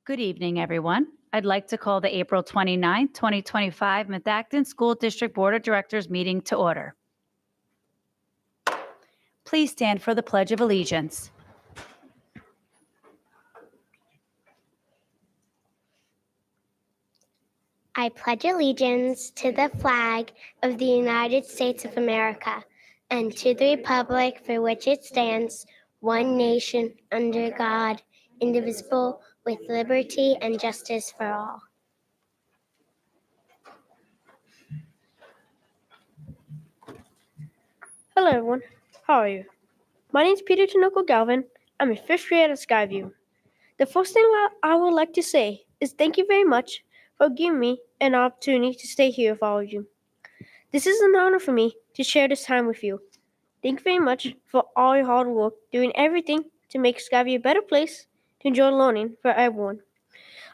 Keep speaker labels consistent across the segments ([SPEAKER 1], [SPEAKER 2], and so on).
[SPEAKER 1] Good evening, everyone. I'd like to call the April 29th, 2025 Methacton School District Board of Directors meeting to order. Please stand for the Pledge of Allegiance.
[SPEAKER 2] I pledge allegiance to the flag of the United States of America and to the republic for which it stands, one nation, under God, indivisible, with liberty and justice for all.
[SPEAKER 3] Hello everyone, how are you? My name is Peter Tinoco Galvin. I'm a 5th grader at Skyview. The first thing I would like to say is thank you very much for giving me an opportunity to stay here with all of you. This is an honor for me to share this time with you. Thank you very much for all your hard work doing everything to make Skyview a better place to enjoy learning for everyone.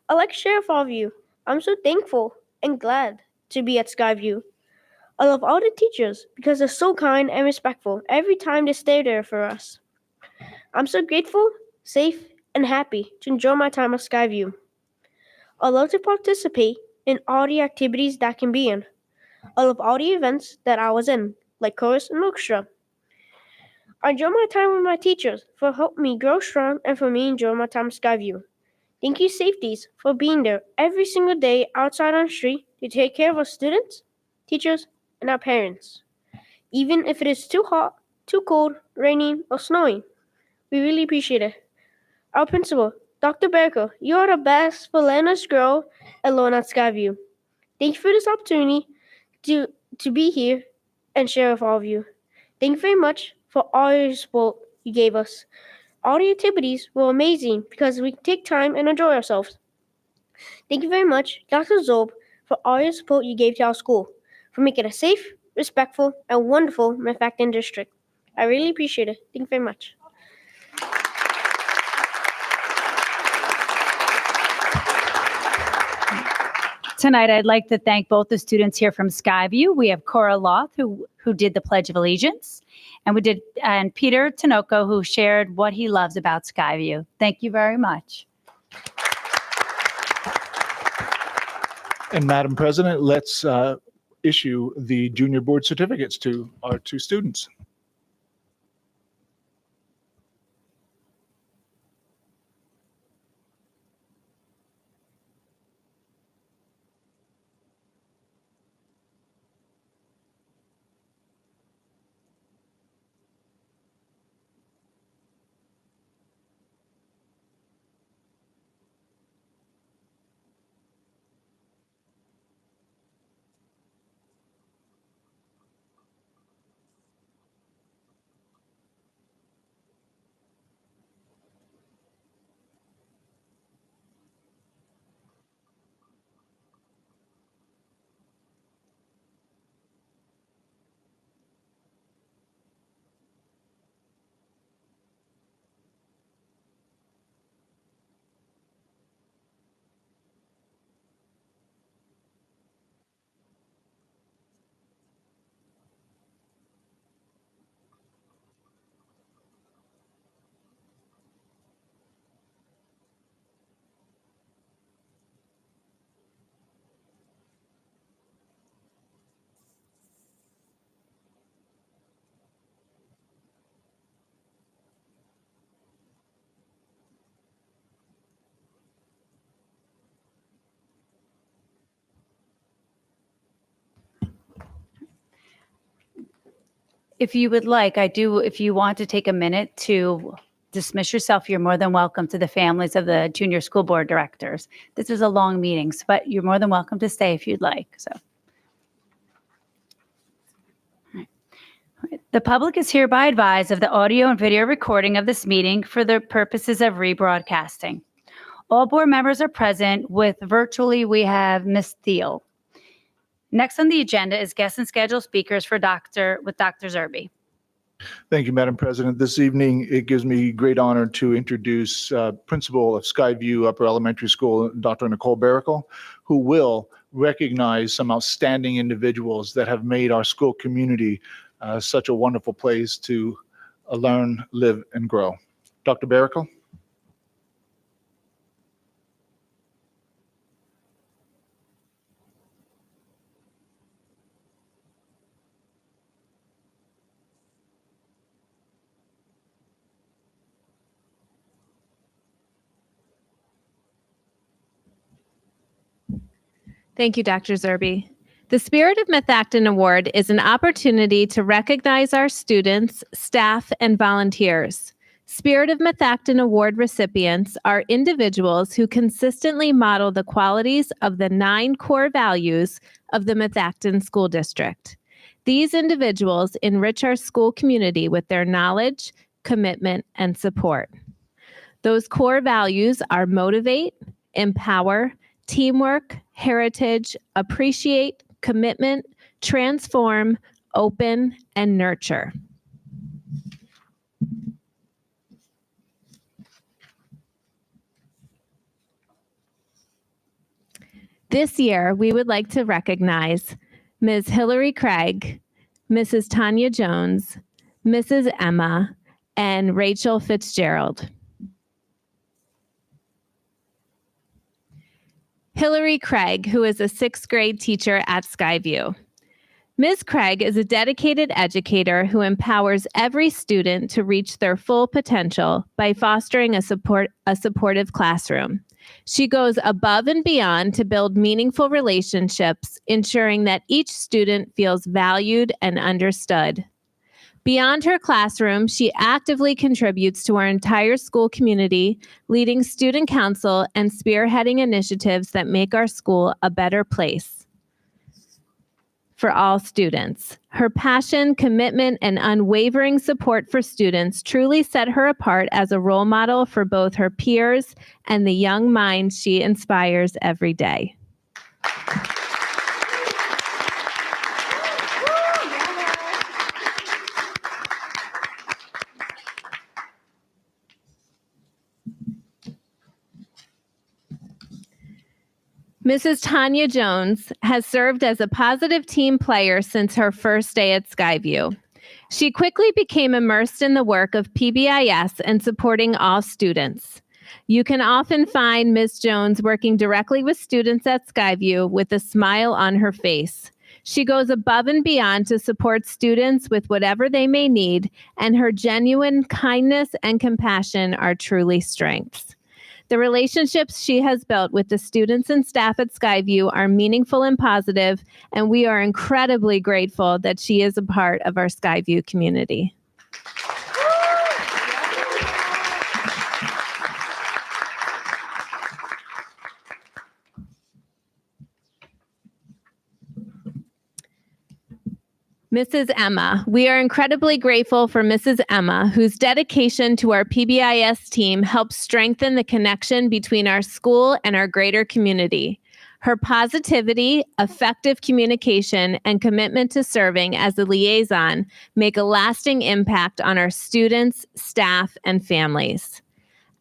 [SPEAKER 3] I'd like to share with all of you, I'm so thankful and glad to be at Skyview. I love all the teachers because they're so kind and respectful every time they stay there for us. I'm so grateful, safe, and happy to enjoy my time at Skyview. I love to participate in all the activities that can be in. I love all the events that I was in, like chorus and orchestra. I enjoy my time with my teachers for helping me grow strong and for me enjoying my time at Skyview. Thank you, Safeties, for being there every single day outside on the street to take care of our students, teachers, and our parents. Even if it is too hot, too cold, raining, or snowing, we really appreciate it. Our principal, Dr. Berko, you are the best for letting us grow and learn at Skyview. Thank you for this opportunity to be here and share with all of you. Thank you very much for all your support you gave us. All the activities were amazing because we take time and enjoy ourselves. Thank you very much, Dr. Zob, for all your support you gave to our school, for making a safe, respectful, and wonderful Methacton district. I really appreciate it. Thank you very much.
[SPEAKER 1] Tonight, I'd like to thank both the students here from Skyview. We have Cora Loth, who did the Pledge of Allegiance, and Peter Tinoco, who shared what he loves about Skyview. Thank you very much.
[SPEAKER 4] And Madam President, let's issue the junior board certificates to our two students.
[SPEAKER 1] If you would like, if you want to take a minute to dismiss yourself, you're more than welcome to the families of the junior school board directors. This is a long meeting, but you're more than welcome to stay if you'd like. So, the public is hereby advised of the audio and video recording of this meeting for the purposes of rebroadcasting. All board members are present. Virtually, we have Ms. Thiel. Next on the agenda is guest and scheduled speakers with Dr. Zerbe.
[SPEAKER 4] Thank you, Madam President. This evening, it gives me great honor to introduce Principal of Skyview Upper Elementary School, Dr. Nicole Baracle, who will recognize some outstanding individuals that have made our school community such a wonderful place to learn, live, and grow. Dr. Baracle.
[SPEAKER 5] Thank you, Dr. Zerby. The Spirit of Myth Acton Award is an opportunity to recognize our students, staff, and volunteers. Spirit of Myth Acton Award recipients are individuals who consistently model the qualities of the 9 core values of the Myth Acton School District. These individuals enrich our school community with their knowledge, commitment, and support. Those core values are motivate, empower, teamwork, heritage, appreciate, commitment, transform, open, and nurture. This year, we would like to recognize Ms. Hillary Craig, Mrs. Tanya Jones, Mrs. Emma, and Rachel Fitzgerald. Hillary Craig, who is a 6th grade teacher at Skyview. Ms. Craig is a dedicated educator who empowers every student to reach their full potential by fostering a supportive classroom. She goes above and beyond to build meaningful relationships, ensuring that each student feels valued and understood. Beyond her classroom, she actively contributes to our entire school community, leading student council and spearheading initiatives that make our school a better place for all students. Her passion, commitment, and unwavering support for students truly set her apart as a role model for both her peers and the young minds she inspires every day. Mrs. Tanya Jones has served as a positive team player since her first day at Skyview. She quickly became immersed in the work of PBIS and supporting all students. You can often find Ms. Jones working directly with students at Skyview with a smile on her face. She goes above and beyond to support students with whatever they may need, and her genuine kindness and compassion are truly strengths. The relationships she has built with the students and staff at Skyview are meaningful and positive, and we are incredibly grateful that she is a part of our Skyview community. Mrs. Emma. We are incredibly grateful for Mrs. Emma, whose dedication to our PBIS team helps strengthen the connection between our school and our greater community. Her positivity, effective communication, and commitment to serving as a liaison make a lasting impact on our students, staff, and families.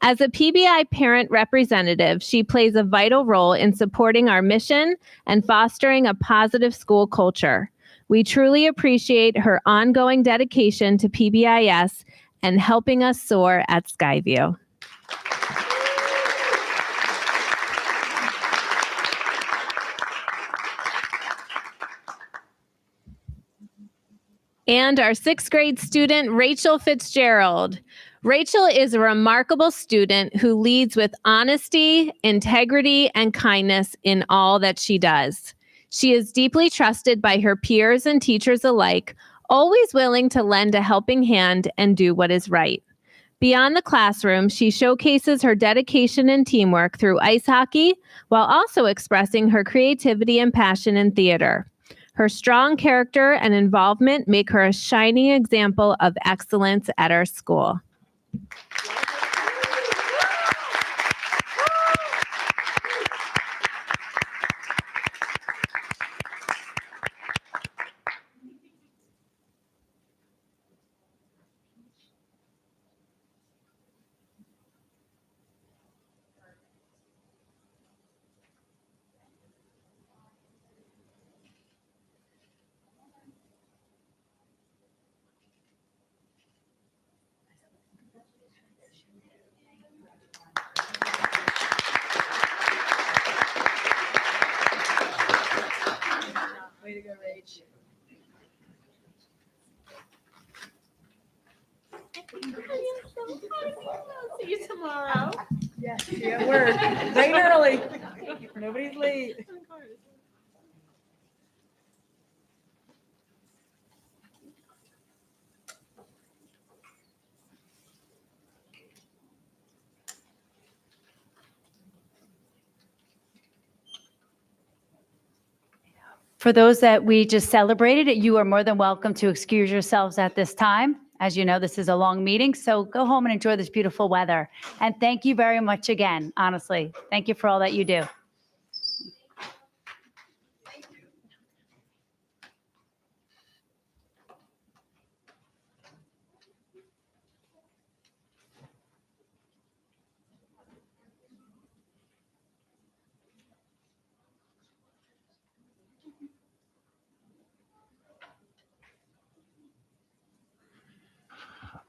[SPEAKER 5] As a PBI parent representative, she plays a vital role in supporting our mission and fostering a positive school culture. We truly appreciate her ongoing dedication to PBIS and helping us soar at Skyview. And our 6th grade student, Rachel Fitzgerald. Rachel is a remarkable student who leads with honesty, integrity, and kindness in all that she does. She is deeply trusted by her peers and teachers alike, always willing to lend a helping hand and do what is right. Beyond the classroom, she showcases her dedication and teamwork through ice hockey, while also expressing her creativity and passion in theater. Her strong character and involvement make her a shining example of excellence at our school.
[SPEAKER 6] Way to go, Rach. See you tomorrow. Yes, see you at work. Bright and early. Nobody's late.
[SPEAKER 1] For those that we just celebrated, you are more than welcome to excuse yourselves at this time. As you know, this is a long meeting, so go home and enjoy this beautiful weather. And thank you very much again, honestly. Thank you for all that you do.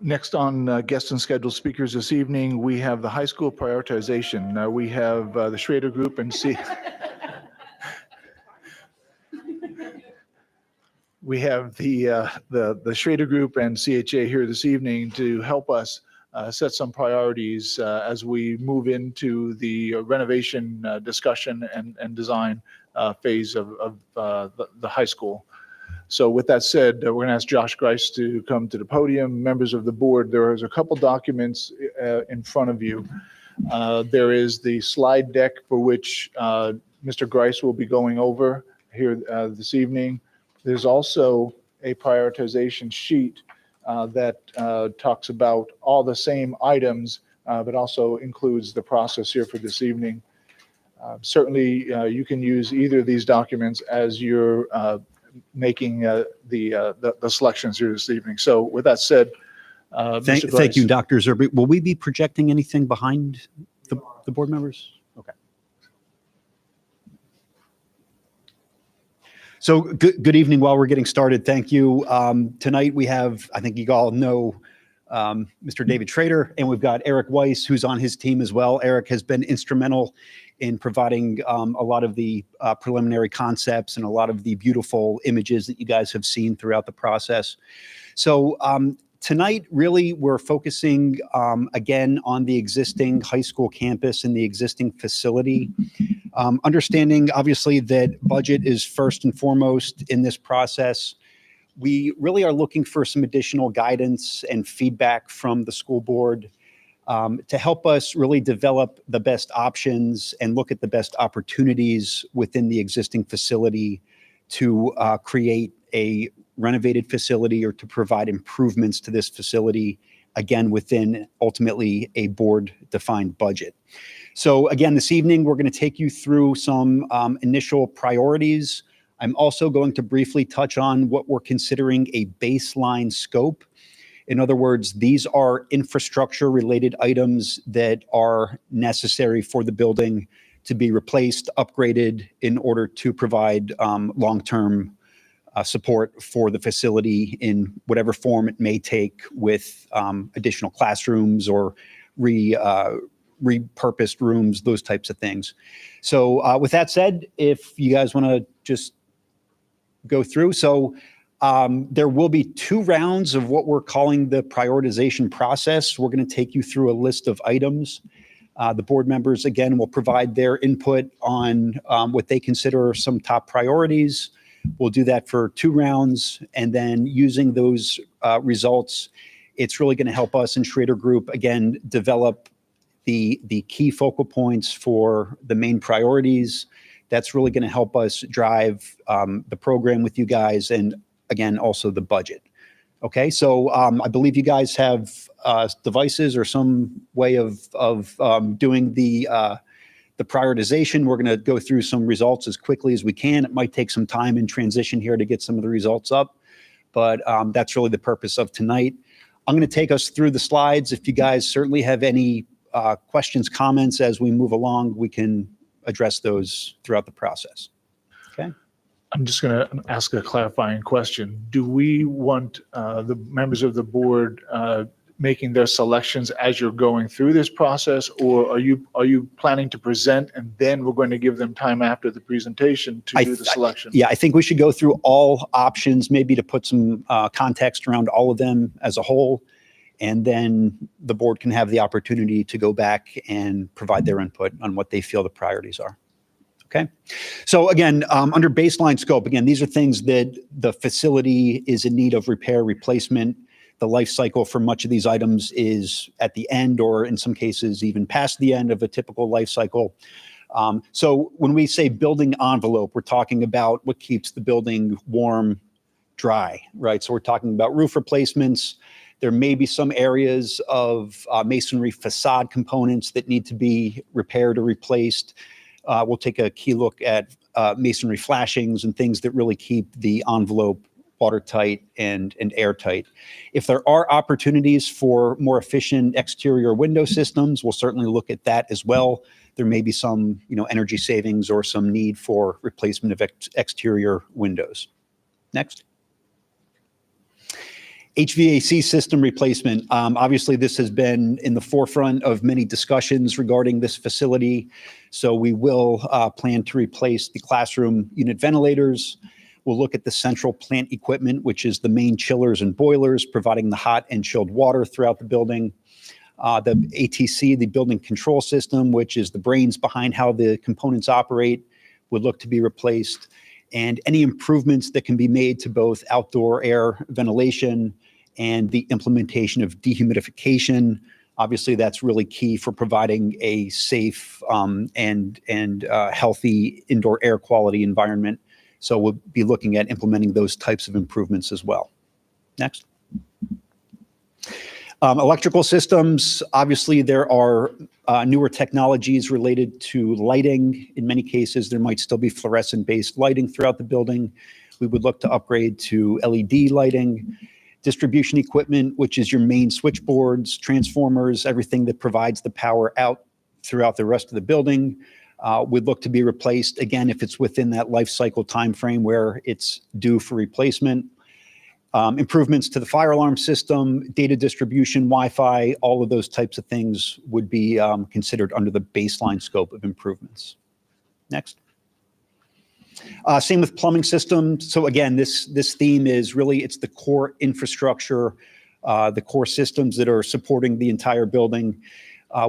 [SPEAKER 4] Next on guest and scheduled speakers this evening, we have the high school prioritization. We have the Schrader Group and we have the Schrader Group and CHA here this evening to help us set some priorities as we move into the renovation discussion and design phase of the high school. So with that said, we're going to ask Josh Grice to come to the podium. Members of the board, there is a couple documents in front of you. There is the slide deck for which Mr. Grice will be going over here this evening. There's also a prioritization sheet that talks about all the same items, but also includes the process here for this evening. Certainly, you can use either of these documents as you're making the selections here this evening. So with that said, Mr.
[SPEAKER 7] Thank you,
[SPEAKER 4] Grice.
[SPEAKER 7] Dr. Zerbe. Will we be projecting anything behind the board members? Okay. So good evening. While we're getting started, thank you. Tonight we have, I think you all know, Mr. David Schrader, and we've got Eric Weiss, who's on his team as well. Eric has been instrumental in providing a lot of the preliminary concepts and a lot of the beautiful images that you guys have seen throughout the process. So tonight, really, we're focusing again on the existing high school campus and the existing facility. Understanding, obviously, that budget is first and foremost in this process. We really are looking for some additional guidance and feedback from the school board to help us really develop the best options and look at the best opportunities within the existing facility to create a renovated facility or to provide improvements to this facility, again, within ultimately a board-defined budget. So again, this evening, we're going to take you through some initial priorities. I'm also going to briefly touch on what we're considering a baseline scope. In other words, these are infrastructure-related items that are necessary for the building to be replaced, upgraded in order to provide long-term support for the facility in whatever form it may take, with additional classrooms or repurposed rooms, those types of things. So with that said, if you guys want to just go through. So there will be 2 rounds of what we're calling the prioritization process. We're going to take you through a list of items. The board members, again, will provide their input on what they consider some top priorities. We'll do that for 2 rounds. And then using those results, it's really going to help us in Schrader Group, again, develop the key focal points for the main priorities. That's really going to help us drive the program with you guys, and again, also the budget. Okay, so I believe you guys have devices or some way of doing the prioritization. We're going to go through some results as quickly as we can. It might take some time in transition here to get some of the results up, but that's really the purpose of tonight. I'm going to take us through the slides. If you guys certainly have any questions, comments as we move along, we can address those throughout the process. Okay.
[SPEAKER 4] I'm just going to ask a clarifying question. Do we want the members of the board making their selections as you're going through this process, or are you planning to present and then we're going to give them time after the presentation to do the selection?
[SPEAKER 7] Yeah, I think we should go through all options, maybe to put some context around all of them as a whole, and then the board can have the opportunity to go back and provide their input on what they feel the priorities are. Okay. So again, under baseline scope, again, these are things that the facility is in need of repair, replacement. The life cycle for much of these items is at the end, or in some cases even past the end of a typical life cycle. So when we say building envelope, we're talking about what keeps the building warm, dry, right? So we're talking about roof replacements. There may be some areas of masonry facade components that need to be repaired or replaced. We'll take a key look at masonry flashings and things that really keep the envelope watertight and airtight. If there are opportunities for more efficient exterior window systems, we'll certainly look at that as well. There may be some, energy savings or some need for replacement of exterior windows. Next. HVAC system replacement. Obviously, this has been in the forefront of many discussions regarding this facility. So we will plan to replace the classroom unit ventilators. We'll look at the central plant equipment, which is the main chillers and boilers, providing the hot and chilled water throughout the building. The ATC, the building control system, which is the brains behind how the components operate, would look to be replaced. And any improvements that can be made to both outdoor air ventilation and the implementation of dehumidification. Obviously, that's really key for providing a safe and healthy indoor air quality environment. So we'll be looking at implementing those types of improvements as well. Next. Electrical systems, obviously there are newer technologies related to lighting. In many cases, there might still be fluorescent-based lighting throughout the building. We would look to upgrade to LED lighting. Distribution equipment, which is your main switchboards, transformers, everything that provides the power out throughout the rest of the building, would look to be replaced, again, if it's within that life cycle timeframe where it's due for replacement. Improvements to the fire alarm system, data distribution, Wi-Fi, all of those types of things would be considered under the baseline scope of improvements. Next. Same with plumbing systems. So again, this theme is really, it's the core infrastructure, the core systems that are supporting the entire building.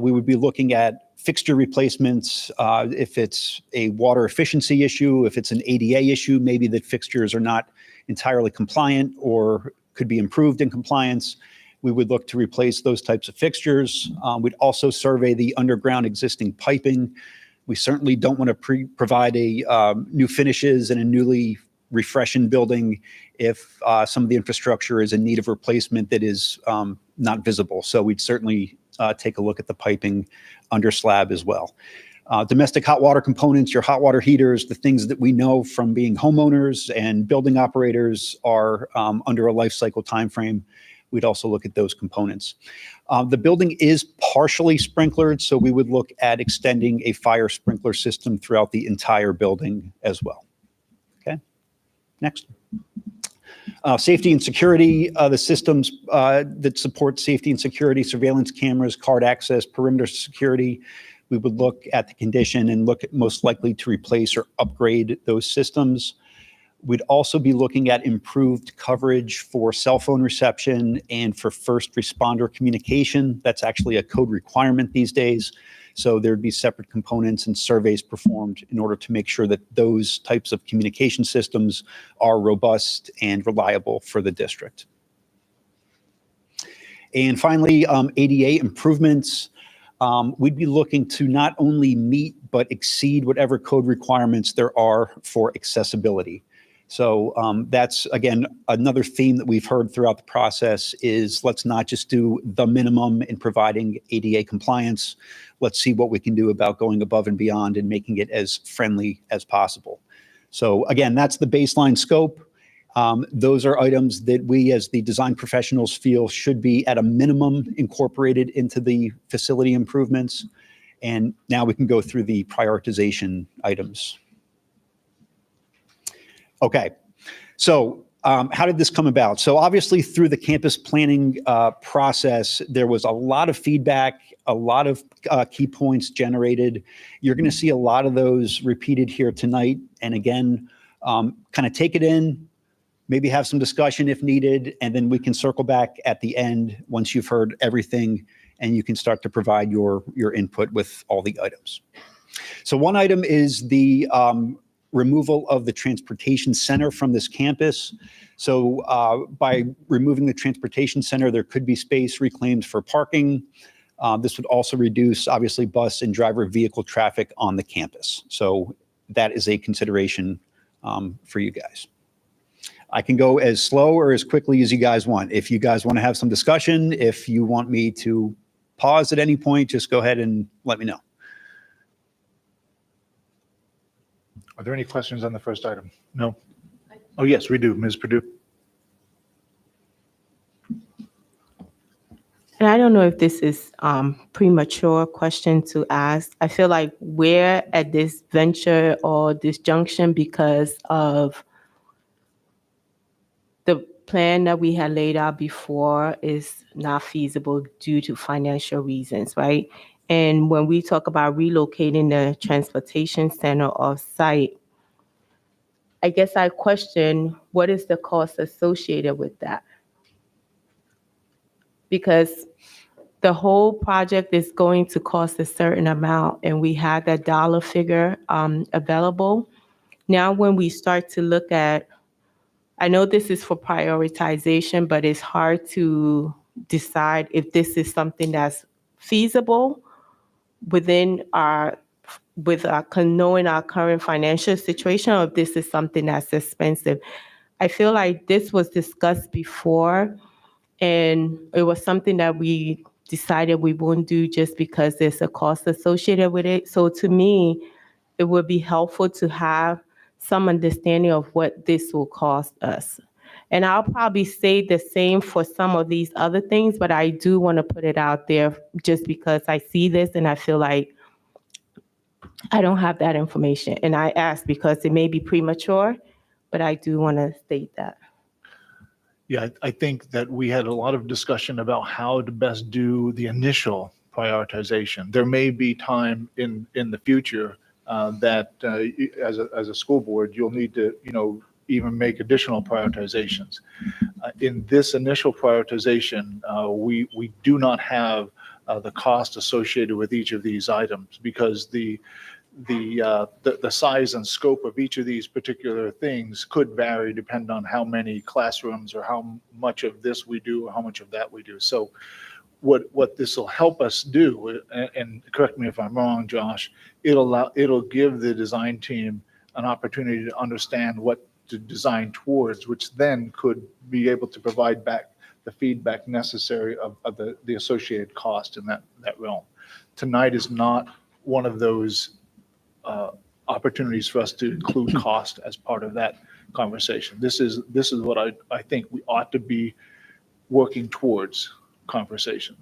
[SPEAKER 7] We would be looking at fixture replacements. If it's a water efficiency issue, if it's an ADA issue, maybe the fixtures are not entirely compliant or could be improved in compliance. We would look to replace those types of fixtures. We'd also survey the underground existing piping. We certainly don't want to provide a new finishes in a newly refreshing building if some of the infrastructure is in need of replacement that is not visible. So we'd certainly take a look at the piping under slab as well. Domestic hot water components, your hot water heaters, the things that we know from being homeowners and building operators are under a life cycle timeframe. We'd also look at those components. The building is partially sprinklered, so we would look at extending a fire sprinkler system throughout the entire building as well. Okay, next. Safety and security, the systems that support safety and security, surveillance cameras, card access, perimeter security. We would look at the condition and look at most likely to replace or upgrade those systems. We'd also be looking at improved coverage for cell phone reception and for first responder communication. That's actually a code requirement these days. So there'd be separate components and surveys performed in order to make sure that those types of communication systems are robust and reliable for the district. And finally, ADA improvements. We'd be looking to not only meet but exceed whatever code requirements there are for accessibility. So that's, again, another theme that we've heard throughout the process is let's not just do the minimum in providing ADA compliance. Let's see what we can do about going above and beyond and making it as friendly as possible. So again, that's the baseline scope. Those are items that we as the design professionals feel should be at a minimum incorporated into the facility improvements. And now we can go through the prioritization items. Okay, so how did this come about? So obviously through the campus planning process, there was a lot of feedback, a lot of key points generated. You're going to see a lot of those repeated here tonight. And again, kind of take it in, maybe have some discussion if needed, and then we can circle back at the end once you've heard everything and you can start to provide your input with all the items. So one item is the removal of the transportation center from this campus. So by removing the transportation center, there could be space reclaimed for parking. This would also reduce, obviously, bus and driver vehicle traffic on the campus. So that is a consideration for you guys. I can go as slow or as quickly as you guys want. If you guys want to have some discussion, if you want me to pause at any point, just go ahead and let me know.
[SPEAKER 4] Are there any questions on the first item? No? Oh, yes, we do. Ms. Purdue?
[SPEAKER 8] And I don't know if this is premature question to ask. I feel like we're at this venture or this junction because of the plan that we had laid out before is not feasible due to financial reasons, right? And when we talk about relocating the transportation center off site, I guess I question what is the cost associated with that? Because the whole project is going to cost a certain amount, and we had that dollar figure available. Now, when we start to look at, I know this is for prioritization, but it's hard to decide if this is something that's feasible within knowing our current financial situation, or if this is something that's expensive. I feel like this was discussed before, and it was something that we decided we wouldn't do just because there's a cost associated with it. So to me, it would be helpful to have some understanding of what this will cost us. And I'll probably say the same for some of these other things, but I do want to put it out there just because I see this and I feel like I don't have that information. And I ask because it may be premature, but I do want to state that.
[SPEAKER 4] Yeah, I think that we had a lot of discussion about how to best do the initial prioritization. There may be time in the future that as a school board, you'll need to, even make additional prioritizations. In this initial prioritization, we do not have the cost associated with each of these items because the size and scope of each of these particular things could vary depending on how many classrooms or how much of this we do or how much of that we do. So what this will help us do, and correct me if I'm wrong, Josh, it'll give the design team an opportunity to understand what to design towards, which then could be able to provide back the feedback necessary of the associated cost in that realm. Tonight is not one of those opportunities for us to include cost as part of that conversation. This is what I think we ought to be working towards conversation.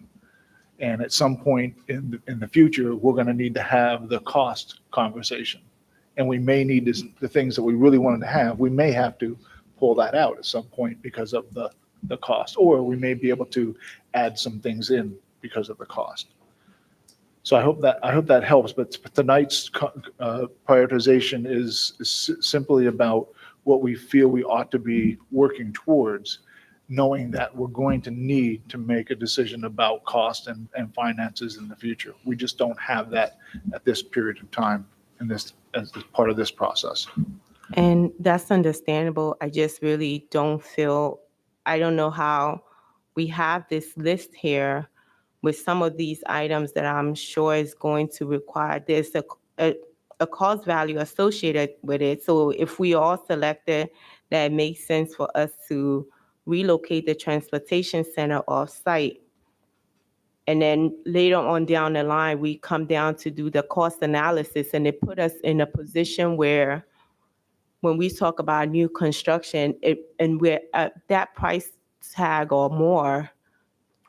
[SPEAKER 4] And at some point in the future, we're going to need to have the cost conversation. And we may need the things that we really wanted to have, we may have to pull that out at some point because of the cost, or we may be able to add some things in because of the cost. So I hope that helps. But tonight's prioritization is simply about what we feel we ought to be working towards, knowing that we're going to need to make a decision about cost and finances in the future. We just don't have that at this period of time as part of this process.
[SPEAKER 8] And that's understandable. I just really don't I don't know how we have this list here with some of these items that I'm sure is going to require, there's a cost value associated with it. So if we all selected that it makes sense for us to relocate the transportation center off site, and then later on down the line, we come down to do the cost analysis, and it put us in a position where when we talk about new construction, and we're at that price tag or more,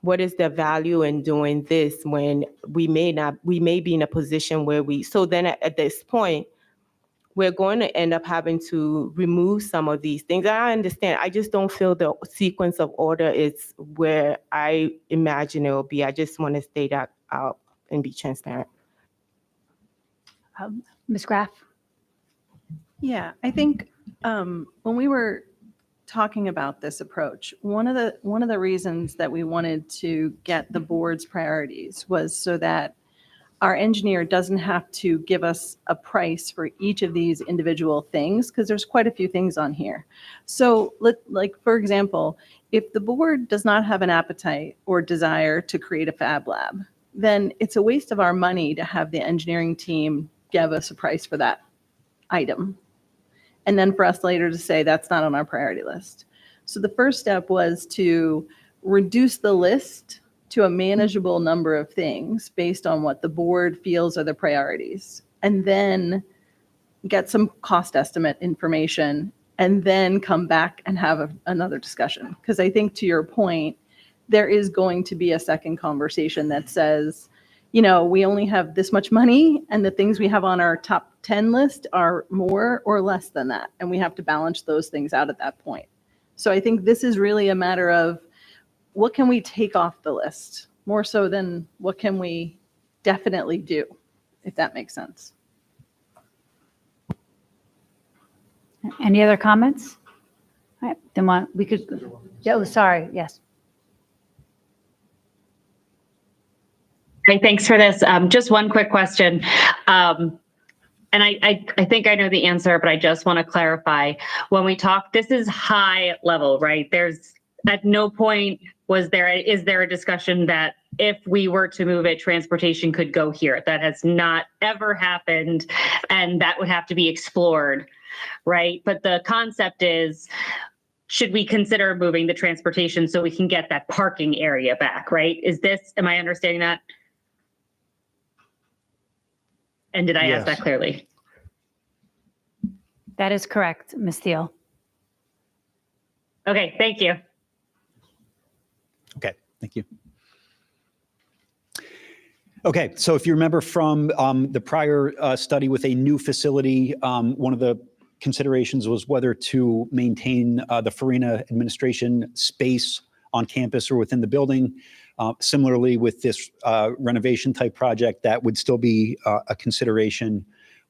[SPEAKER 8] what is the value in doing this when we may be in a position where so then at this point, we're going to end up having to remove some of these things. I understand. I just don't feel the sequence of order is where I imagine it will be. I just want to state that out and be transparent.
[SPEAKER 1] Ms. Graff?
[SPEAKER 6] Yeah, I think when we were talking about this approach, one of the reasons that we wanted to get the board's priorities was so that our engineer doesn't have to give us a price for each of these individual things, because there's quite a few things on here. So for example, if the board does not have an appetite or desire to create a fab lab, then it's a waste of our money to have the engineering team give us a price for that item. And then for us later to say that's not on our priority list. So the first step was to reduce the list to a manageable number of things based on what the board feels are the priorities, and then get some cost estimate information, and then come back and have another discussion. Because I think, to your point, there is going to be a second conversation that says, you know, we only have this much money, and the things we have on our top 10 list are more or less than that. And we have to balance those things out at that point. So I think this is really a matter of what can we take off the list, more so than what can we definitely do, if that makes sense.
[SPEAKER 1] Any other comments? All right, then we could, oh, sorry, yes.
[SPEAKER 9] Great, thanks for this. Just one quick question. And I think I know the answer, but I just want to clarify. When we talk, this is high level, right? There's at no point is there a discussion that if we were to move it, transportation could go here. That has not ever happened, and that would have to be explored, right? But the concept is, should we consider moving the transportation so we can get that parking area back, right? Am I understanding that? And did I ask that clearly?
[SPEAKER 1] That is correct, Ms. Thiel.
[SPEAKER 9] Okay, thank you.
[SPEAKER 7] Okay, thank you. Okay, so if you remember from the prior study with a new facility, one of the considerations was whether to maintain the Farina administration space on campus or within the building. Similarly, with this renovation type project, that would still be a consideration,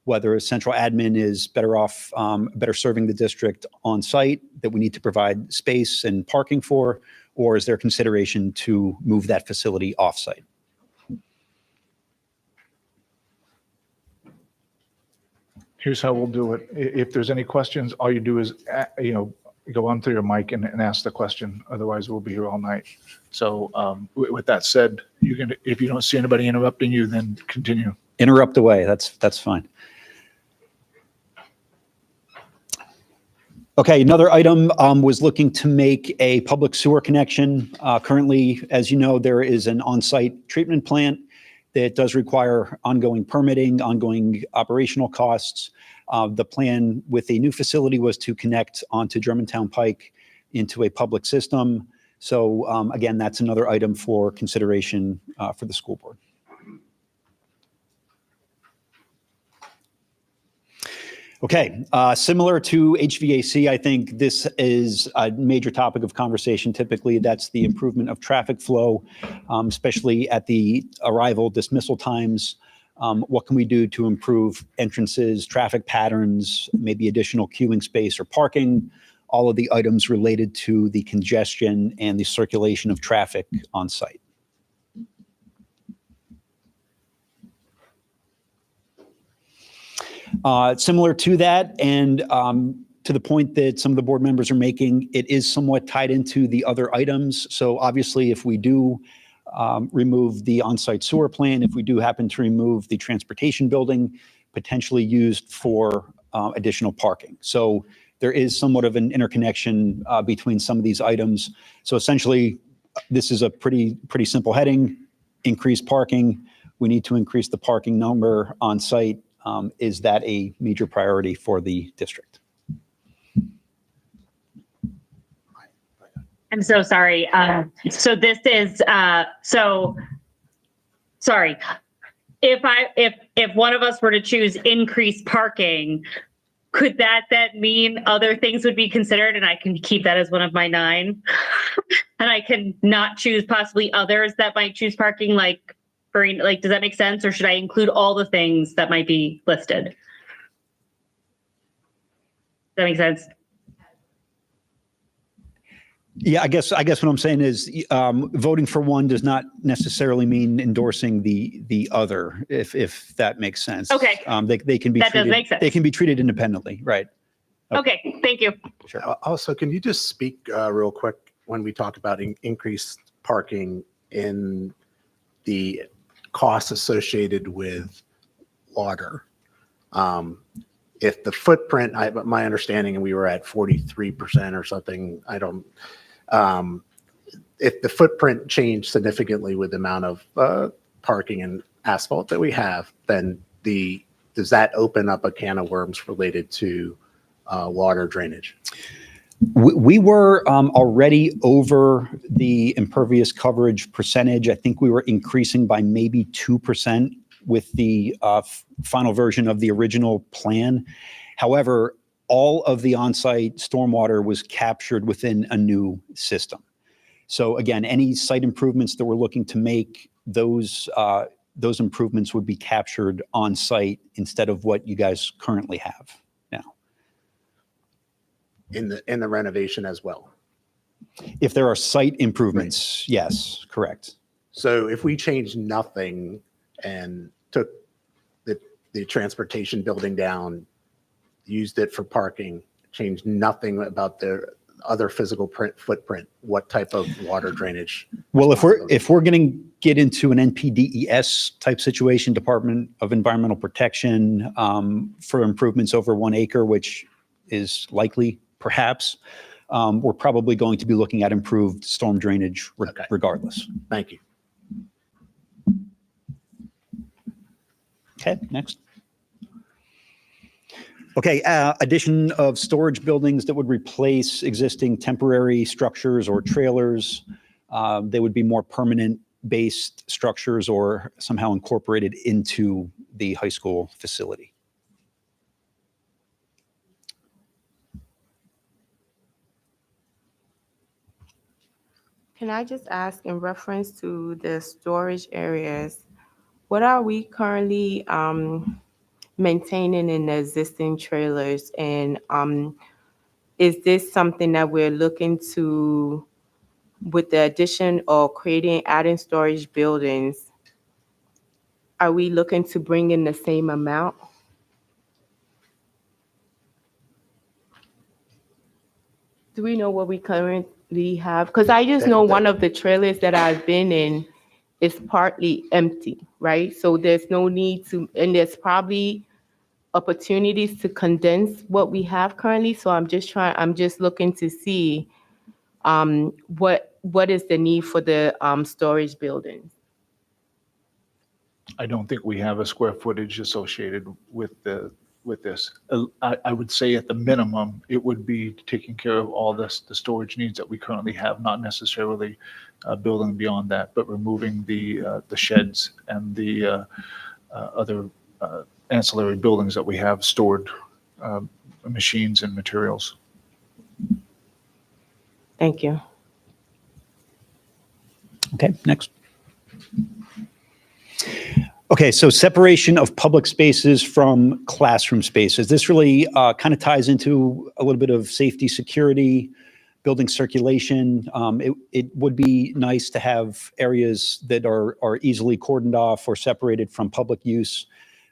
[SPEAKER 7] whether a central admin is better off, better serving the district on site that we need to provide space and parking for, or is there consideration to move that facility off-site?
[SPEAKER 4] Here's how we'll do it. If there's any questions, all you do is, go on through your mic and ask the question. Otherwise, we'll be here all night. So with that said, if you don't see anybody interrupting you, then continue.
[SPEAKER 7] Interrupt away. That's fine. Okay, another item was looking to make a public sewer connection. Currently, as you know, there is an on-site treatment plant that does require ongoing permitting, ongoing operational costs. The plan with a new facility was to connect onto Germantown Pike into a public system. So again, that's another item for consideration for the school board. Okay, similar to HVAC, I think this is a major topic of conversation. Typically, that's the improvement of traffic flow, especially at the arrival dismissal times. What can we do to improve entrances, traffic patterns, maybe additional queuing space or parking, all of the items related to the congestion and the circulation of traffic on site. Similar to that, and to the point that some of the board members are making, it is somewhat tied into the other items. So obviously, if we do remove the on-site sewer plant, if we do happen to remove the transportation building, potentially used for additional parking. So there is somewhat of an interconnection between some of these items. So essentially, this is a pretty simple heading: increase parking. We need to increase the parking number on site. Is that a major priority for the district?
[SPEAKER 9] I'm so sorry. So this is, sorry. If one of us were to choose increased parking, could that mean other things would be considered, and I can keep that as one of my 9? And I can not choose possibly others that might choose parking, does that make sense? Or should I include all the things that might be listed? Does that make sense?
[SPEAKER 7] Yeah, I guess what I'm saying is voting for one does not necessarily mean endorsing the other, if that makes sense.
[SPEAKER 9] Okay.
[SPEAKER 7] They can be
[SPEAKER 9] That does
[SPEAKER 7] treated,
[SPEAKER 9] make sense.
[SPEAKER 7] They can be treated independently, right?
[SPEAKER 9] Okay, thank you.
[SPEAKER 7] Sure.
[SPEAKER 10] Also, can you just speak real quick when we talk about increased parking in the costs associated with water. If the footprint, my understanding, and we were at 43% or something, if the footprint changed significantly with the amount of parking and asphalt that we have, then does that open up a can of worms related to water drainage?
[SPEAKER 7] We were already over the impervious coverage percentage. I think we were increasing by maybe 2% with the final version of the original plan. However, all of the on-site stormwater was captured within a new system. So again, any site improvements that we're looking to make, those improvements would be captured on site instead of what you guys currently have now.
[SPEAKER 10] In the renovation as well.
[SPEAKER 7] If there are site improvements, yes, correct.
[SPEAKER 10] So if we change nothing and took the transportation building down, used it for parking, changed nothing about the other physical footprint, what type of water drainage?
[SPEAKER 7] Well, if we're going to get into an NPDES type situation, Department of Environmental Protection, for improvements over 1 acre, which is likely, perhaps, we're probably going to be looking at improved storm drainage regardless.
[SPEAKER 10] Thank you.
[SPEAKER 7] Okay, next. Okay, addition of storage buildings that would replace existing temporary structures or trailers. They would be more permanent-based structures or somehow incorporated into the high school facility.
[SPEAKER 8] Can I just ask, in reference to the storage areas, what are we currently maintaining in the existing trailers? And is this something that we're looking to, with the addition or adding storage buildings, are we looking to bring in the same amount? Do we know what we currently have? Because I just know one of the trailers that I've been in is partly empty, right? So there's no need to, and there's probably opportunities to condense what we have currently. So I'm just looking to see what is the need for the storage buildings.
[SPEAKER 4] I don't think we have a square footage associated with this. I would say at the minimum, it would be taking care of all the storage needs that we currently have, not necessarily building beyond that, but removing the sheds and the other ancillary buildings that we have stored machines and materials.
[SPEAKER 8] Thank you.
[SPEAKER 7] Okay, next. Okay, so separation of public spaces from classroom spaces. This really kind of ties into a little bit of safety, security, building circulation. It would be nice to have areas that are easily cordoned off or separated from public use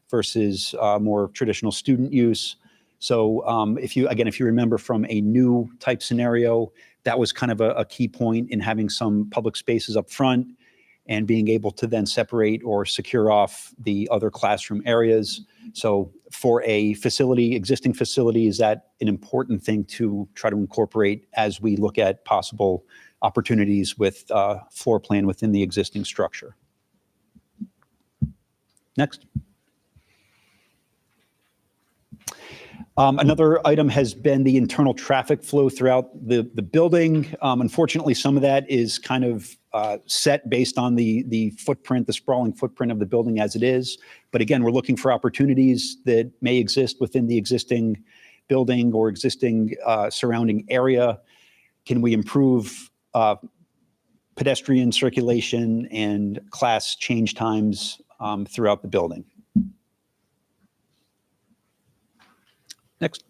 [SPEAKER 7] versus more traditional student use. So if you remember from a new type scenario, that was kind of a key point in having some public spaces up front and being able to then separate or secure off the other classroom areas. So for a facility, existing facility, is that an important thing to try to incorporate as we look at possible opportunities with floor plan within the existing structure? Next. Another item has been the internal traffic flow throughout the building. Unfortunately, some of that is kind of set based on the footprint, the sprawling footprint of the building as it is. But again, we're looking for opportunities that may exist within the existing building or existing surrounding area. Can we improve pedestrian circulation and class change times throughout the building? Next.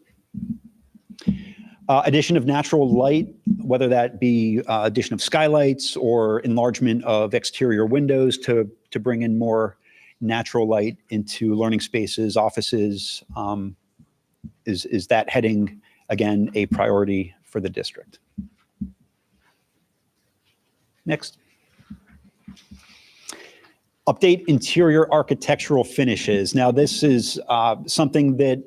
[SPEAKER 7] Addition of natural light, whether that be addition of skylights or enlargement of exterior windows to bring in more natural light into learning spaces, offices, is that heading, again, a priority for the district? Next. Update interior architectural finishes. Now, this is something that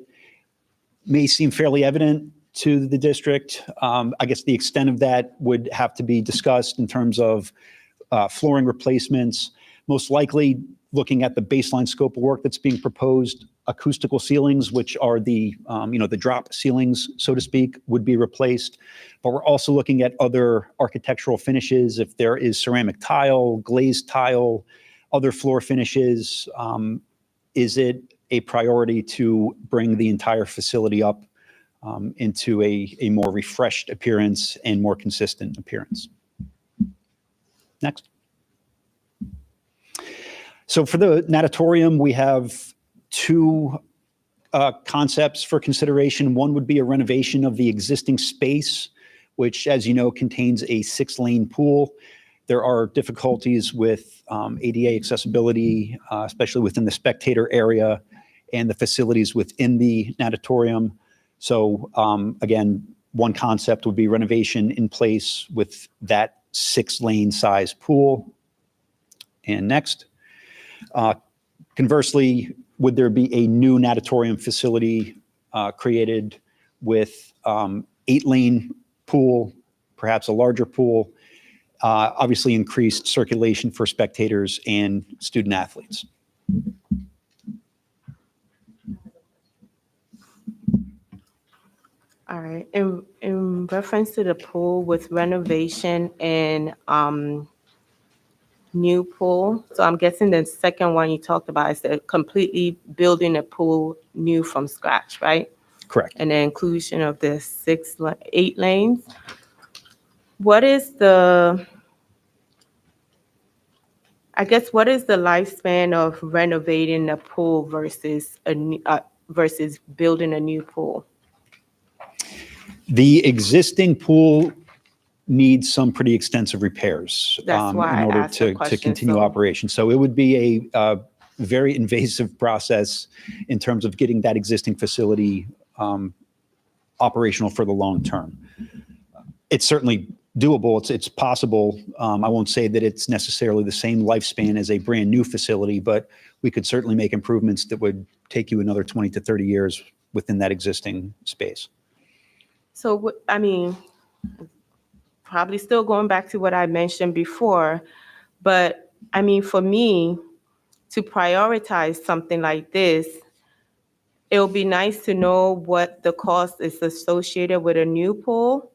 [SPEAKER 7] may seem fairly evident to the district. I guess the extent of that would have to be discussed in terms of flooring replacements, most likely looking at the baseline scope of work that's being proposed. Acoustical ceilings, which are the drop ceilings, so to speak, would be replaced. But we're also looking at other architectural finishes. If there is ceramic tile, glazed tile, other floor finishes, is it a priority to bring the entire facility up into a more refreshed appearance and more consistent appearance? Next. So for the natatorium, we have two concepts for consideration. One would be a renovation of the existing space, which, as you know, contains a 6-lane pool. There are difficulties with ADA accessibility, especially within the spectator area and the facilities within the natatorium. So again, one concept would be renovation in place with that 6-lane size pool. And next. Conversely, would there be a new natatorium facility created with 8-lane pool, perhaps a larger pool, obviously increased circulation for spectators and student athletes?
[SPEAKER 8] All right. In reference to the pool with renovation and new pool, so I'm guessing the second one you talked about is the completely building a pool new from scratch, right?
[SPEAKER 7] Correct.
[SPEAKER 8] And the inclusion of the 8 lanes. What is the lifespan of renovating a pool versus versus building a new pool?
[SPEAKER 7] The existing pool needs some pretty extensive repairs
[SPEAKER 8] That's why
[SPEAKER 7] in
[SPEAKER 8] I
[SPEAKER 7] order
[SPEAKER 8] asked the
[SPEAKER 7] to
[SPEAKER 8] question,
[SPEAKER 7] continue
[SPEAKER 8] so-
[SPEAKER 7] operation. So it would be a very invasive process in terms of getting that existing facility operational for the long term. It's certainly doable. It's possible. I won't say that it's necessarily the same lifespan as a brand new facility, but we could certainly make improvements that would take you another 20 to 30 years within that existing space.
[SPEAKER 8] So, I mean, probably still going back to what I mentioned before, but I mean, for me, to prioritize something like this, it would be nice to know what the cost is associated with a new pool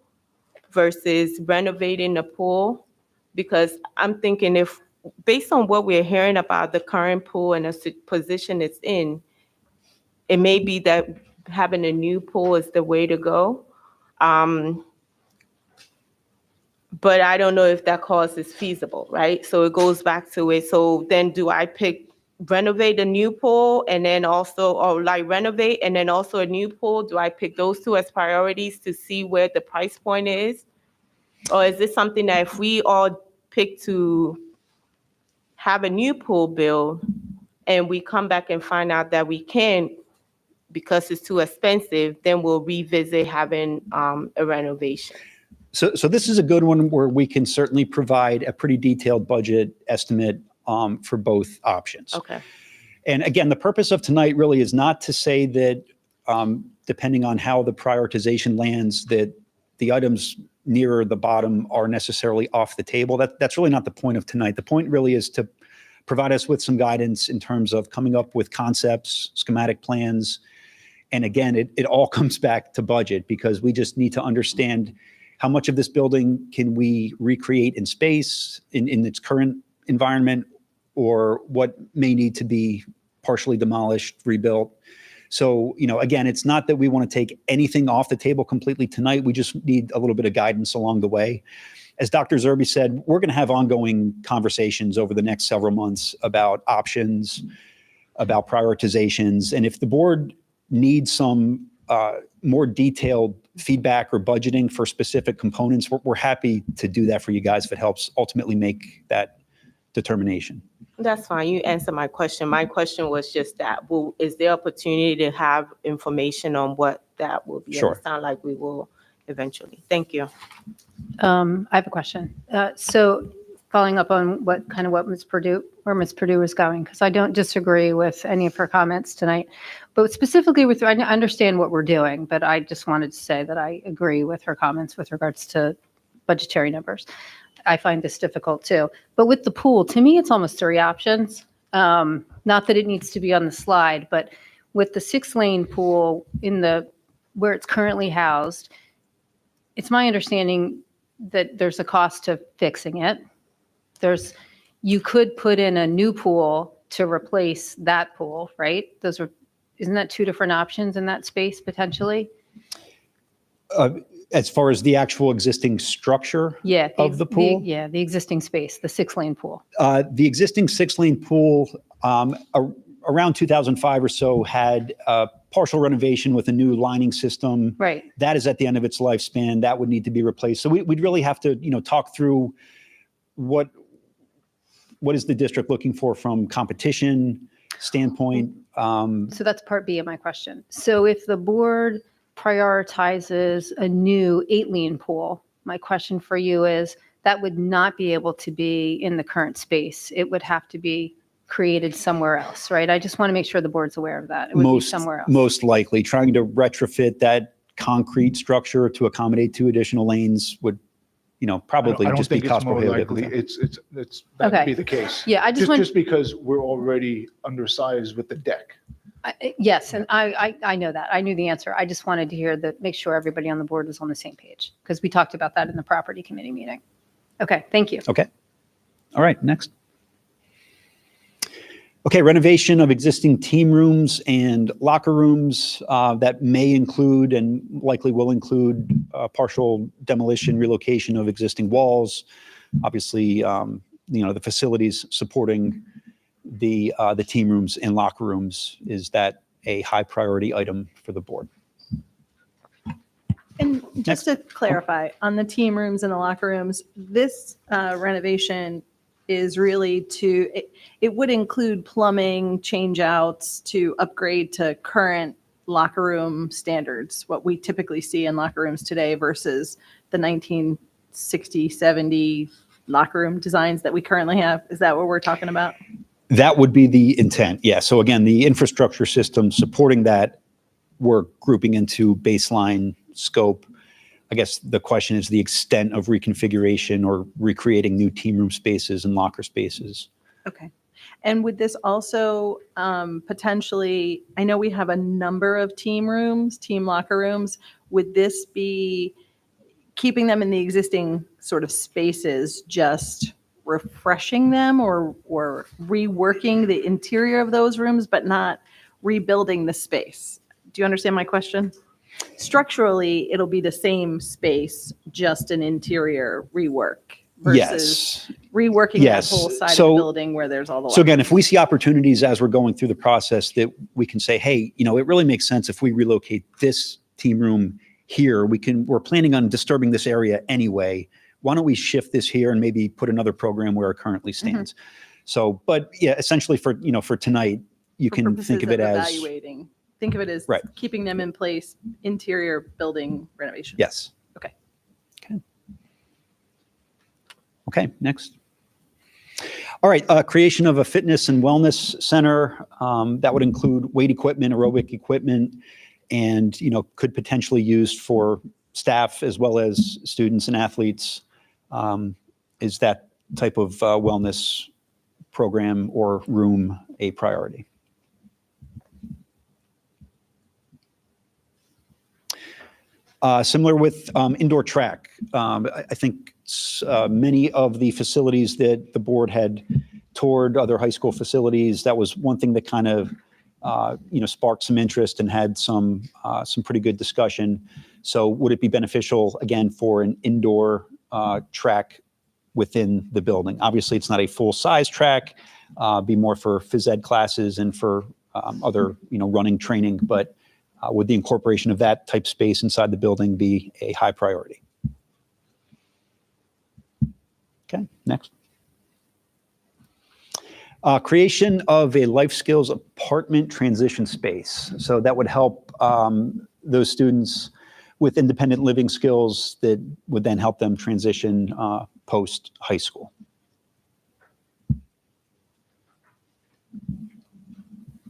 [SPEAKER 8] versus renovating a pool, because I'm thinking if, based on what we're hearing about the current pool and the position it's in, it may be that having a new pool is the way to go. But I don't know if that cost is feasible, right? So it goes back to it. So then do I renovate a new pool and then also, or like renovate and then also a new pool? Do I pick those two as priorities to see where the price point is? Or is this something that if we all pick to have a new pool built and we come back and find out that we can't because it's too expensive, then we'll revisit having a renovation?
[SPEAKER 7] So this is a good one where we can certainly provide a pretty detailed budget estimate for both options.
[SPEAKER 8] Okay.
[SPEAKER 7] And again, the purpose of tonight really is not to say that depending on how the prioritization lands, that the items nearer the bottom are necessarily off the table. That's really not the point of tonight. The point really is to provide us with some guidance in terms of coming up with concepts, schematic plans. And again, it all comes back to budget, because we just need to understand how much of this building can we recreate in space in its current environment, or what may need to be partially demolished, rebuilt. So, again, it's not that we want to take anything off the table completely tonight. We just need a little bit of guidance along the way. As Dr. Zerbe said, we're going to have ongoing conversations over the next several months about options, about prioritizations. And if the board needs some more detailed feedback or budgeting for specific components, we're happy to do that for you guys if it helps ultimately make that determination.
[SPEAKER 8] That's fine. You answered my question. My question was just that, is there opportunity to have information on what that will be?
[SPEAKER 7] Sure.
[SPEAKER 8] It sounds like we will eventually. Thank you.
[SPEAKER 1] I have a question. So
[SPEAKER 11] following up on what Ms. Purdue, where Ms. Purdue was going, because I don't disagree with any of her comments tonight. But specifically I understand what we're doing, but I just wanted to say that I agree with her comments with regards to budgetary numbers. I find this difficult too. But with the pool, to me, it's almost 3 options. Not that it needs to be on the slide, but with the 6-lane pool where it's currently housed, it's my understanding that there's a cost to fixing it. You could put in a new pool to replace that pool, right? Isn't that 2 different options in that space potentially?
[SPEAKER 7] As far as the actual existing structure of the pool?
[SPEAKER 11] The existing space, the 6-lane pool.
[SPEAKER 7] The existing 6-lane pool, around 2005 or so, had a partial renovation with a new lining system.
[SPEAKER 11] Right.
[SPEAKER 7] That is at the end of its lifespan. That would need to be replaced. So we'd really have to, talk through what is the district looking for from competition standpoint.
[SPEAKER 11] So that's part B of my question. So if the board prioritizes a new 8-lane pool, my question for you is that would not be able to be in the current space. It would have to be created somewhere else, right? I just want to make sure the board's aware of that. It would be somewhere else.
[SPEAKER 7] Most likely, trying to retrofit that concrete structure to accommodate 2 additional lanes would, probably just be cost prohibitive.
[SPEAKER 4] I don't think it's more likely. That would be the case.
[SPEAKER 11] Yeah,
[SPEAKER 4] Just because we're already undersized with the deck.
[SPEAKER 11] Yes, and I know that. I knew the answer. I just wanted to make sure everybody on the board was on the same page, because we talked about that in the property committee meeting. Okay, thank you.
[SPEAKER 7] Okay. All right, next. Okay, renovation of existing team rooms and locker rooms that may include and likely will include partial demolition, relocation of existing walls. Obviously, the facilities supporting the team rooms and locker rooms. Is that a high priority item for the board?
[SPEAKER 6] And just to clarify, on the team rooms and the locker rooms, this renovation is really it would include plumbing change outs to upgrade to current locker room standards, what we typically see in locker rooms today versus the 1960, 70 locker room designs that we currently have. Is that what we're talking about?
[SPEAKER 7] That would be the intent, yeah. So again, the infrastructure system supporting that, we're grouping into baseline scope. I guess the question is the extent of reconfiguration or recreating new team room spaces and locker spaces.
[SPEAKER 6] Okay. And would this also potentially, I know we have a number of team locker rooms. Would this be keeping them in the existing sort of spaces, just refreshing them or reworking the interior of those rooms, but not rebuilding the space? Do you understand my question? Structurally, it'll be the same space, just an interior rework versus reworking that whole side of the building where there's all the.
[SPEAKER 7] So again, if we see opportunities as we're going through the process that we can say, hey, it really makes sense if we relocate this team room here. We're planning on disturbing this area anyway. Why don't we shift this here and maybe put another program where it currently stands? So, but yeah, essentially for tonight, you can think of it as
[SPEAKER 6] evaluating. Think of it as keeping them in place, interior building renovation.
[SPEAKER 7] Yes.
[SPEAKER 6] Okay.
[SPEAKER 7] Okay, next. All right, creation of a fitness and wellness center that would include weight equipment, aerobic equipment, and could potentially used for staff as well as students and athletes. Is that type of wellness program or room a priority? Similar with indoor track. I think many of the facilities that the board had toured, other high school facilities, that was one thing that kind of sparked some interest and had some pretty good discussion. So would it be beneficial, again, for an indoor track within the building? Obviously, it's not a full-size track, be more for phys ed classes and for other running training, but would the incorporation of that type space inside the building be a high priority? Okay, next. Creation of a life skills apartment transition space. So that would help those students with independent living skills that would then help them transition post high school.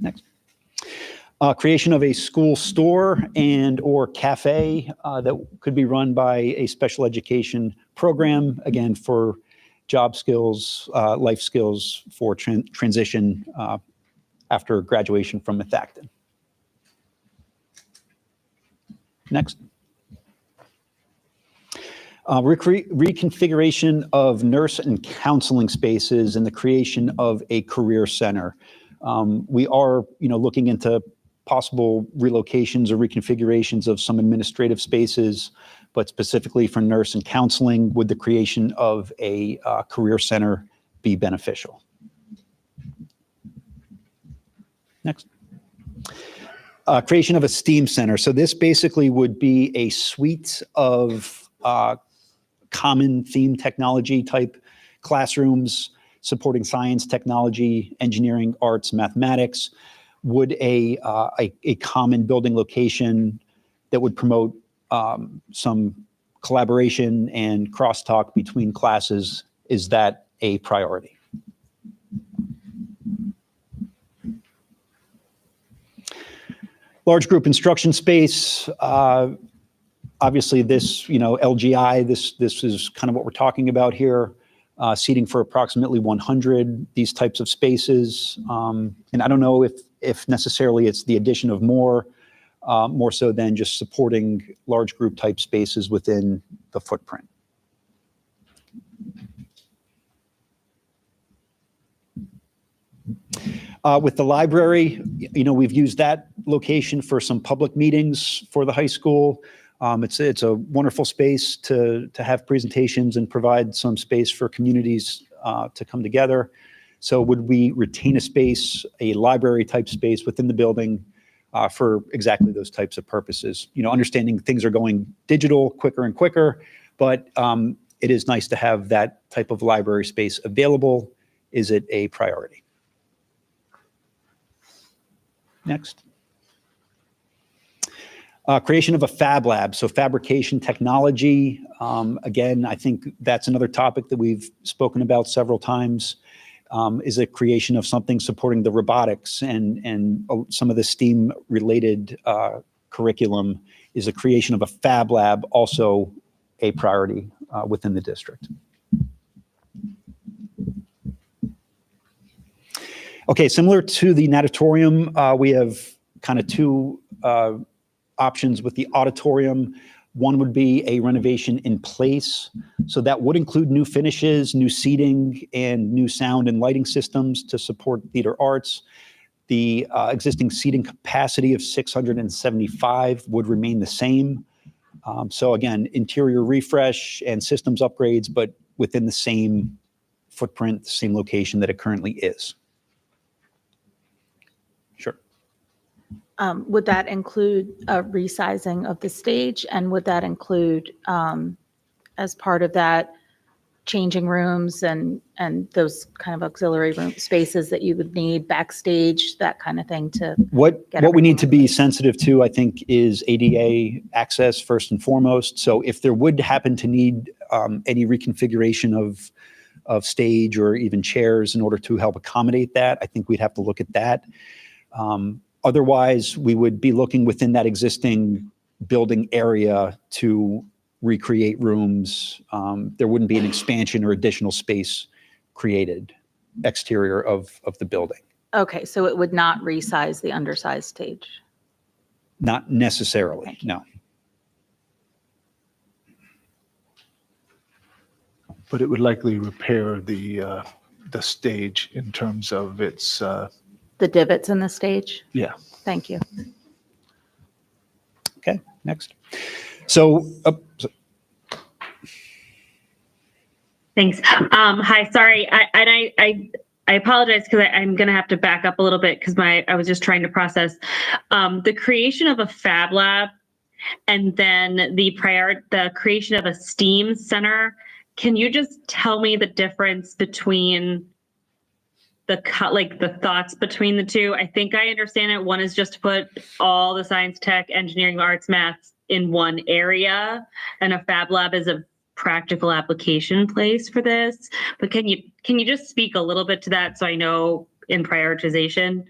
[SPEAKER 7] Next. Creation of a school store and or cafe that could be run by a special education program, again, for job skills, life skills for transition after graduation from Methacton. Next. Reconfiguration of nurse and counseling spaces and the creation of a career center. We are, looking into possible relocations or reconfigurations of some administrative spaces, but specifically for nurse and counseling, would the creation of a career center be beneficial? Next. Creation of a STEAM center. So this basically would be a suite of common theme technology type classrooms supporting science, technology, engineering, arts, mathematics. Would a common building location that would promote some collaboration and crosstalk between classes, is that a priority? Large group instruction space. Obviously, this, LGI, this is kind of what we're talking about here. Seating for approximately 100, these types of spaces. And I don't know if necessarily it's the addition of more so than just supporting large group type spaces within the footprint. With the library, we've used that location for some public meetings for the high school. It's a wonderful space to have presentations and provide some space for communities to come together. So would we retain a space, a library type space within the building for exactly those types of purposes? Understanding things are going digital quicker and quicker, but it is nice to have that type of library space available. Is it a priority? Next. Creation of a fab lab, so fabrication technology. Again, I think that's another topic that we've spoken about several times, is a creation of something supporting the robotics and some of the STEAM-related curriculum. Is a creation of a fab lab also a priority within the district? Okay, similar to the natatorium, we have kind of two options with the auditorium. One would be a renovation in place. So that would include new finishes, new seating, and new sound and lighting systems to support theater arts. The existing seating capacity of 675 would remain the same. So again, interior refresh and systems upgrades, but within the same footprint, the same location that it currently is. Sure.
[SPEAKER 12] Would that include a resizing of the stage? And would that include, as part of that, changing rooms and those kind of auxiliary room spaces that you would need backstage, that kind of thing to
[SPEAKER 7] What
[SPEAKER 12] get
[SPEAKER 7] we need to
[SPEAKER 12] everything
[SPEAKER 7] be sensitive to, I think, is ADA access first and foremost. So if there would happen to need any reconfiguration of stage or even chairs in order to help accommodate that, I think we'd have to look at that. Otherwise, we would be looking within that existing building area to recreate rooms. There wouldn't be an expansion or additional space created exterior of the building.
[SPEAKER 12] Okay, so it would not resize the undersized stage?
[SPEAKER 7] Not necessarily, no.
[SPEAKER 4] But it would likely repair the stage in terms of its,
[SPEAKER 12] The divots in the stage?
[SPEAKER 4] yeah.
[SPEAKER 12] Thank you.
[SPEAKER 7] Okay, next. So,
[SPEAKER 9] Thanks. Hi, sorry. I apologize because I'm going to have to back up a little bit because I was just trying to process the creation of a fab lab and then the creation of a STEAM center. Can you just tell me the difference between the thoughts between the two? I think I understand it. One is just to put all the science, tech, engineering, arts, maths in one area, and a fab lab is a practical application place for this. But can you just speak a little bit to that so I know in prioritization?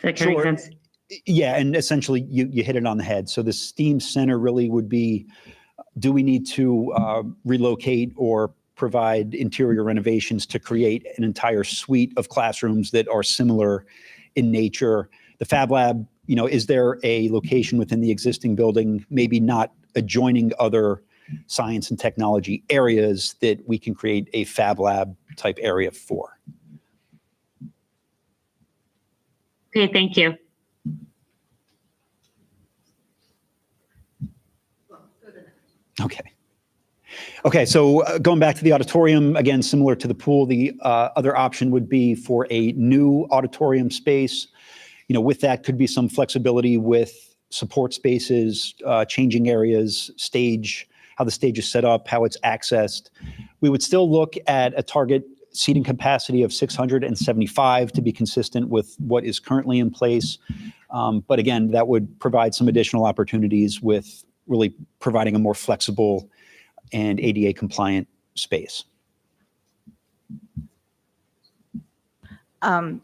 [SPEAKER 9] that make
[SPEAKER 7] Sure.
[SPEAKER 9] sense?
[SPEAKER 7] Yeah, and essentially you hit it on the head. So the STEAM Center really would be, do we need to relocate or provide interior renovations to create an entire suite of classrooms that are similar in nature? The Fab Lab, is there a location within the existing building, maybe not adjoining other science and technology areas, that we can create a Fab Lab type area for?
[SPEAKER 9] Okay, thank you.
[SPEAKER 7] Okay. Okay, so going back to the auditorium, again, similar to the pool, the other option would be for a new auditorium space. With that could be some flexibility with support spaces, changing areas, stage, how the stage is set up, how it's accessed. We would still look at a target seating capacity of 675 to be consistent with what is currently in place. But again, that would provide some additional opportunities with really providing a more flexible and ADA compliant space.
[SPEAKER 12] I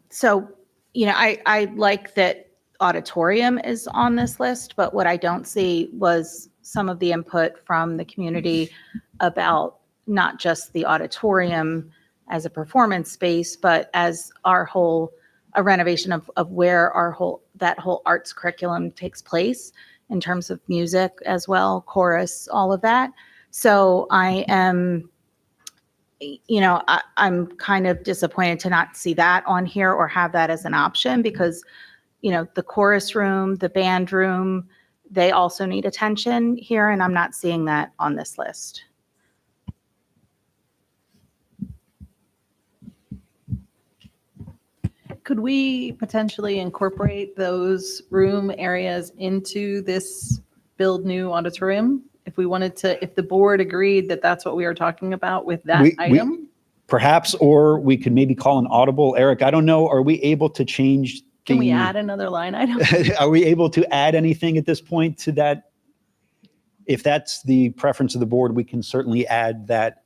[SPEAKER 12] like that auditorium is on this list, but what I don't see was some of the input from the community about not just the auditorium as a performance space, but as a renovation of where that whole arts curriculum takes place in terms of music as well, chorus, all of that. So I'm kind of disappointed to not see that on here or have that as an option, because, the chorus room, the band room, they also need attention here, and I'm not seeing that on this list.
[SPEAKER 6] Could we potentially incorporate those room areas into this build new auditorium? If we wanted to, if the board agreed that that's what we are talking about with that item?
[SPEAKER 7] Perhaps, or we could maybe call an audible. Eric, I don't know, are we able to change?
[SPEAKER 6] Can we add another line item?
[SPEAKER 7] Are we able to add anything at this point to that? If that's the preference of the board, we can certainly add that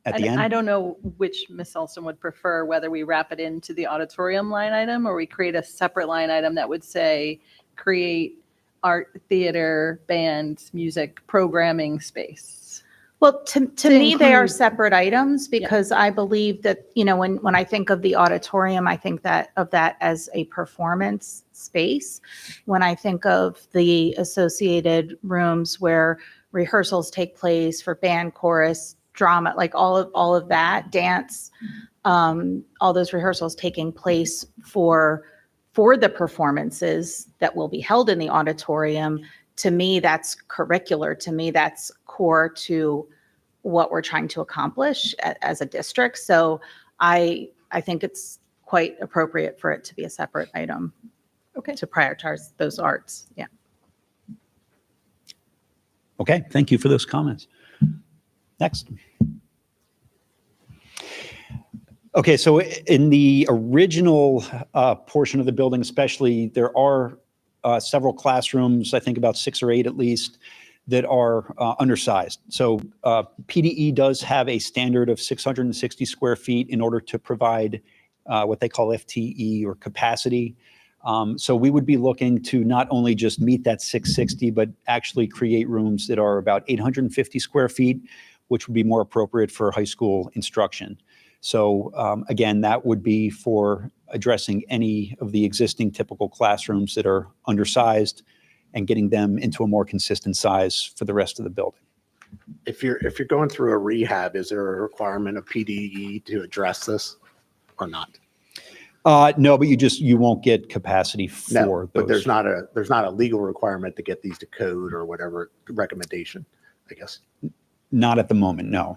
[SPEAKER 7] at the end.
[SPEAKER 6] I don't know which Ms. Elston would prefer, whether we wrap it into the auditorium line item or we create a separate line item that would say, create art, theater, band, music, programming space.
[SPEAKER 12] Well, to me, they are
[SPEAKER 6] include-
[SPEAKER 12] separate items, because I believe that, when I think of the auditorium, I think of that as a performance space. When I think of the associated rooms where rehearsals take place for band, chorus, drama, like all of that, dance, all those rehearsals taking place for the performances that will be held in the auditorium, to me, that's curricular. To me, that's core to what we're trying to accomplish as a district. So I think it's quite appropriate for it to be a separate item.
[SPEAKER 6] Okay.
[SPEAKER 12] To prioritize those arts. Yeah.
[SPEAKER 7] Okay, thank you for those comments. Next. Okay, so in the original portion of the building especially, there are several classrooms, I think about 6 or 8 at least, that are undersized. So PDE does have a standard of 660 square feet in order to provide what they call FTE or capacity. So we would be looking to not only just meet that 660, but actually create rooms that are about 850 square feet, which would be more appropriate for high school instruction. So again, that would be for addressing any of the existing typical classrooms that are undersized and getting them into a more consistent size for the rest of the building.
[SPEAKER 10] If you're going through a rehab, is there a requirement of PDE to address this or not?
[SPEAKER 7] No, but you won't get capacity for
[SPEAKER 10] No,
[SPEAKER 7] those.
[SPEAKER 10] but there's not a legal requirement to get these to code or whatever recommendation, I guess.
[SPEAKER 7] Not at the moment, no.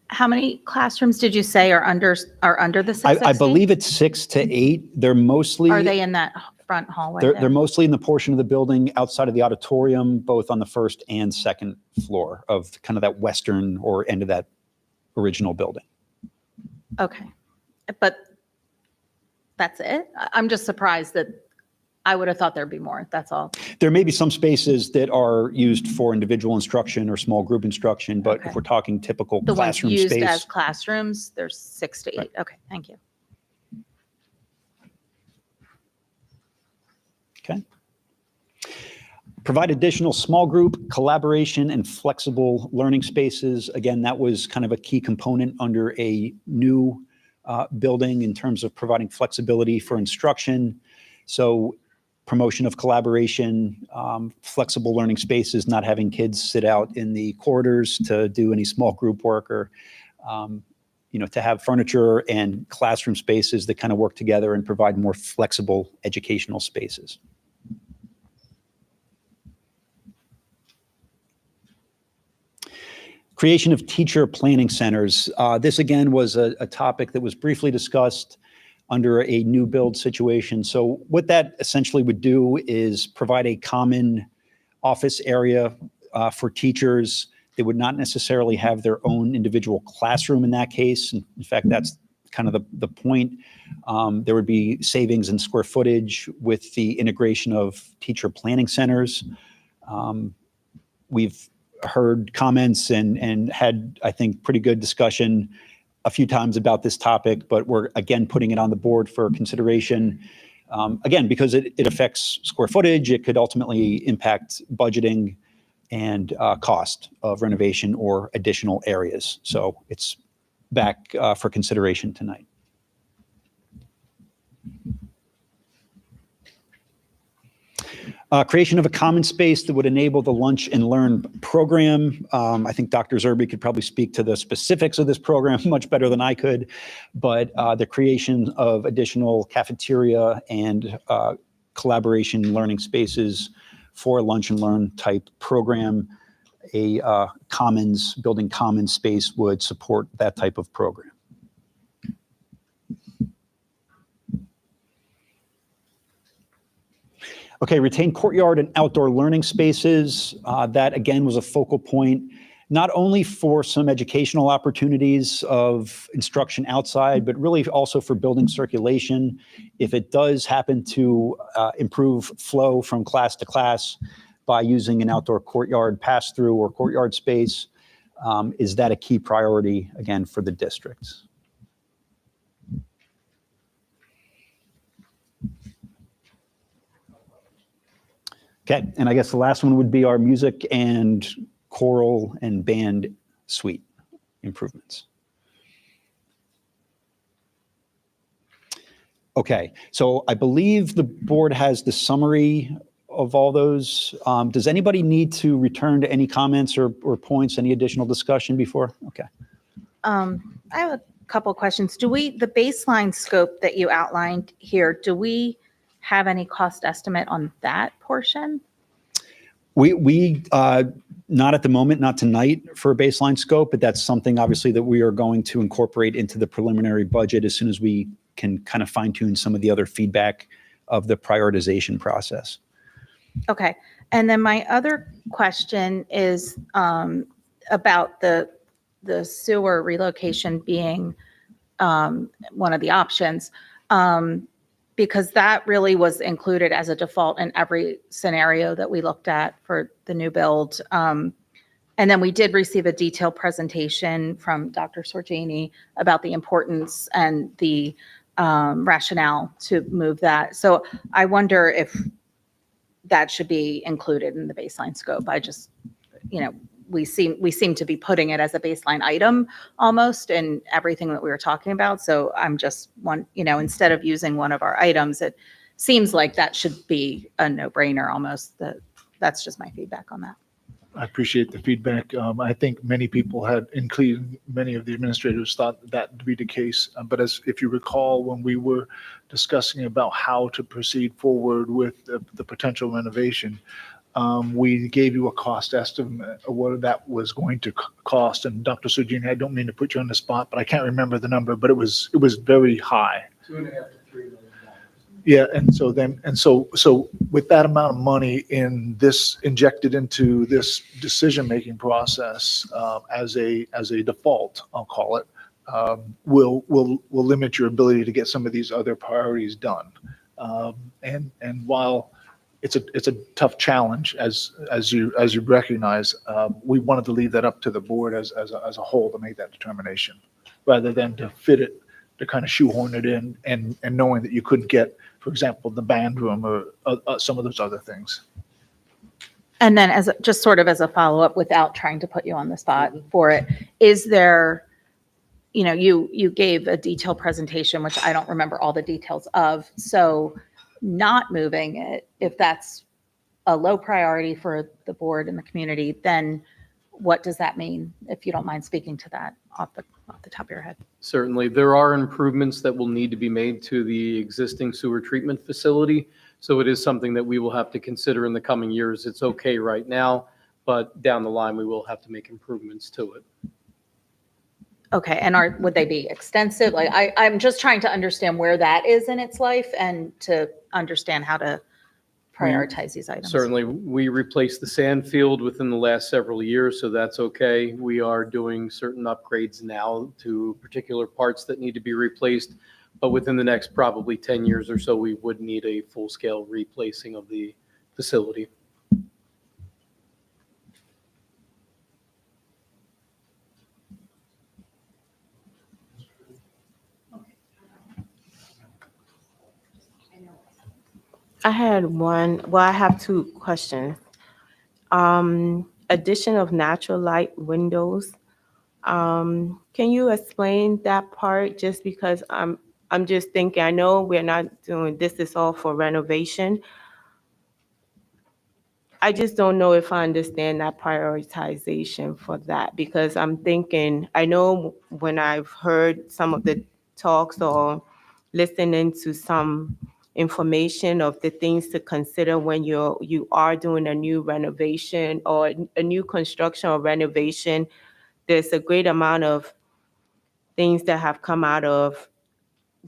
[SPEAKER 12] How many classrooms did you say are under the 660?
[SPEAKER 7] I believe it's 6 to 8. They're mostly.
[SPEAKER 12] Are they in that front hallway?
[SPEAKER 7] They're mostly in the portion of the building outside of the auditorium, both on the first and second floor of kind of that western or end of that original building.
[SPEAKER 12] Okay. But that's it? I'm just surprised that I would have thought there'd be more. That's all.
[SPEAKER 7] There may be some spaces that are used for individual instruction or small group instruction, but
[SPEAKER 12] Okay.
[SPEAKER 7] if we're talking typical
[SPEAKER 12] The ones
[SPEAKER 7] classroom
[SPEAKER 12] used
[SPEAKER 7] space.
[SPEAKER 12] as classrooms, there's 6 to 8.
[SPEAKER 7] Right.
[SPEAKER 12] Okay, thank you.
[SPEAKER 7] Okay. Provide additional small group collaboration and flexible learning spaces. Again, that was kind of a key component under a new building in terms of providing flexibility for instruction. So promotion of collaboration, flexible learning spaces, not having kids sit out in the corridors to do any small group work, or to have furniture and classroom spaces that kind of work together and provide more flexible educational spaces. Creation of teacher planning centers. This again was a topic that was briefly discussed under a new build situation. So what that essentially would do is provide a common office area for teachers. They would not necessarily have their own individual classroom in that case. In fact, that's kind of the point. There would be savings in square footage with the integration of teacher planning centers. We've heard comments and had, I think, pretty good discussion a few times about this topic, but we're again putting it on the board for consideration. Again, because it affects square footage, it could ultimately impact budgeting and cost of renovation or additional areas. So it's back for consideration tonight. Creation of a common space that would enable the Lunch and Learn program. I think Dr. Zerby could probably speak to the specifics of this program much better than I could, but the creation of additional cafeteria and collaboration learning spaces for a Lunch and Learn type program, a building commons space would support that type of program. Okay, retain courtyard and outdoor learning spaces. That again was a focal point, not only for some educational opportunities of instruction outside, but really also for building circulation. If it does happen to improve flow from class to class by using an outdoor courtyard pass-through or courtyard space, is that a key priority again for the districts? Okay, and I guess the last one would be our music and choral and band suite improvements. Okay, so I believe the board has the summary of all those. Does anybody need to return to any comments or points, any additional discussion before? Okay.
[SPEAKER 12] I have a couple questions. The baseline scope that you outlined here, do we have any cost estimate on that portion?
[SPEAKER 7] We not at the moment, not tonight for a baseline scope, but that's something obviously that we are going to incorporate into the preliminary budget as soon as we can kind of fine tune some of the other feedback of the prioritization process.
[SPEAKER 12] Okay. And then my other question is about the sewer relocation being one of the options. Because that really was included as a default in every scenario that we looked at for the new build. And then we did receive a detailed presentation from Dr. Sorgini about the importance and the rationale to move that. So I wonder if that should be included in the baseline scope. I just, we seem to be putting it as a baseline item almost in everything that we were talking about. So I'm just instead of using one of our items, it seems like that should be a no-brainer almost. That's just my feedback on that.
[SPEAKER 4] I appreciate the feedback. I think many people had, including many of the administrators, thought that to be the case. But if you recall, when we were discussing about how to proceed forward with the potential renovation, we gave you a cost estimate of what that was going to cost. And Dr. Sorgini, I don't mean to put you on the spot, but I can't remember the number, but it was very high. $2.5 to $3 million. Yeah, so with that amount of money injected into this decision-making process as a default, I'll call it, will limit your ability to get some of these other priorities done. And while it's a tough challenge, as you recognize, we wanted to leave that up to the board as a whole to make that determination, rather than to fit it, to kind of shoehorn it in, and knowing that you couldn't get for example, the band room or some of those other things.
[SPEAKER 12] And then just sort of as a follow-up, without trying to put you on the spot for it, is there, you gave a detailed presentation, which I don't remember all the details of. So not moving it, if that's a low priority for the board and the community, then what does that mean? If you don't mind speaking to that off the top of your head.
[SPEAKER 13] Certainly, there are improvements that will need to be made to the existing sewer treatment facility. So it is something that we will have to consider in the coming years. It's okay right now, but down the line, we will have to make improvements to it.
[SPEAKER 12] Okay, and would they be extensive? Like, I'm just trying to understand where that is in its life and to understand how to prioritize these items.
[SPEAKER 13] Certainly, we replaced the sand field within the last several years, so that's okay. We are doing certain upgrades now to particular parts that need to be replaced, but within the next probably 10 years or so, we would need a full-scale replacing of the facility.
[SPEAKER 8] I have two questions. Addition of natural light windows. Can you explain that part? Just because I'm just thinking, I know we're not doing, this is all for renovation. I just don't know if I understand that prioritization for that, because I'm thinking, I know when I've heard some of the talks or listening to some information of the things to consider when you are doing a new renovation or a new construction or renovation, there's a great amount of things that have come out of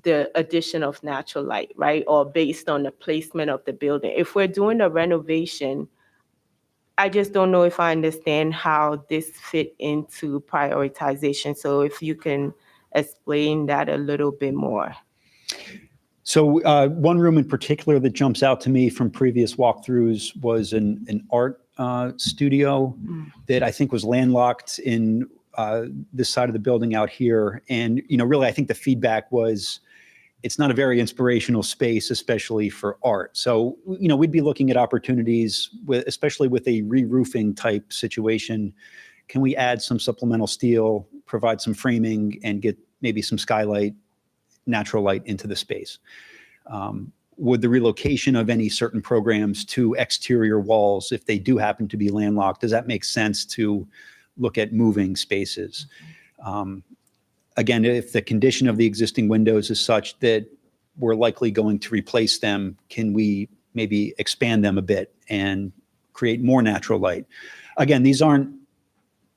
[SPEAKER 8] the addition of natural light, right? Or based on the placement of the building. If we're doing a renovation, I just don't know if I understand how this fit into prioritization. So if you can explain that a little bit more.
[SPEAKER 7] So one room in particular that jumps out to me from previous walkthroughs was an art studio that I think was landlocked in this side of the building out here. And, really, I think the feedback was it's not a very inspirational space, especially for art. So, we'd be looking at opportunities, especially with a re-roofing type situation. Can we add some supplemental steel, provide some framing, and get maybe some skylight, natural light into the space? Would the relocation of any certain programs to exterior walls, if they do happen to be landlocked, does that make sense to look at moving spaces? Again, if the condition of the existing windows is such that we're likely going to replace them, can we maybe expand them a bit and create more natural light? Again, these aren't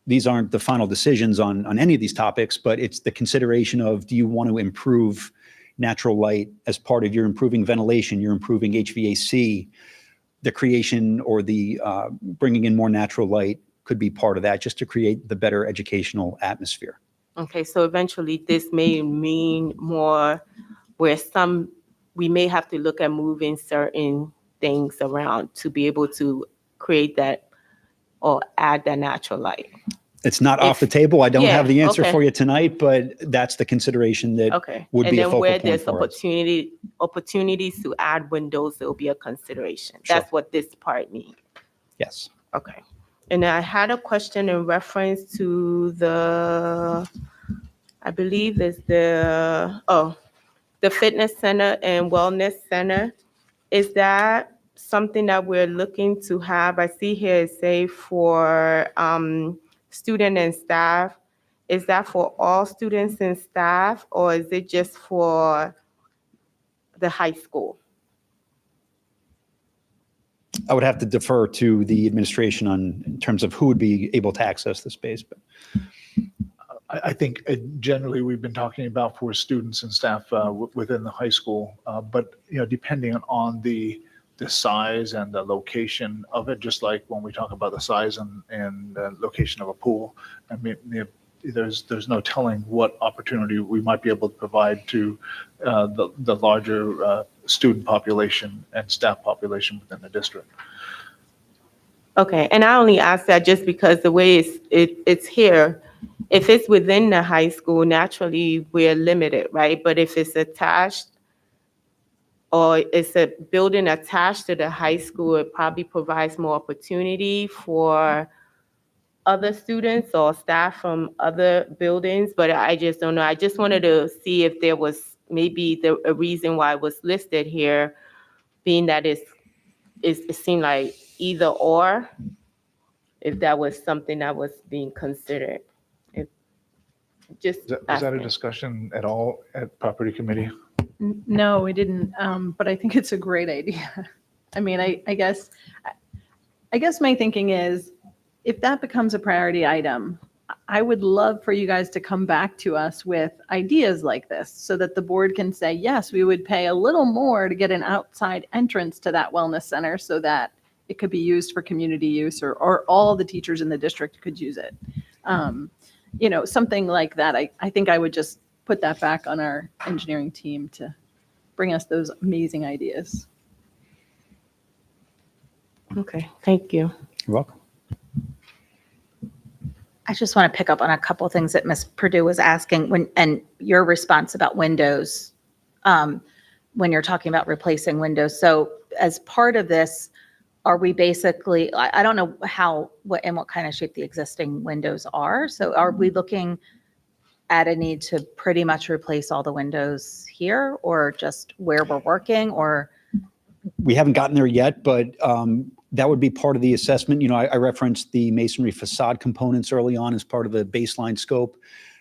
[SPEAKER 7] the final decisions on any of these topics, but it's the consideration of, do you want to improve natural light as part of your improving ventilation, you're improving HVAC, the creation or the bringing in more natural light could be part of that, just to create the better educational atmosphere.
[SPEAKER 8] Okay, so eventually this may mean more where we may have to look at moving certain things around to be able to create that or add that natural light.
[SPEAKER 7] It's not off the table. I don't have the answer
[SPEAKER 8] okay.
[SPEAKER 7] for you tonight, but that's the consideration that would
[SPEAKER 8] and
[SPEAKER 7] be a
[SPEAKER 8] then
[SPEAKER 7] focal
[SPEAKER 8] where
[SPEAKER 7] point
[SPEAKER 8] there's
[SPEAKER 7] for us.
[SPEAKER 8] opportunities to add windows, it will be a consideration.
[SPEAKER 7] Sure.
[SPEAKER 8] That's what this part means.
[SPEAKER 7] Yes.
[SPEAKER 8] Okay. And I had a question in reference to I believe it's the fitness center and wellness center. Is that something that we're looking to have? I see here it say for student and staff. Is that for all students and staff, or is it just for the high school?
[SPEAKER 7] I would have to defer to the administration in terms of who would be able to access the space. But
[SPEAKER 4] I think generally we've been talking about for students and staff within the high school, but depending on the size and the location of it, just like when we talk about the size and location of a pool, I mean, there's no telling what opportunity we might be able to provide to the larger student population and staff population within the district.
[SPEAKER 8] Okay, and I only ask that just because the way it's here, if it's within the high school, naturally we're limited, right? But if it's attached, or it's a building attached to the high school, it probably provides more opportunity for other students or staff from other buildings, but I just don't know. I just wanted to see if there was maybe a reason why it was listed here, being that it seemed like either or, if that was something that was being considered. If just
[SPEAKER 4] Is that a
[SPEAKER 8] asking.
[SPEAKER 4] discussion at all at property committee?
[SPEAKER 6] No, we didn't, but I think it's a great idea. I mean, I guess my thinking is, if that becomes a priority item, I would love for you guys to come back to us with ideas like this so that the board can say, yes, we would pay a little more to get an outside entrance to that wellness center so that it could be used for community use, or all the teachers in the district could use it. Something like that. I think I would just put that back on our engineering team to bring us those amazing ideas.
[SPEAKER 8] Okay, thank you.
[SPEAKER 7] You're welcome.
[SPEAKER 12] I just want to pick up on a couple of things that Ms. Purdue was asking and your response about windows, when you're talking about replacing windows. So as part of this, are we basically, I don't know what kind of shape the existing windows are. So are we looking at a need to pretty much replace all the windows here, or just where we're working, or?
[SPEAKER 7] We haven't gotten there yet, but that would be part of the assessment. I referenced the masonry facade components early on as part of the baseline scope.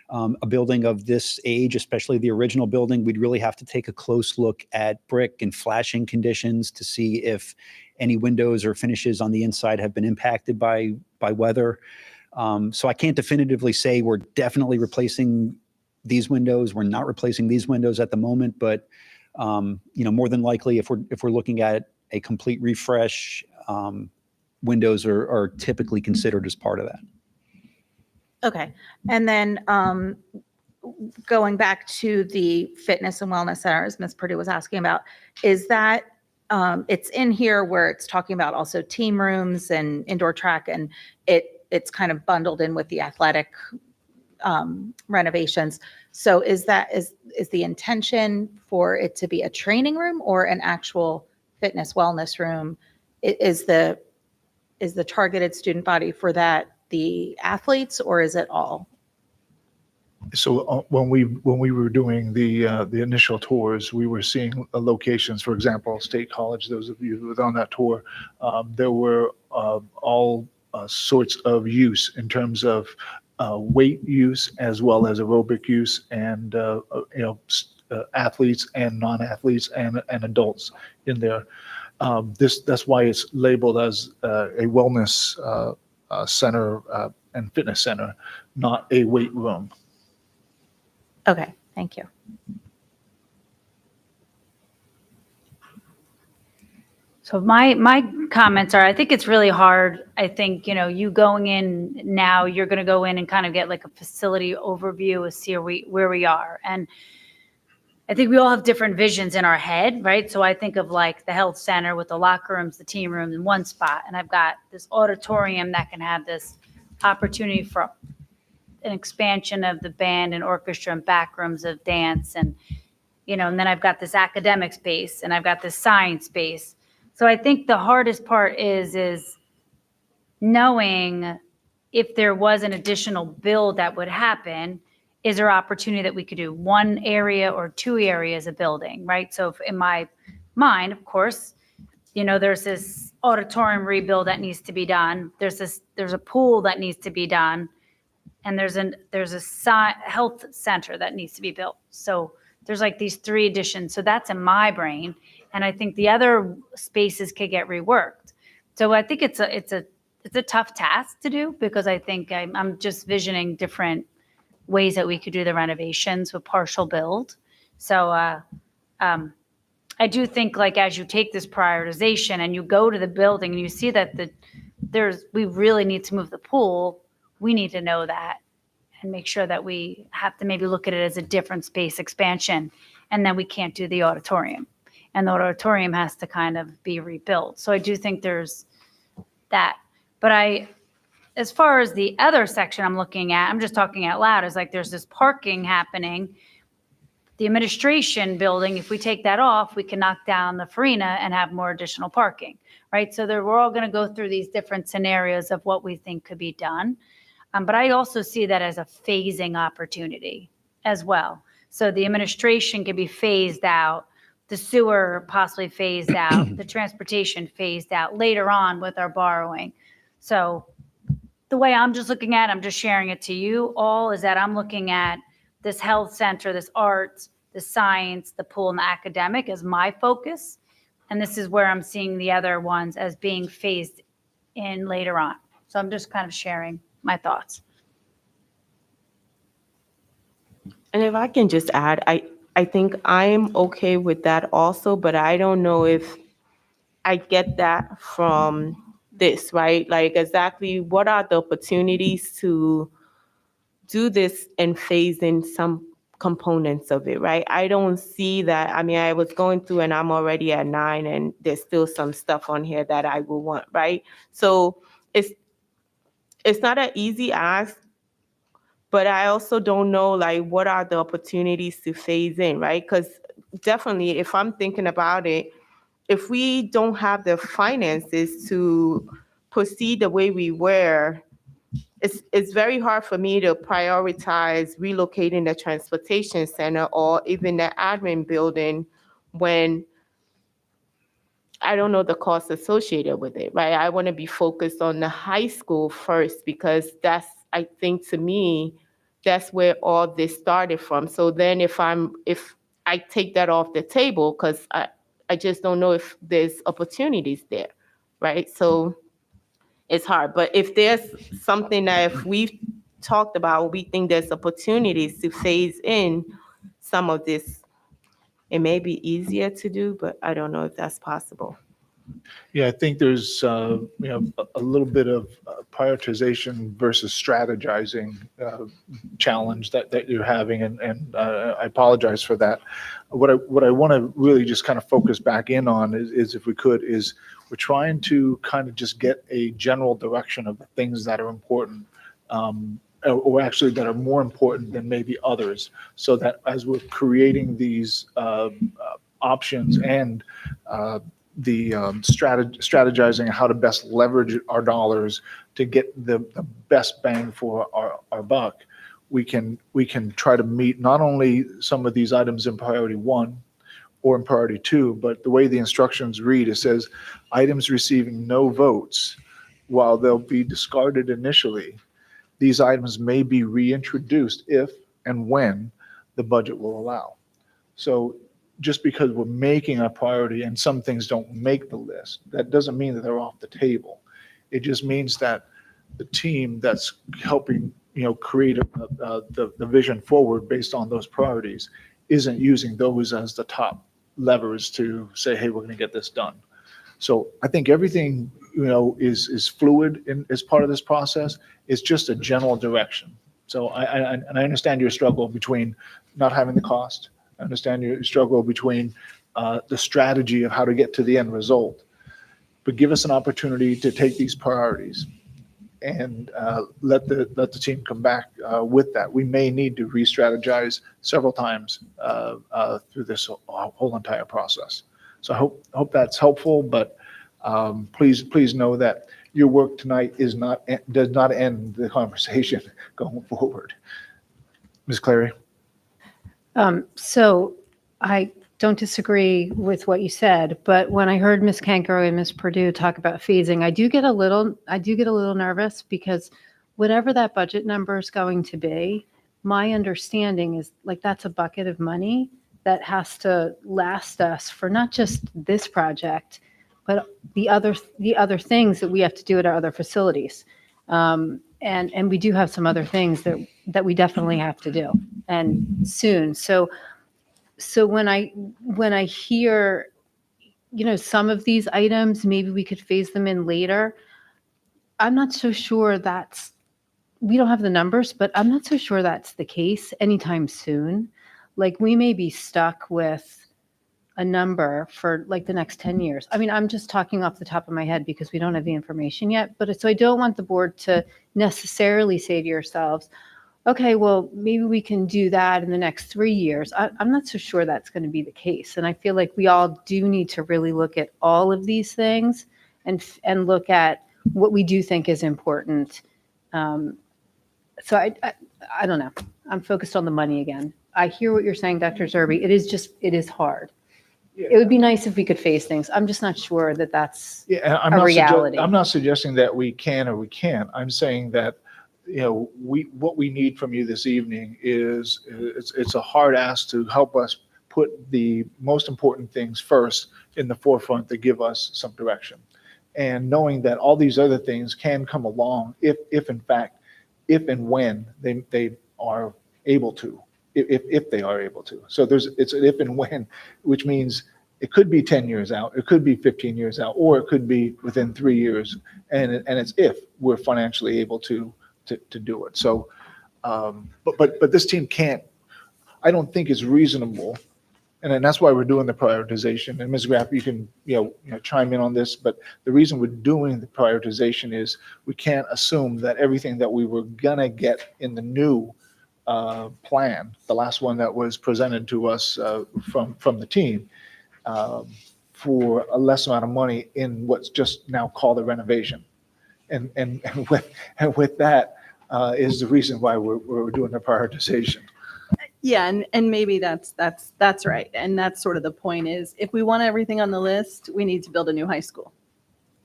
[SPEAKER 7] A building of this age, especially the original building, we'd really have to take a close look at brick and flashing conditions to see if any windows or finishes on the inside have been impacted by weather. So I can't definitively say we're definitely replacing these windows. We're not replacing these windows at the moment, but more than likely, if we're looking at a complete refresh, windows are typically considered as part of that.
[SPEAKER 12] Okay. And then going back to the fitness and wellness centers, Ms. Purdue was asking about, is that it's in here where it's talking about also team rooms and indoor track, and it's kind of bundled in with the athletic renovations. So is the intention for it to be a training room or an actual fitness wellness room? Is the targeted student body for that the athletes, or is it all?
[SPEAKER 4] So when we were doing the initial tours, we were seeing locations, for example, State College. Those of you who were on that tour, there were all sorts of use in terms of weight use as well as aerobic use, and athletes and non-athletes and adults in there. That's why it's labeled as a wellness center and fitness center, not a weight room.
[SPEAKER 12] Okay, thank you.
[SPEAKER 1] So my comments are, I think it's really hard. I think, you going in now, you're going to go in and kind of get like a facility overview and see where we are. And I think we all have different visions in our head, right? So I think of like the health center with the locker rooms, the team rooms in one spot. And I've got this auditorium that can have this opportunity for an expansion of the band and orchestra and back rooms of dance. And then I've got this academic space and I've got this science space. So I think the hardest part is knowing if there was an additional build that would happen, is there opportunity that we could do one area or two areas of building, right? So if in my mind, of course, there's this auditorium rebuild that needs to be done. There's a pool that needs to be done. And there's a health center that needs to be built. So there's like these three additions. So that's in my brain. And I think the other spaces could get reworked. So I think it's a tough task to do, because I think I'm just visioning different ways that we could do the renovations with partial build. So I do think, like, as you take this prioritization and you go to the building and you see that we really need to move the pool, we need to know that and make sure that we have to maybe look at it as a different space expansion, and then we can't do the auditorium. And the auditorium has to kind of be rebuilt. So I do think there's that. But as far as the other section I'm looking at, I'm just talking out loud, is like there's this parking happening. The administration building, if we take that off, we can knock down the Farina and have more additional parking, right? So we're all going to go through these different scenarios of what we think could be done. But I also see that as a phasing opportunity as well. So the administration can be phased out, the sewer possibly phased out, the transportation phased out later on with our borrowing. So the way I'm just looking at, I'm just sharing it to you all, is that I'm looking at this health center, this arts, the science, the pool, and the academic as my focus. And this is where I'm seeing the other ones as being phased in later on. So I'm just kind of sharing my thoughts.
[SPEAKER 8] And if I can just add, I think I'm okay with that also, but I don't know if I get that from this, right? Like exactly what are the opportunities to do this and phase in some components of it, right? I don't see that. I mean, I was going through and I'm already at 9 and there's still some stuff on here that I will want, right? So it's not an easy ask, but I also don't know, like, what are the opportunities to phase in, right? Because definitely, if I'm thinking about it, if we don't have the finances to proceed the way we were, it's very hard for me to prioritize relocating the transportation center or even the admin building when I don't know the cost associated with it, right? I want to be focused on the high school first because that's, I think to me, that's where all this started from. So then if I take that off the table, because I just don't know if there's opportunities there, right? So it's hard. But if there's something that if we've talked about, we think there's opportunities to phase in some of this, it may be easier to do, but I don't know if that's possible.
[SPEAKER 4] Yeah, I think there's a little bit of prioritization versus strategizing challenge that you're having, and I apologize for that. What I want to really just kind of focus back in on is if we could, is we're trying to kind of just get a general direction of the things that are important, or actually that are more important than maybe others, so that as we're creating these options and the strategizing how to best leverage our dollars to get the best bang for our buck, we can try to meet not only some of these items in priority 1 or in priority 2, but the way the instructions read, it says items receiving no votes, while they'll be discarded initially, these items may be reintroduced if and when the budget will allow. So just because we're making a priority and some things don't make the list, that doesn't mean that they're off the table. It just means that the team that's helping, create the vision forward based on those priorities isn't using those as the top levers to say, hey, we're going to get this done. So I think everything, is fluid as part of this process. It's just a general direction. So I understand your struggle between not having the cost. I understand your struggle between the strategy of how to get to the end result, but give us an opportunity to take these priorities and let the team come back with that. We may need to re-strategize several times through this whole entire process. So I hope that's helpful, but please know that your work tonight does not end the conversation going forward. Ms. Clary.
[SPEAKER 11] So I don't disagree with what you said, but when I heard Ms. Kanko and Ms. Perdue talk about phasing, I do get a little nervous because whatever that budget number is going to be, my understanding is like that's a bucket of money that has to last us for not just this project, but the other things that we have to do at our other facilities. And we do have some other things that we definitely have to do and soon. So when I hear, some of these items, maybe we could phase them in later. I'm not so sure we don't have the numbers, but I'm not so sure that's the case anytime soon. Like we may be stuck with a number for like the next 10 years. I mean, I'm just talking off the top of my head because we don't have the information yet, so I don't want the board to necessarily say to yourselves, okay, well, maybe we can do that in the next 3 years. I'm not so sure that's going to be the case. And I feel like we all do need to really look at all of these things and look at what we do think is important. So I don't know. I'm focused on the money again. I hear what you're saying, Dr. Zerby. It is hard. It would be nice if we could face things. I'm just not sure that that's
[SPEAKER 4] Yeah, and
[SPEAKER 11] a reality.
[SPEAKER 4] I'm not suggesting that we can or we can't. I'm saying that, what we need from you this evening is, it's a hard ask to help us put the most important things first in the forefront that give us some direction. And knowing that all these other things can come along if and when they are able to, if they are able to. So it's an if and when, which means it could be 10 years out, it could be 15 years out, or it could be within 3 years. And it's if we're financially able to do it. So, but this team can't, I don't think it's reasonable. And then that's why we're doing the prioritization. And Ms. Graff, you can, chime in on this, but the reason we're doing the prioritization is we can't assume that everything that we were gonna get in the new plan, the last one that was presented to us from the team, for a less amount of money in what's just now called a renovation. And with that is the reason why we're doing the prioritization.
[SPEAKER 6] Yeah, and maybe that's right. And that's sort of the point is, if we want everything on the list, we need to build a new high school.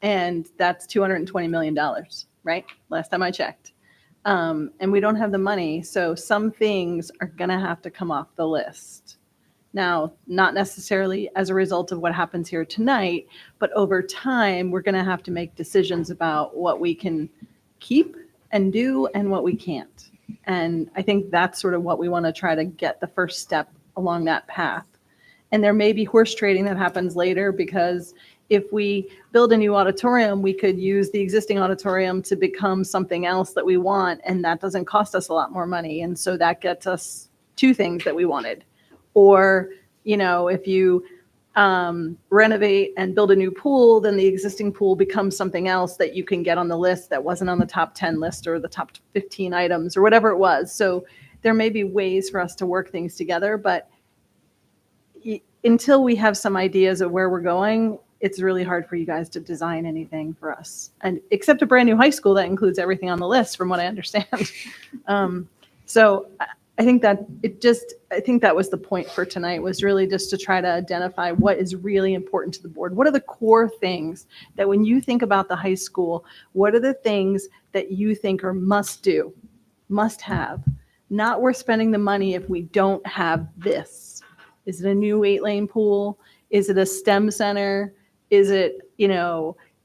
[SPEAKER 6] And that's $220 million, right? Last time I checked. And we don't have the money, so some things are gonna have to come off the list. Now, not necessarily as a result of what happens here tonight, but over time, we're gonna have to make decisions about what we can keep and do and what we can't. And I think that's sort of what we want to try to get the first step along that path. And there may be horse trading that happens later, because if we build a new auditorium, we could use the existing auditorium to become something else that we want, and that doesn't cost us a lot more money. And so that gets us two things that we wanted. Or, if you renovate and build a new pool, then the existing pool becomes something else that you can get on the list that wasn't on the top 10 list or the top 15 items or whatever it was. So there may be ways for us to work things together, but until we have some ideas of where we're going, it's really hard for you guys to design anything for us, and except a brand new high school that includes everything on the list, from what I understand. So I think that was the point for tonight, was really just to try to identify what is really important to the board. What are the core things that, when you think about the high school, what are the things that you think are must do, must have, not worth spending the money if we don't have this? Is it a new 8-lane pool? Is it a STEM center? Is it,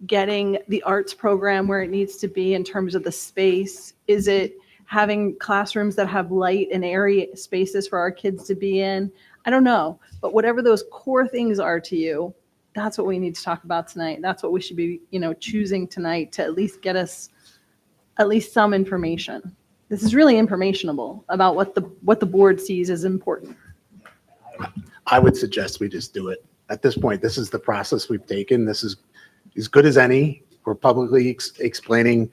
[SPEAKER 6] getting the arts program where it needs to be in terms of the space? Is it having classrooms that have light and airy spaces for our kids to be in? I don't know. But whatever those core things are to you, that's what we need to talk about tonight. That's what we should be, choosing tonight to at least get us at least some information. This is really informationable about what the board sees as important.
[SPEAKER 10] I would suggest we just do it. At this point, this is the process we've taken. This is as good as any. We're publicly explaining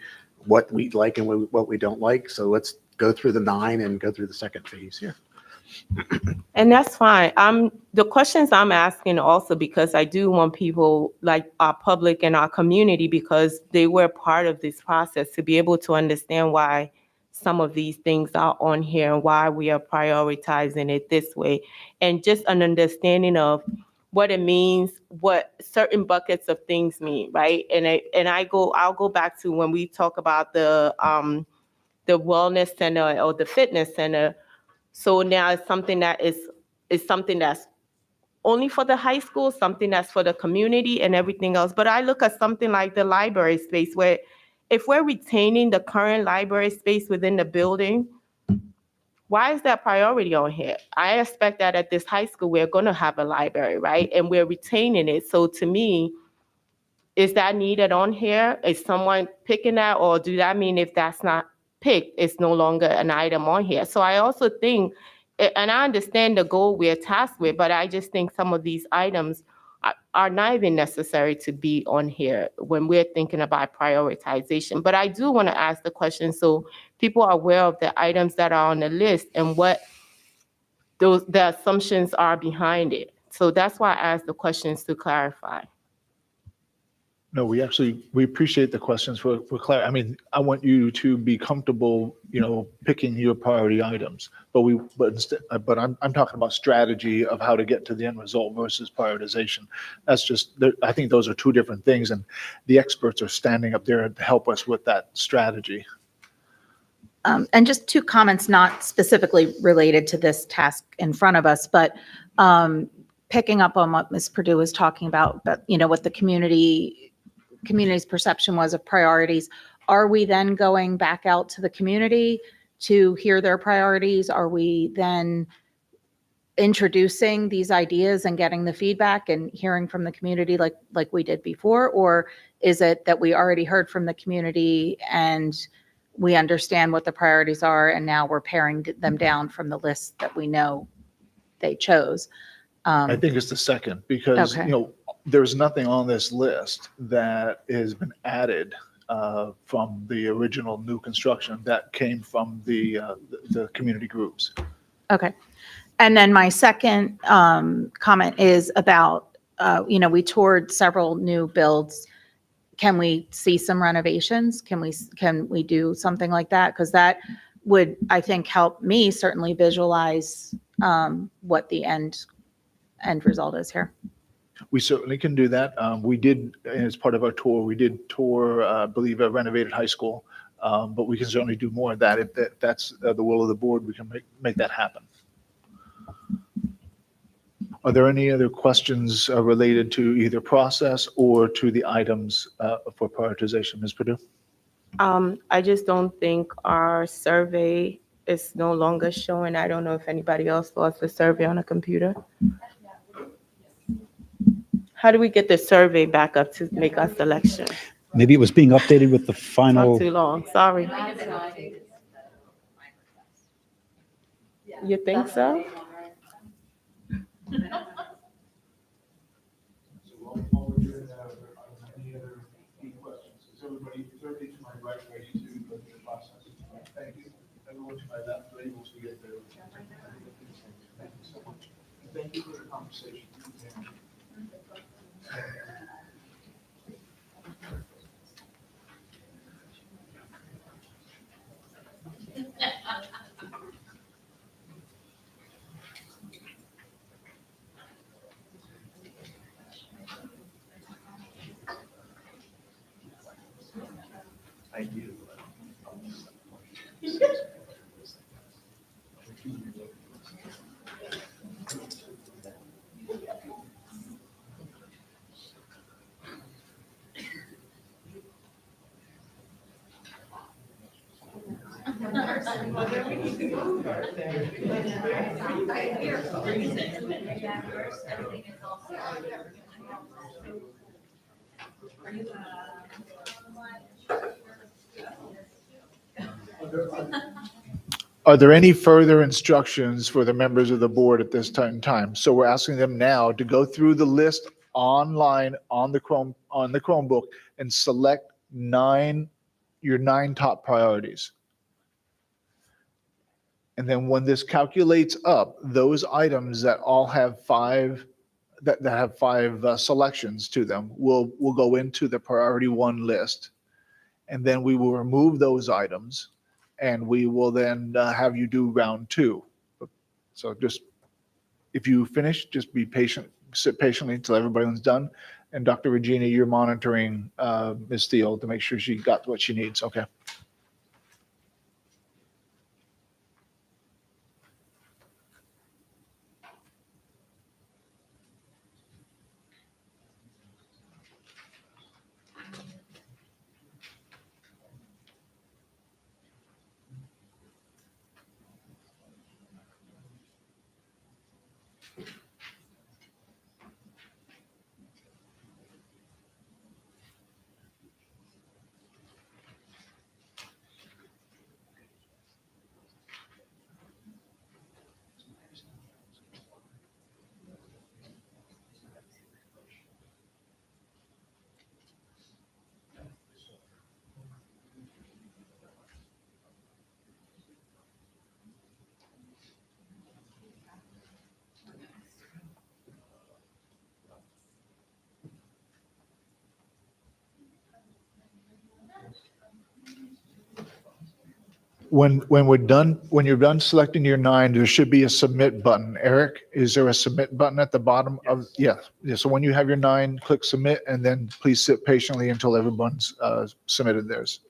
[SPEAKER 10] what we like and what we don't like. So let's go through the 9 and go through the second phase here.
[SPEAKER 8] And that's fine. The questions I'm asking also, because I do want people like our public and our community, because they were part of this process, to be able to understand why some of these things are on here and why we are prioritizing it this way, and just an understanding of what it means, what certain buckets of things mean, right? I'll go back to when we talk about the wellness center or the fitness center. So now it's something that is something that's only for the high school, something that's for the community and everything else. But I look at something like the library space, where if we're retaining the current library space within the building, why is that priority on here? I expect that at this high school, we're going to have a library, right? And we're retaining it. So to me, is that needed on here? Is someone picking that? Or do that mean if that's not picked, it's no longer an item on here? So I also think, and I understand the goal we're tasked with, but I just think some of these items are not even necessary to be on here when we're thinking about prioritization. But I do want to ask the question so people are aware of the items that are on the list and what the assumptions are behind it. So that's why I asked the questions to clarify.
[SPEAKER 4] No, we appreciate the questions for clarity. I mean, I want you to be comfortable, picking your priority items. But I'm talking about strategy of how to get to the end result versus prioritization. I think those are two different things, and the experts are standing up there to help us with that strategy.
[SPEAKER 12] And just two comments, not specifically related to this task in front of us, but picking up on what Ms. Purdue was talking about, but what the community's perception was of priorities. Are we then going back out to the community to hear their priorities? Are we then introducing these ideas and getting the feedback and hearing from the community like we did before? Or is it that we already heard from the community and we understand what the priorities are and now we're paring them down from the list that we know they chose?
[SPEAKER 4] I think it's the second because,
[SPEAKER 12] Okay.
[SPEAKER 4] There's nothing on this list that has been added from the original new construction that came from the community groups.
[SPEAKER 12] Okay. And then my second comment is about, we toured several new builds. Can we see some renovations? Can we do something like that? Because that would, I think, help me certainly visualize what the end result is here.
[SPEAKER 4] We certainly can do that. We did, as part of our tour, we did tour, I believe, a renovated high school. But we can certainly do more of that. If that's the will of the board, we can make that happen. Are there any other questions related to either process or to the items for prioritization, Ms. Purdue?
[SPEAKER 8] I just don't think our survey is no longer showing. I don't know if anybody else lost the survey on a computer. How do we get the survey back up to make our selection?
[SPEAKER 7] Maybe it was being updated with the
[SPEAKER 8] Not
[SPEAKER 7] final.
[SPEAKER 8] too long, sorry. You think so?
[SPEAKER 4] Thank you. Everyone to my left, able to get there. Thank you so much. Thank you for the conversation. Thank you. Are there any further instructions for the members of the board at this time? So we're asking them now to go through the list online on the Chromebook and select your 9 top priorities. And then when this calculates up, those items that all have 5 that have 5 selections to them will go into the priority 1 list. And then we will remove those items and we will then have you do round 2. So just, if you finish, just be patient, sit patiently until everyone's done. And Dr. Regina, you're monitoring Ms. Thiel to make sure she got what she needs. Okay. when you're done selecting your 9, there should be a submit button. Eric, is there a submit button at the bottom of, yeah. So when you have your 9, click submit, and then please sit patiently until everyone's submitted theirs.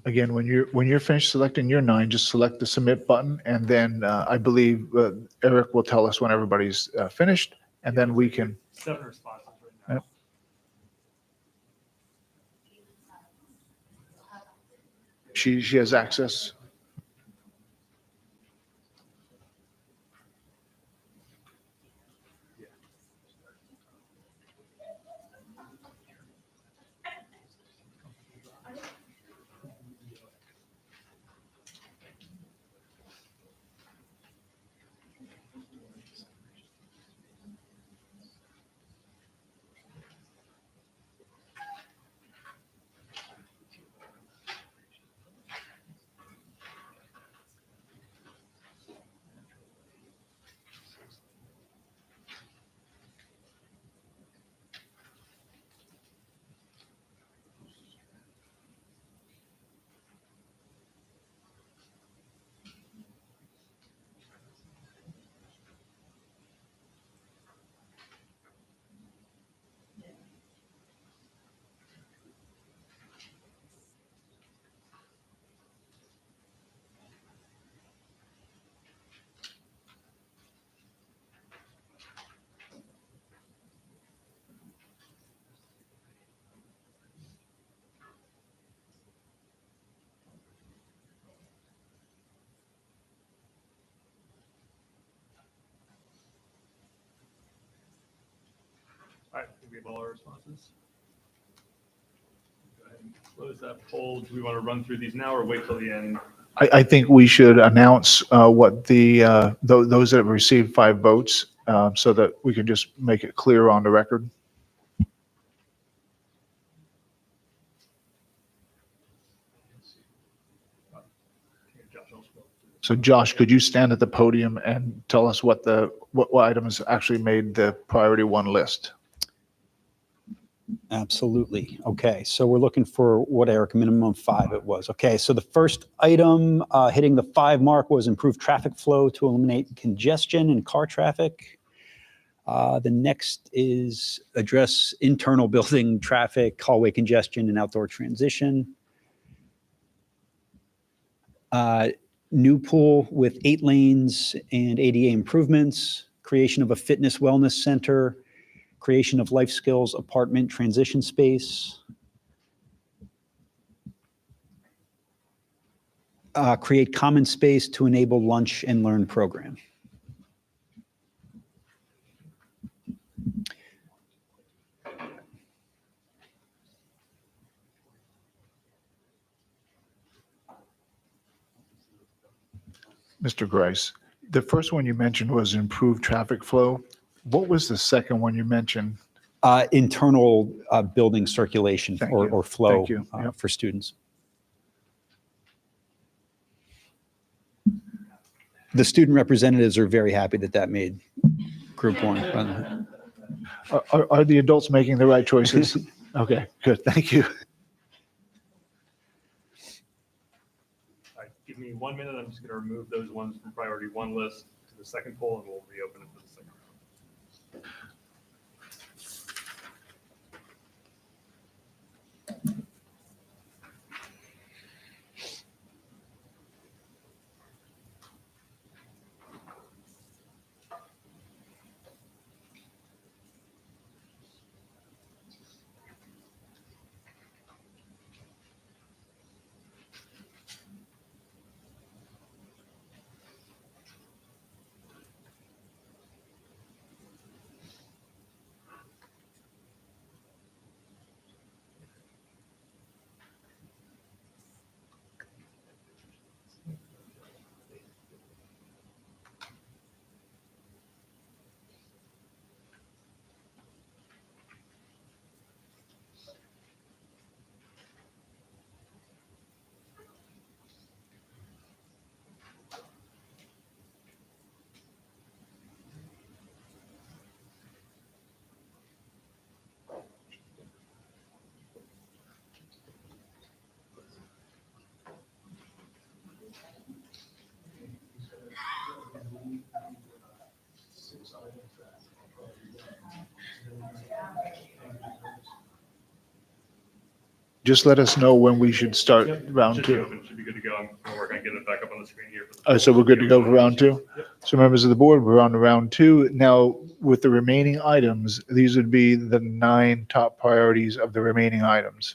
[SPEAKER 4] Again, when you're finished selecting your 9, just select the submit button, and then I believe Eric will tell us when everybody's finished, and then we can.
[SPEAKER 14] 7 responses right now.
[SPEAKER 4] Yep. She has access.
[SPEAKER 14] All right, we have all our responses. Go ahead and close that poll. Do we want to run through these now or wait till the end?
[SPEAKER 4] I think we should announce what those that have received 5 votes so that we can just make it clear on the record. So Josh, could you stand at the podium and tell us what items actually made the priority 1 list?
[SPEAKER 7] Absolutely. Okay, so we're looking for what, Eric, minimum 5 it was. Okay, so the first item hitting the 5 mark was improve traffic flow to eliminate congestion and car traffic. The next is address internal building traffic, hallway congestion, and outdoor transition. New pool with 8 lanes and ADA improvements, creation of a fitness wellness center, creation of life skills apartment transition space, create common space to enable lunch and learn program.
[SPEAKER 4] Mr. Grice, the first one you mentioned was improved traffic flow. What was the second one you mentioned?
[SPEAKER 7] Internal building circulation
[SPEAKER 4] Thank
[SPEAKER 7] or,
[SPEAKER 4] you.
[SPEAKER 7] or flow
[SPEAKER 4] Thank you. Yep.
[SPEAKER 7] for students. The student representatives are very happy that that made group 1.
[SPEAKER 4] Are the adults making the right choices? Okay, good. Thank you.
[SPEAKER 14] All right, give me 1 minute. I'm just going to remove those ones from priority 1 list to the second poll, and we'll reopen it for the second round.
[SPEAKER 4] Just let us know when we should start round
[SPEAKER 14] Should be
[SPEAKER 4] 2.
[SPEAKER 14] open. Should be good to go. I'm going to work on getting it back up on the screen here. For the
[SPEAKER 4] So we're good to go for round 2?
[SPEAKER 14] Yep.
[SPEAKER 4] So members of the board, we're on to round 2. Now, with the remaining items, these would be the 9 top priorities of the remaining items.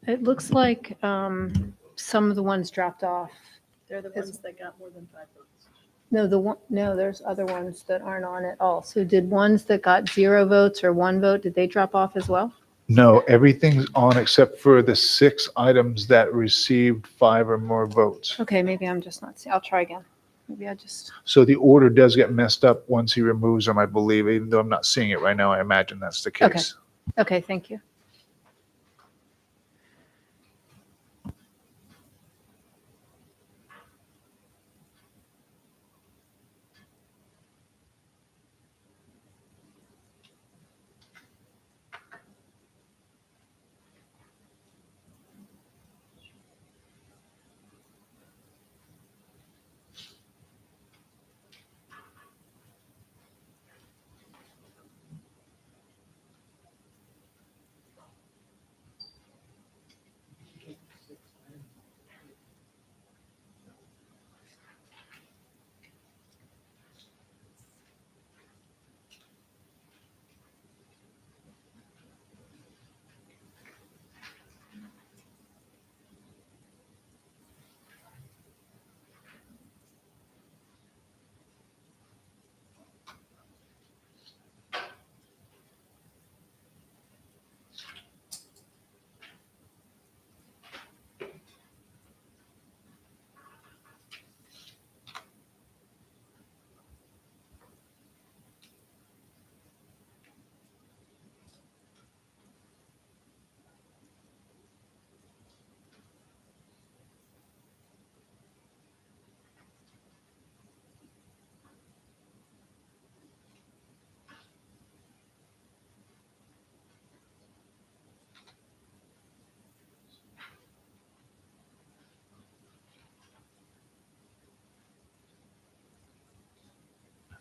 [SPEAKER 11] It looks like some of the ones dropped off.
[SPEAKER 6] They're the ones that got more than 5 votes.
[SPEAKER 11] No, there's other ones that aren't on at all. So did ones that got 0 votes or 1 vote, did they drop off as well?
[SPEAKER 4] No, everything's on except for the 6 items that received 5 or more votes.
[SPEAKER 11] Okay, maybe I'm just not, I'll try again. Maybe I just,
[SPEAKER 4] So the order does get messed up once he removes them, I believe, even though I'm not seeing it right now. I imagine that's the
[SPEAKER 11] Okay.
[SPEAKER 4] case.
[SPEAKER 11] okay, thank you.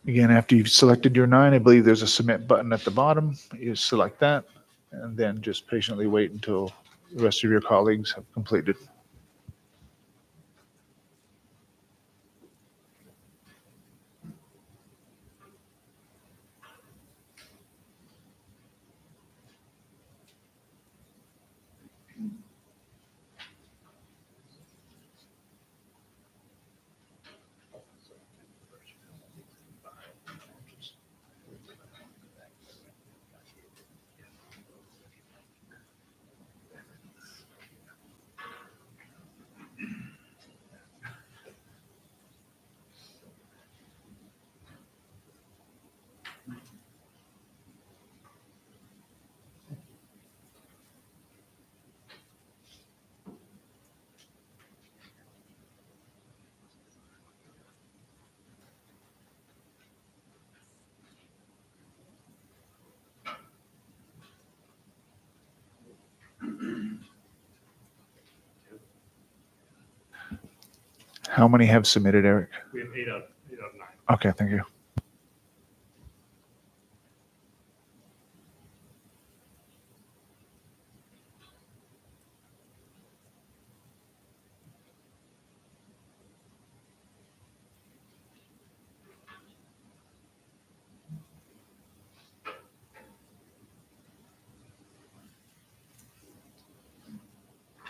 [SPEAKER 4] Again, after you've selected your 9, I believe there's a submit button at the bottom. You select that and then just patiently wait until the rest of your colleagues have completed. How many have submitted, Eric?
[SPEAKER 14] We have 8 out of 9.
[SPEAKER 4] Okay, thank you.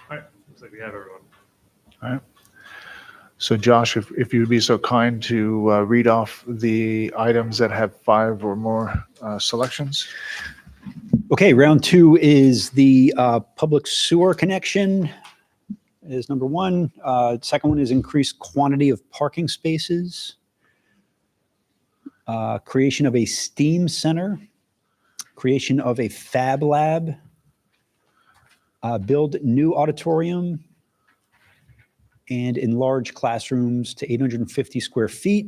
[SPEAKER 14] All right, looks like we have everyone.
[SPEAKER 4] All right. So Josh, if you would be so kind to read off the items that have 5 or more selections.
[SPEAKER 7] Okay, round 2 is the public sewer connection is number 1. Second one is increased quantity of parking spaces. Creation of a STEAM center. Creation of a Fab Lab. Build new auditorium. And enlarge classrooms to 850 square feet.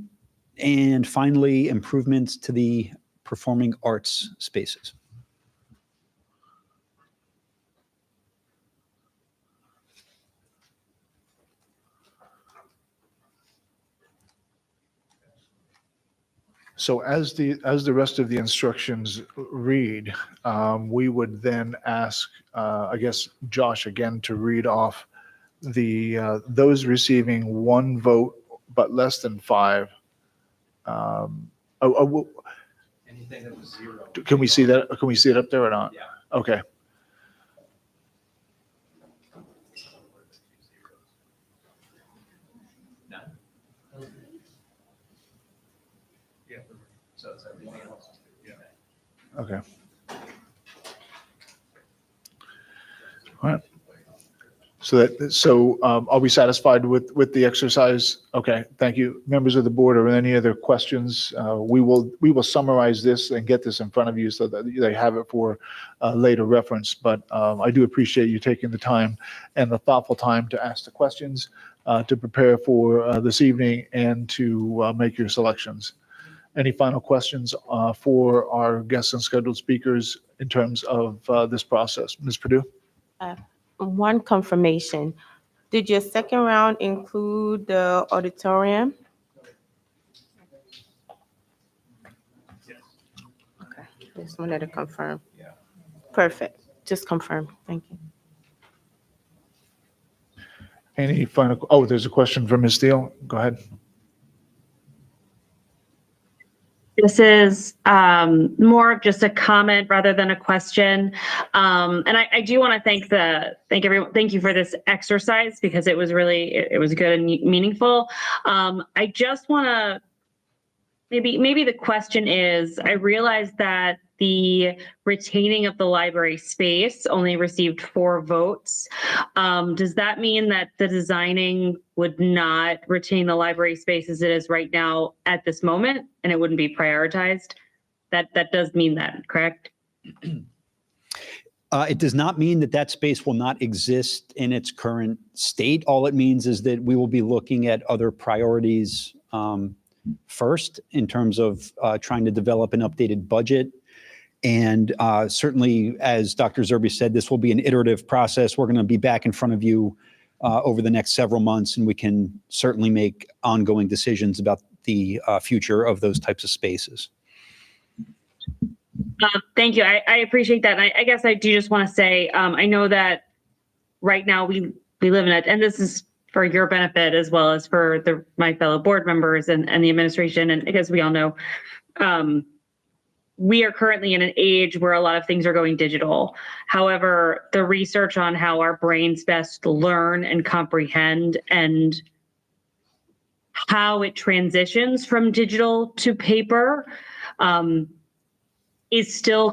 [SPEAKER 7] And finally, improvements to the performing arts spaces.
[SPEAKER 4] So as the rest of the instructions read, we would then ask, I guess, Josh again to read off those receiving 1 vote but less than 5.
[SPEAKER 13] Anything that was 0.
[SPEAKER 4] Can we see that? Can we see it up there or not?
[SPEAKER 13] Yeah.
[SPEAKER 4] Okay.
[SPEAKER 13] None.
[SPEAKER 14] Yeah.
[SPEAKER 13] So it's everything else.
[SPEAKER 14] Yeah.
[SPEAKER 4] Okay. All right. So are we satisfied with the exercise? Okay, thank you. Members of the board, are there any other questions? We will summarize this and get this in front of you so that they have it for later reference. But I do appreciate you taking the time and the thoughtful time to ask the questions, to prepare for this evening and to make your selections. Any final questions for our guests and scheduled speakers in terms of this process? Ms. Perdue?
[SPEAKER 8] One confirmation. Did your second round include the auditorium?
[SPEAKER 14] Yes.
[SPEAKER 8] Okay, just wanted to confirm.
[SPEAKER 13] Yeah.
[SPEAKER 8] Perfect, just confirm, thank you.
[SPEAKER 4] Any final, there's a question from Ms. Steele. Go ahead.
[SPEAKER 9] This is more of just a comment rather than a question. And I do want to thank everyone. Thank you for this exercise because it was good and meaningful. I just want to maybe the question is, I realize that the retaining of the library space only received 4 votes. Does that mean that the designing would not retain the library space as it is right now at this moment, and it wouldn't be prioritized? That does mean that, correct?
[SPEAKER 7] It does not mean that space will not exist in its current state. All it means is that we will be looking at other priorities first in terms of trying to develop an updated budget. And certainly, as Dr. Zerbe said, this will be an iterative process. We're going to be back in front of you over the next several months, and we can certainly make ongoing decisions about the future of those types of spaces.
[SPEAKER 9] Thank you. I appreciate that. And I guess I do just want to say, I know that right now we live in it, and this is for your benefit as well as for my fellow board members and the administration. And because we all know, we are currently in an age where a lot of things are going digital. However, the research on how our brains best learn and comprehend and how it transitions from digital to paper is still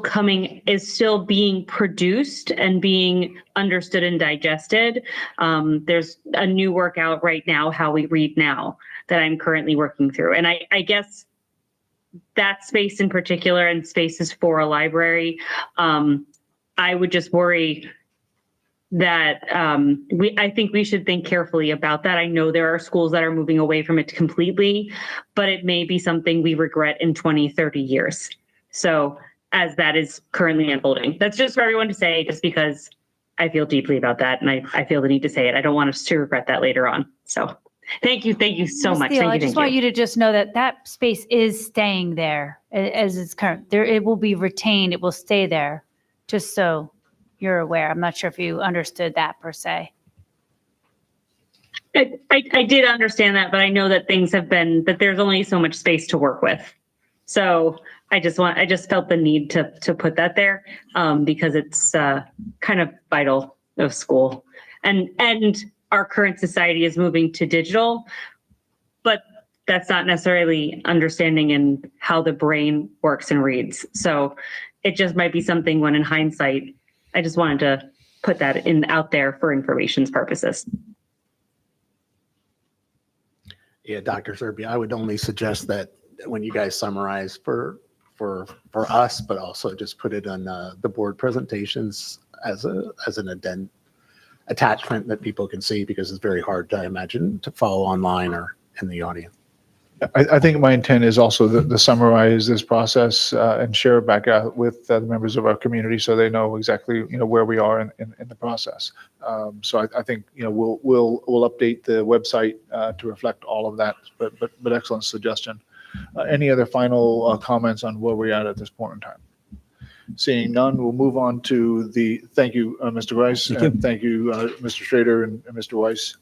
[SPEAKER 9] being produced and being understood and digested. There's a new work out right now, How We Read Now, that I'm currently working through. And I guess that space in particular, and spaces for a library, I would just worry that I think we should think carefully about that. I know there are schools that are moving away from it completely, but it may be something we regret in 20, 30 years. So as that is currently unfolding, that's just for everyone to say, just because I feel deeply about that and I feel the need to say it. I don't want us to regret that later on. So thank you so
[SPEAKER 1] Ms.
[SPEAKER 9] much.
[SPEAKER 1] Thiel,
[SPEAKER 9] Thank
[SPEAKER 1] I
[SPEAKER 9] you.
[SPEAKER 1] just want you to just know that that space is staying there as it's current. It will be retained. It will stay there, just so you're aware. I'm not sure if you understood that per se.
[SPEAKER 9] I did understand that, but I know that that there's only so much space to work with. So I just felt the need to put that there because it's kind of vital of school, and our current society is moving to digital, but that's not necessarily understanding in how the brain works and reads. So it just might be something when in hindsight, I just wanted to put that out there for information's purposes.
[SPEAKER 10] Yeah, Dr. Serbia, I would only suggest that when you guys summarize for us, but also just put it on the board presentations as an attachment that people can see, because it's very hard, I imagine, to follow online or in the audience.
[SPEAKER 4] I think my intent is also to summarize this process and share it back out with the members of our community so they know exactly where we are in the process. So I think we'll update the website to reflect all of that. But excellent suggestion. Any other final comments on where we're at this point in time? Seeing none, we'll move on to thank you, Mr. Rice. Thank you, Mr. Schrader and Mr. Weiss.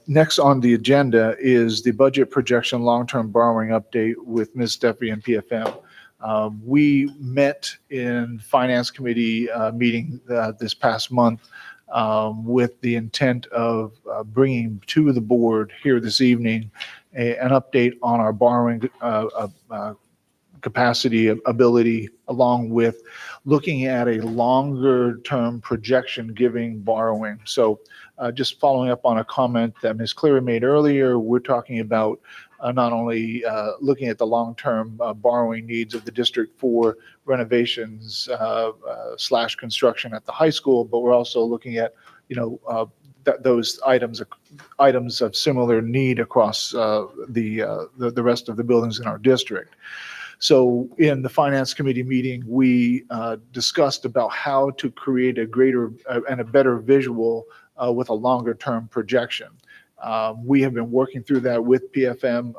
[SPEAKER 4] Next on the agenda is the budget projection long-term borrowing update with Ms. Steffi and PFM. We met in Finance Committee meeting this past month with the intent of bringing to the board here this evening an update on our borrowing capacity, ability, along with looking at a longer term projection giving borrowing. So just following up on a comment that Ms. Cleary made earlier, we're talking about not only looking at the long-term borrowing needs of the district for renovations / construction at the high school, but we're also looking at, those items of similar need across the rest of the buildings in our district. So in the Finance Committee meeting, we discussed about how to create a greater and a better visual with a longer term projection. We have been working through that with PFM.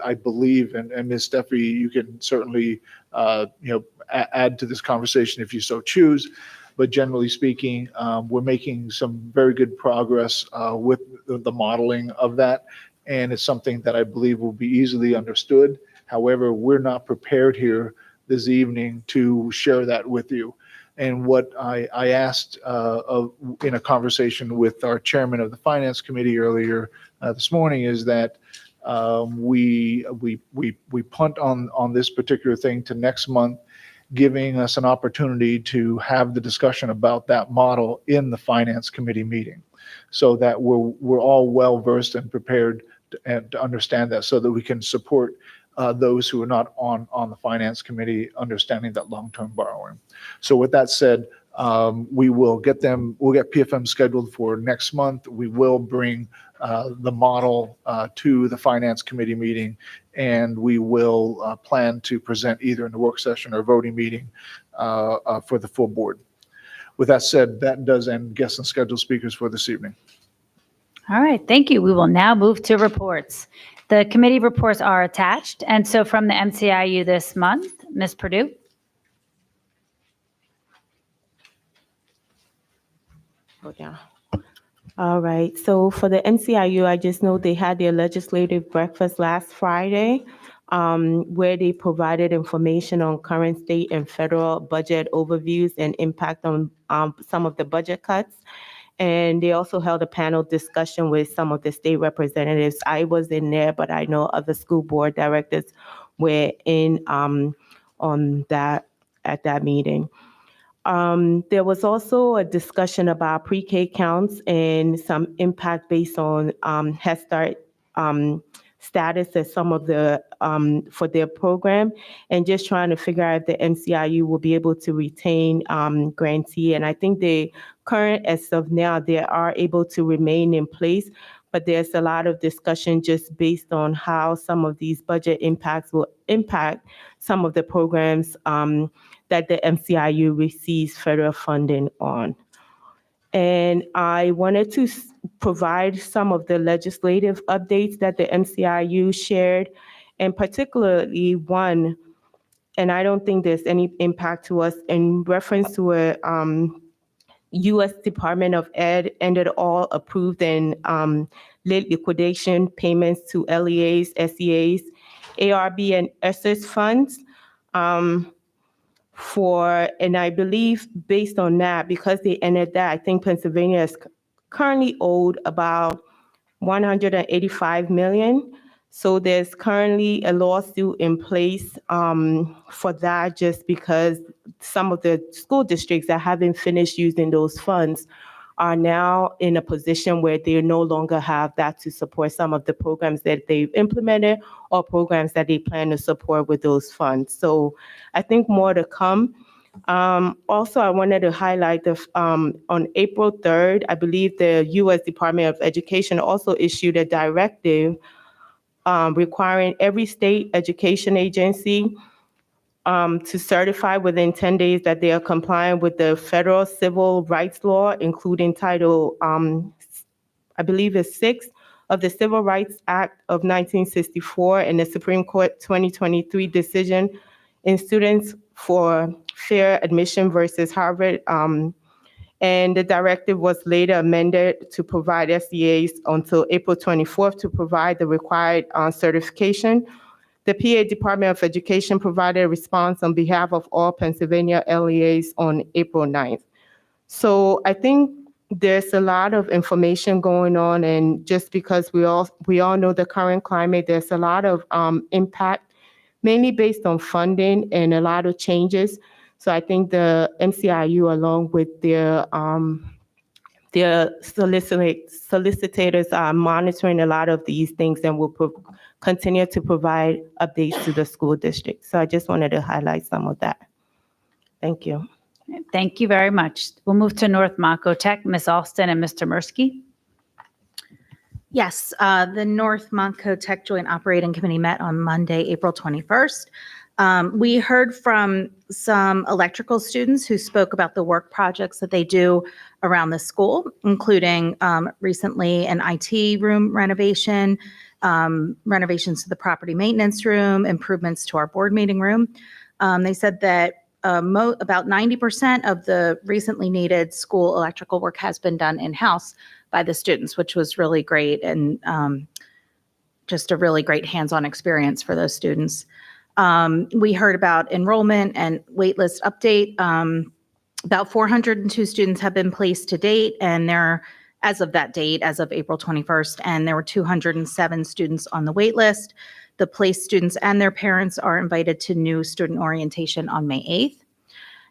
[SPEAKER 4] I believe, and Ms. Steffi, you can certainly add to this conversation if you so choose. But generally speaking, we're making some very good progress with the modeling of that. And it's something that I believe will be easily understood. However, we're not prepared here this evening to share that with you. And what I asked in a conversation with our chairman of the Finance Committee earlier this morning is that we punt on this particular thing to next month, giving us an opportunity to have the discussion about that model in the Finance Committee meeting, so that we're all well versed and prepared to understand that, so that we can support those who are not on the Finance Committee understanding that long-term borrowing. So with that said, we'll get PFM scheduled for next month. We will bring the model to the Finance Committee meeting, and we will plan to present either in the work session or voting meeting for the full board. With that said, that does end guests and scheduled speakers for this evening.
[SPEAKER 1] All right, thank you. We will now move to reports. The committee reports are attached. And so from the MCIU this month, Ms. Purdue.
[SPEAKER 8] Go down. All right, so for the NCIU, I just know they had their legislative breakfast last Friday, where they provided information on current state and federal budget overviews and impact on some of the budget cuts. And they also held a panel discussion with some of the state representatives. I was in there, but I know other school board directors were in on that at that meeting. There was also a discussion about pre-K counts and some impact based on Head Start status as some of the for their program, and just trying to figure out if the MCIU will be able to retain grantee. And I think the current, as of now, they are able to remain in place, but there's a lot of discussion just based on how some of these budget impacts will impact some of the programs that the MCIU receives federal funding on. And I wanted to provide some of the legislative updates that the MCIU shared, and particularly one, and I don't think there's any impact to us, in reference to a U.S. Department of Ed ended all approved and late liquidation payments to LEAs, SEAs, ARB, and ESSER funds. And I believe based on that, because they ended that, I think Pennsylvania is currently owed about $185 million. So there's currently a lawsuit in place for that, just because some of the school districts that haven't finished using those funds are now in a position where they no longer have that to support some of the programs that they've implemented or programs that they plan to support with those funds. So I think more to come. Also, I wanted to highlight on April 3rd, I believe the U.S. Department of Education also issued a directive requiring every state education agency to certify within 10 days that they are compliant with the federal civil rights law, including Title, I believe it's 6 of the Civil Rights Act of 1964 and the Supreme Court 2023 decision in Students for Fair Admission versus Harvard. And the directive was later amended to provide SEAs until April 24th to provide the required certification. The PA Department of Education provided a response on behalf of all Pennsylvania LEAs on April 9th. So I think there's a lot of information going on, and just because we all know the current climate, there's a lot of impact, mainly based on funding and a lot of changes. So I think the MCIU, along with their solicitors, are monitoring a lot of these things and will continue to provide updates to the school district. So I just wanted to highlight some of that. Thank you.
[SPEAKER 1] Thank you very much. We'll move to North Monco Tech, Ms. Alston and Mr. Mursky.
[SPEAKER 12] Yes, the North Monco Tech Joint Operating Committee met on Monday, April 21st. We heard from some electrical students who spoke about the work projects that they do around the school, including recently an IT room renovation, renovations to the property maintenance room, improvements to our board meeting room. They said that about 90% of the recently needed school electrical work has been done in-house by the students, which was really great, and just a really great hands-on experience for those students. We heard about enrollment and waitlist update. About 402 students have been placed to date, and as of that date, as of April 21st, and there were 207 students on the waitlist. The placed students and their parents are invited to new student orientation on May 8th.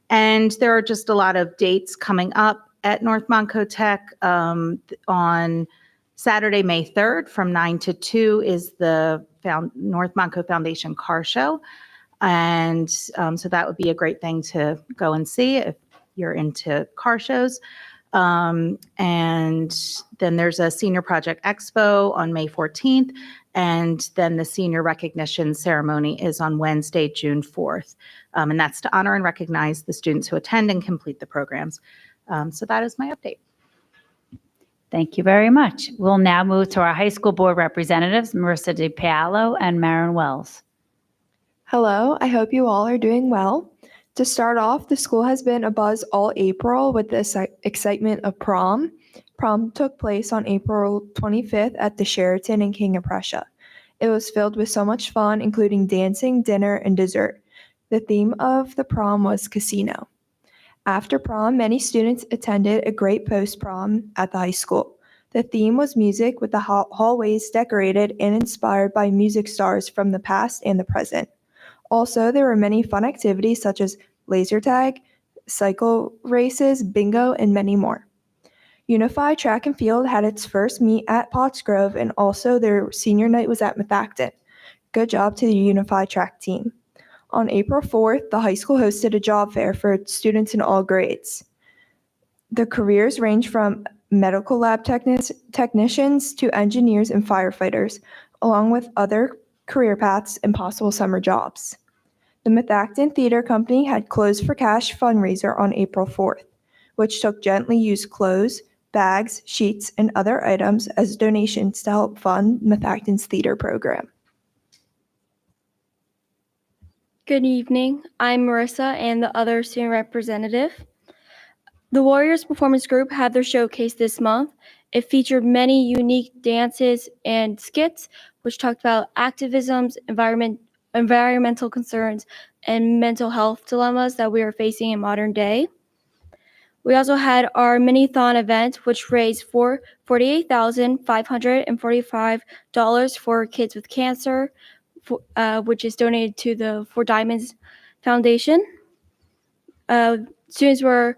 [SPEAKER 12] And there are just a lot of dates coming up at North Monco Tech. On Saturday, May 3rd, from 9 to 2 is the North Monco Foundation Car Show. And so that would be a great thing to go and see if you're into car shows. And then there's a Senior Project Expo on May 14th. And then the Senior Recognition Ceremony is on Wednesday, June 4th. And that's to honor and recognize the students who attend and complete the programs. So that is my update.
[SPEAKER 1] Thank you very much. We'll now move to our high school board representatives, Marissa DiPaolo and Maren Wells.
[SPEAKER 15] Hello, I hope you all are doing well. To start off, the school has been abuzz all April with the excitement of prom. Prom took place on April 25th at the Sheraton in King of Prussia. It was filled with so much fun, including dancing, dinner, and dessert. The theme of the prom was casino. After prom, many students attended a great post-prom at the high school. The theme was music, with the hallways decorated and inspired by music stars from the past and the present. Also, there were many fun activities such as laser tag, cycle races, bingo, and many more. Unified Track and Field had its first meet at Pottsgrove, and also their senior night was at Methacton. Good job to the Unified Track team. On April 4th, the high school hosted a job fair for students in all grades. The careers range from medical lab technicians to engineers and firefighters, along with other career paths and possible summer jobs. The Methacton Theater Company had Clothes for Cash fundraiser on April 4th, which took gently used clothes, bags, sheets, and other items as donations to help fund Methacton's theater program.
[SPEAKER 16] Good evening. I'm Marissa and the other student representative. The Warriors Performance Group had their showcase this month. It featured many unique dances and skits, which talked about activisms, environmental concerns, and mental health dilemmas that we are facing in modern day. We also had our mini-thon event, which raised $48,545 for kids with cancer, which is donated to the For Diamonds Foundation. Students were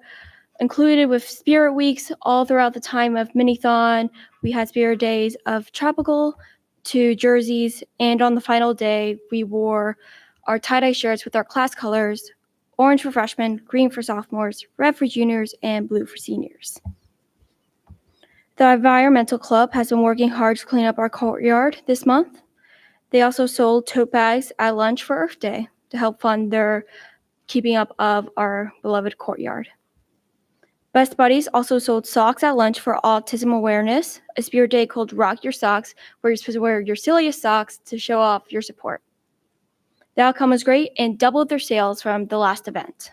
[SPEAKER 16] included with Spirit Weeks all throughout the time of Mini-thon. We had Spirit Days of tropical to jerseys, and on the final day, we wore our tie-dye shirts with our class colors: orange for freshmen, green for sophomores, red for juniors, and blue for seniors. The Environmental Club has been working hard to clean up our courtyard this month. They also sold tote bags at lunch for Earth Day to help fund their keeping up of our beloved courtyard. Best Buddies also sold socks at lunch for autism awareness, a Spirit Day called Rock Your Socks, where you're supposed to wear your silliest socks to show off your support. The outcome was great and doubled their sales from the last event.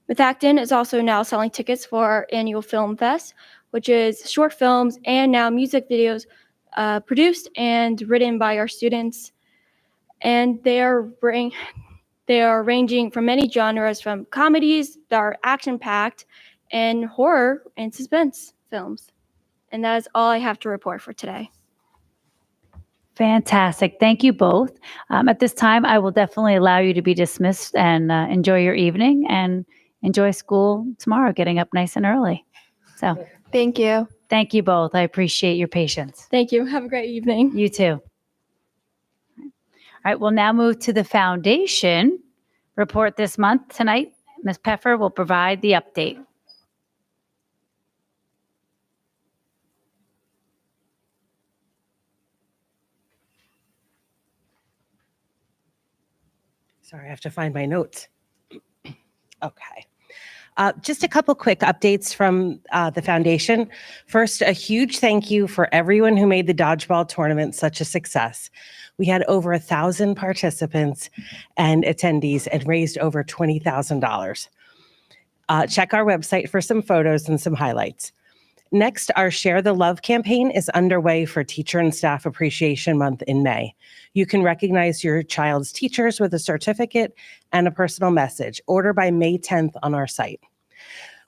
[SPEAKER 16] Methacton is also now selling tickets for our annual Film Fest, which is short films and now music videos produced and written by our students. And they are ranging from many genres, from comedies that are action-packed and horror and suspense films. And that is all I have to report for today.
[SPEAKER 1] Fantastic. Thank you both. At this time, I will definitely allow you to be dismissed and enjoy your evening and enjoy school tomorrow, getting up nice and early. So
[SPEAKER 15] Thank you.
[SPEAKER 1] thank you both. I appreciate your patience.
[SPEAKER 16] Thank you. Have a great evening.
[SPEAKER 1] You too. All right, we'll now move to the foundation report this month. Tonight, Ms. Peffer will provide the update.
[SPEAKER 17] Sorry, I have to find my notes. Okay. Just a couple quick updates from the foundation. First, a huge thank you for everyone who made the dodgeball tournament such a success. We had over 1,000 participants and attendees and raised over $20,000. Check our website for some photos and some highlights. Next, our Share the Love campaign is underway for Teacher and Staff Appreciation Month in May. You can recognize your child's teachers with a certificate and a personal message. Order by May 10th on our site.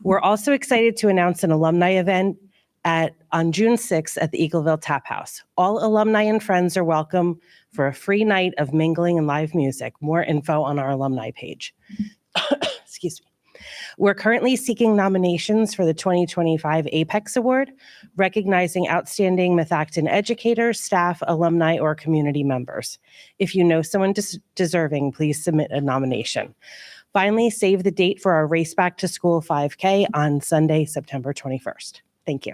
[SPEAKER 17] We're also excited to announce an alumni event on June 6th at the Eagleville Tap House. All alumni and friends are welcome for a free night of mingling and live music. More info on our alumni page. Excuse me. We're currently seeking nominations for the 2025 Apex Award, recognizing outstanding Methacton educators, staff, alumni, or community members. If you know someone deserving, please submit a nomination. Finally, save the date for our Race Back to School 5K on Sunday, September 21st. Thank you.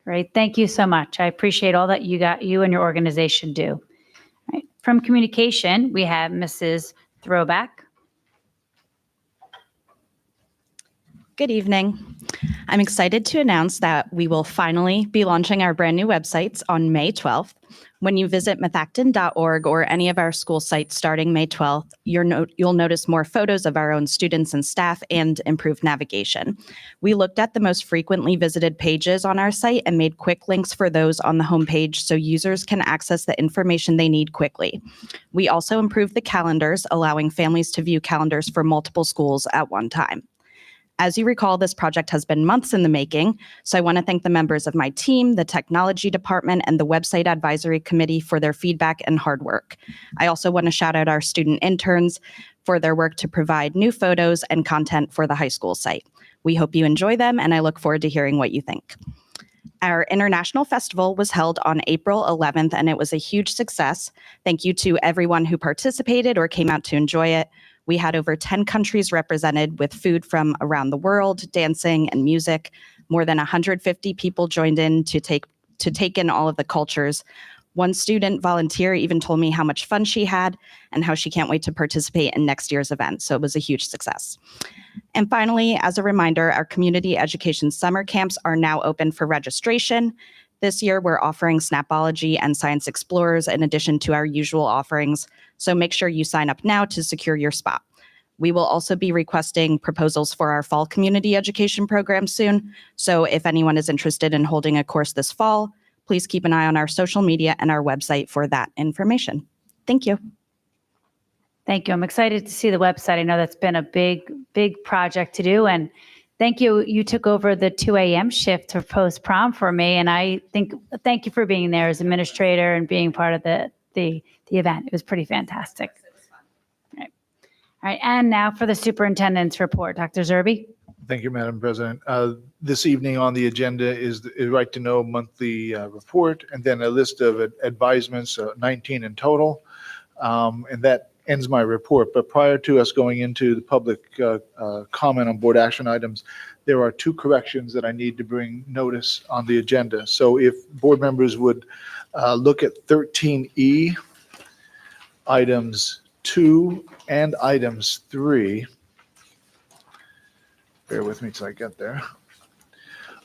[SPEAKER 1] Great. Thank you so much. I appreciate all that you and your organization do. All right. From communication, we have Mrs. Throwback.
[SPEAKER 18] Good evening. I'm excited to announce that we will finally be launching our brand new websites on May 12th. When you visit methacton.org or any of our school sites starting May 12th, you'll notice more photos of our own students and staff and improved navigation. We looked at the most frequently visited pages on our site and made quick links for those on the homepage so users can access the information they need quickly. We also improved the calendars, allowing families to view calendars for multiple schools at one time. As you recall, this project has been months in the making, so I want to thank the members of my team, the technology department, and the website advisory committee for their feedback and hard work. I also want to shout out our student interns for their work to provide new photos and content for the high school site. We hope you enjoy them, and I look forward to hearing what you think. Our International Festival was held on April 11th, and it was a huge success. Thank you to everyone who participated or came out to enjoy it. We had over 10 countries represented with food from around the world, dancing and music. More than 150 people joined in to take in all of the cultures. One student volunteer even told me how much fun she had and how she can't wait to participate in next year's event. So it was a huge success. And finally, as a reminder, our community education summer camps are now open for registration. This year, we're offering Snapology and Science Explorers in addition to our usual offerings, so make sure you sign up now to secure your spot. We will also be requesting proposals for our fall community education program soon, so if anyone is interested in holding a course this fall, please keep an eye on our social media and our website for that information. Thank you.
[SPEAKER 1] Thank you. I'm excited to see the website. I know that's been a big project to do, and thank you. You took over the 2 a.m. shift for post-prom for me, and thank you for being there as administrator and being part of the event. It was pretty fantastic. All right, and now for the superintendent's report. Dr. Zerbe.
[SPEAKER 4] Thank you, Madam President. This evening on the agenda is the Right to Know monthly report, and then a list of advisements, 19 in total, and that ends my report. But prior to us going into the public comment on board action items, there are 2 corrections that I need to bring notice on the agenda. So if board members would look at 13E, items 2 and items 3. Bear with me till I get there.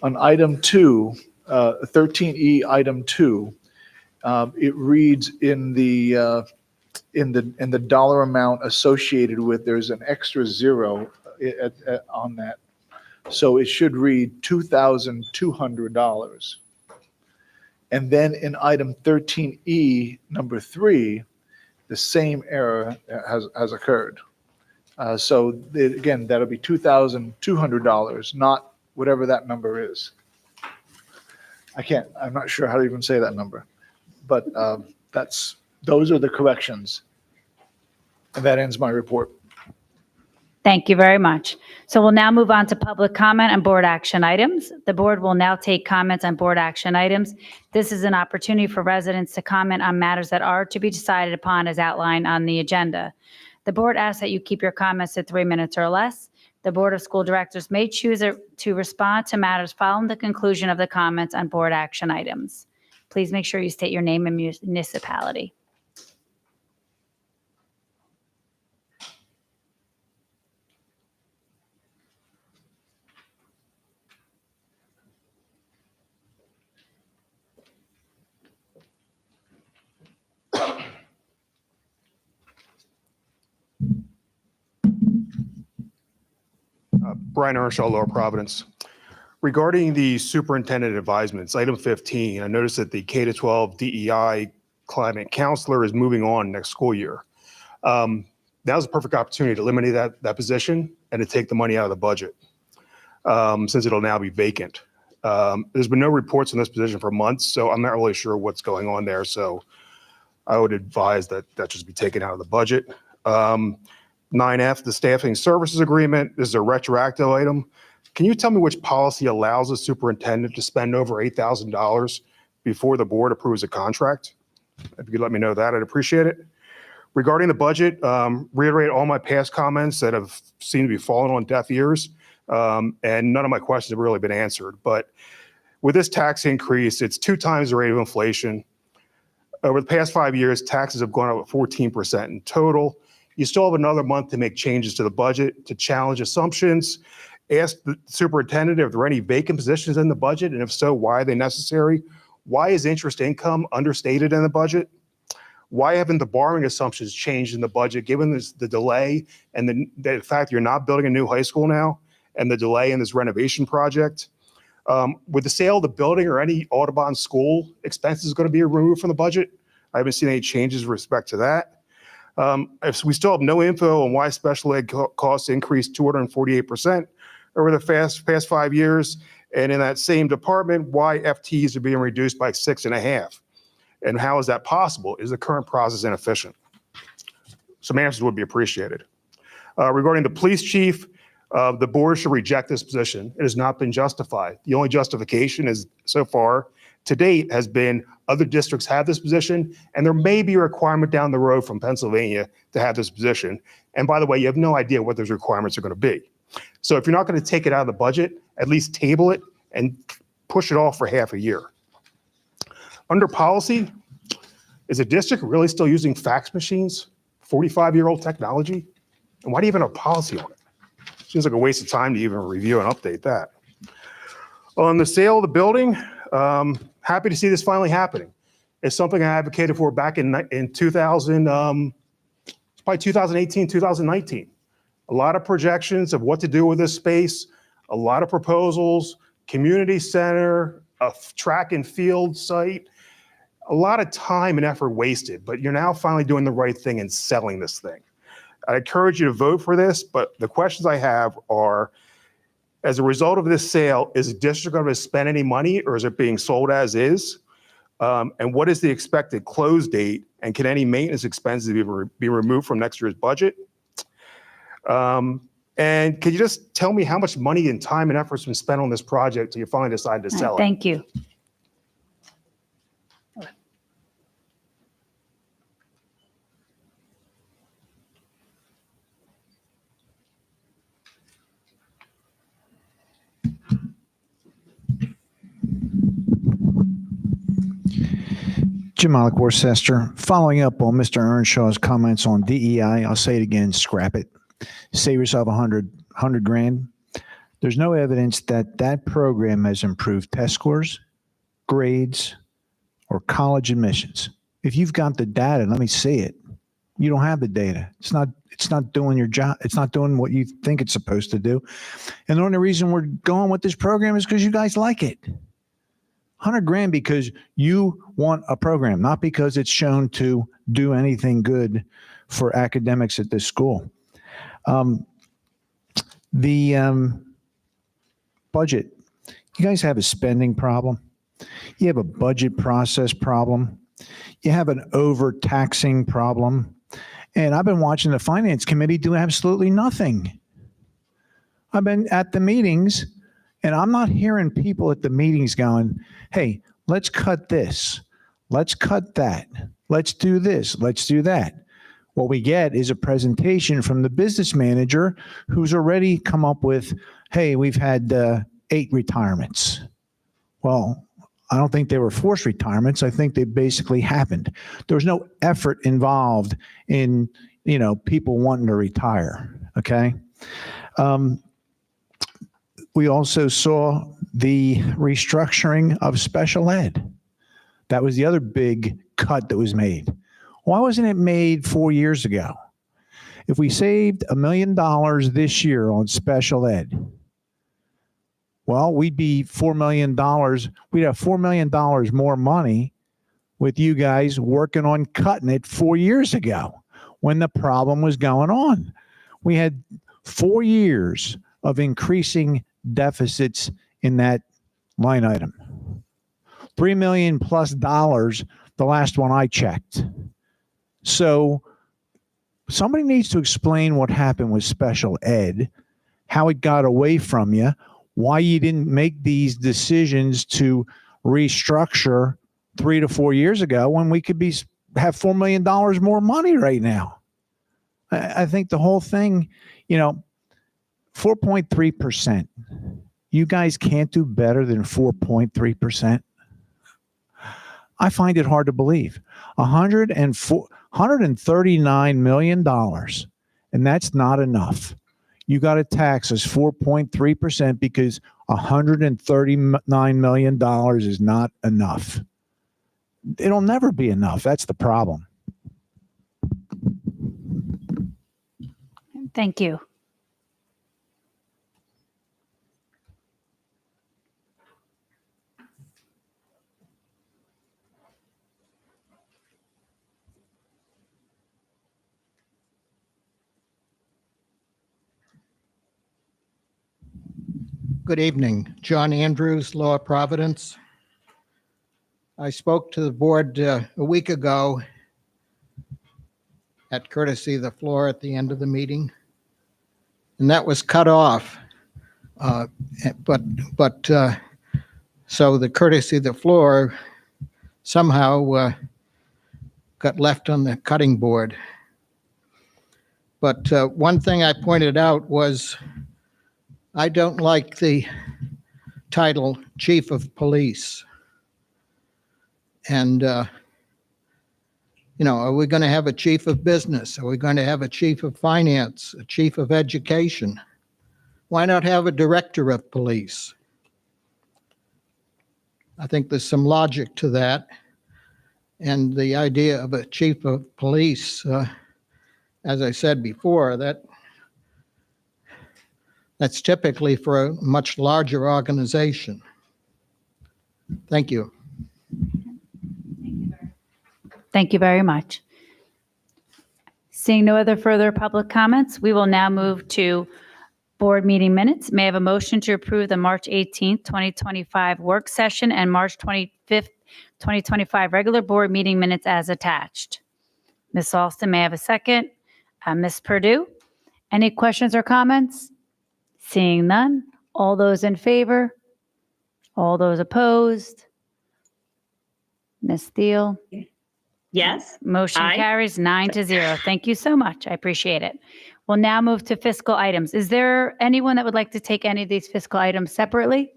[SPEAKER 4] On item 2, 13E, item 2, it reads in the dollar amount associated with, there's an extra 0 on that. So it should read $2,200. And then in item 13E, number 3, the same error has occurred. So again, that'll be $2,200, not whatever that number is. I'm not sure how to even say that number, but those are the corrections. And that ends my report.
[SPEAKER 1] Thank you very much. So we'll now move on to public comment on board action items. The board will now take comments on board action items. This is an opportunity for residents to comment on matters that are to be decided upon as outlined on the agenda. The board asks that you keep your comments to 3 minutes or less. The Board of School Directors may choose to respond to matters following the conclusion of the comments on board action items. Please make sure you state your name and municipality.
[SPEAKER 19] Brian Earnshaw, Lower Providence. Regarding the superintendent advisements, item 15, I noticed that the K-12 DEI climate counselor is moving on next school year. Now's a perfect opportunity to eliminate that position and to take the money out of the budget, since it'll now be vacant. There's been no reports on this position for months, so I'm not really sure what's going on there. So I would advise that just be taken out of the budget. 9F, the staffing services agreement, this is a retroactive item. Can you tell me which policy allows a superintendent to spend over $8,000 before the board approves a contract? If you could let me know that, I'd appreciate it. Regarding the budget, reiterate all my past comments that have seemed to be falling on deaf ears, and none of my questions have really been answered. But with this tax increase, it's 2 times the rate of inflation. Over the past 5 years, taxes have gone up 14% in total. You still have another month to make changes to the budget, to challenge assumptions, asked the superintendent if there are any vacant positions in the budget, and if so, why are they necessary? Why is interest income understated in the budget? Why haven't the borrowing assumptions changed in the budget, given the delay and the fact you're not building a new high school now and the delay in this renovation project? With the sale of the building or any Audubon school expenses going to be removed from the budget? I haven't seen any changes with respect to that. If we still have no info on why special ed costs increased 248% over the past 5 years, and in that same department, why FTEs are being reduced by 6.5. And how is that possible? Is the current process inefficient? Some answers would be appreciated. Regarding the police chief, the board should reject this position. It has not been justified. The only justification is so far to date has been other districts have this position, and there may be a requirement down the road from Pennsylvania to have this position. And by the way, you have no idea what those requirements are going to be. So if you're not going to take it out of the budget, at least table it and push it off for half a year. Under policy, is a district really still using fax machines, 45-year-old technology? And why do you even have a policy on it? Seems like a waste of time to even review and update that. On the sale of the building, happy to see this finally happening. It's something I advocated for back in 2018, 2019. A lot of projections of what to do with this space, a lot of proposals, community center, a track and field site, a lot of time and effort wasted, but you're now finally doing the right thing and selling this thing. I encourage you to vote for this, but the questions I have are, as a result of this sale, is the district going to spend any money, or is it being sold as is? And what is the expected close date? And can any maintenance expenses be removed from next year's budget? And can you just tell me how much money and time and effort has been spent on this project till you finally decide to sell it?
[SPEAKER 1] Thank you.
[SPEAKER 20] Jim Malik, Worcester. Following up on Mr. Earnshaw's comments on DEI, I'll say it again, scrap it. Save yourself $100 grand. There's no evidence that that program has improved test scores, grades, or college admissions. If you've got the data, let me see it. You don't have the data. It's not doing your job. It's not doing what you think it's supposed to do. And the only reason we're going with this program is because you guys like it. 100 grand because you want a program, not because it's shown to do anything good for academics at this school. The budget, you guys have a spending problem. You have a budget process problem. You have an overtaxing problem. And I've been watching the finance committee do absolutely nothing. I've been at the meetings and I'm not hearing people at the meetings going, hey, let's cut this. Let's cut that. Let's do this. Let's do that. What we get is a presentation from the business manager who's already come up with, hey, we've had 8 retirements. Well, I don't think they were forced retirements. I think they basically happened. There was no effort involved in, people wanting to retire. Okay. We also saw the restructuring of special ed. That was the other big cut that was made. Why wasn't it made 4 years ago? If we saved $1 million this year on special ed, well, we'd be $4 million. We'd have $4 million more money with you guys working on cutting it 4 years ago when the problem was going on. We had 4 years of increasing deficits in that line item. $3 million plus the last one I checked. So somebody needs to explain what happened with special ed, how it got away from you, why you didn't make these decisions to restructure 3 to 4 years ago when we could have $4 million more money right now. I think the whole thing, 4.3%. You guys can't do better than 4.3%. I find it hard to believe. $139 million, and that's not enough. you got to tax us 4.3% because $139 million is not enough. It'll never be enough. That's the problem.
[SPEAKER 1] Thank you.
[SPEAKER 21] Good evening. John Andrews, Lower Providence. I spoke to the board a week ago at courtesy of the floor at the end of the meeting, and that was cut off. So the courtesy of the floor somehow got left on the cutting board. But one thing I pointed out was I don't like the title Chief of Police. And, are we going to have a chief of business? Are we going to have a chief of finance, a chief of education? Why not have a director of police? I think there's some logic to that. And the idea of a chief of police, as I said before, that's typically for a much larger organization. Thank you.
[SPEAKER 1] Thank you very much. Seeing no other further public comments, we will now move to board meeting minutes. May I have a motion to approve the March 18th, 2025 work session and March 25th, 2025 regular board meeting minutes as attached? Ms. Alston, may I have a second? Ms. Purdue, any questions or comments? Seeing none. All those in favor? All those opposed? Ms. Thiel?
[SPEAKER 9] Yes.
[SPEAKER 1] Motion
[SPEAKER 9] Aye.
[SPEAKER 1] carries 9-0. Thank you so much. I appreciate it. We'll now move to fiscal items. Is there anyone that would like to take any of these fiscal items separately?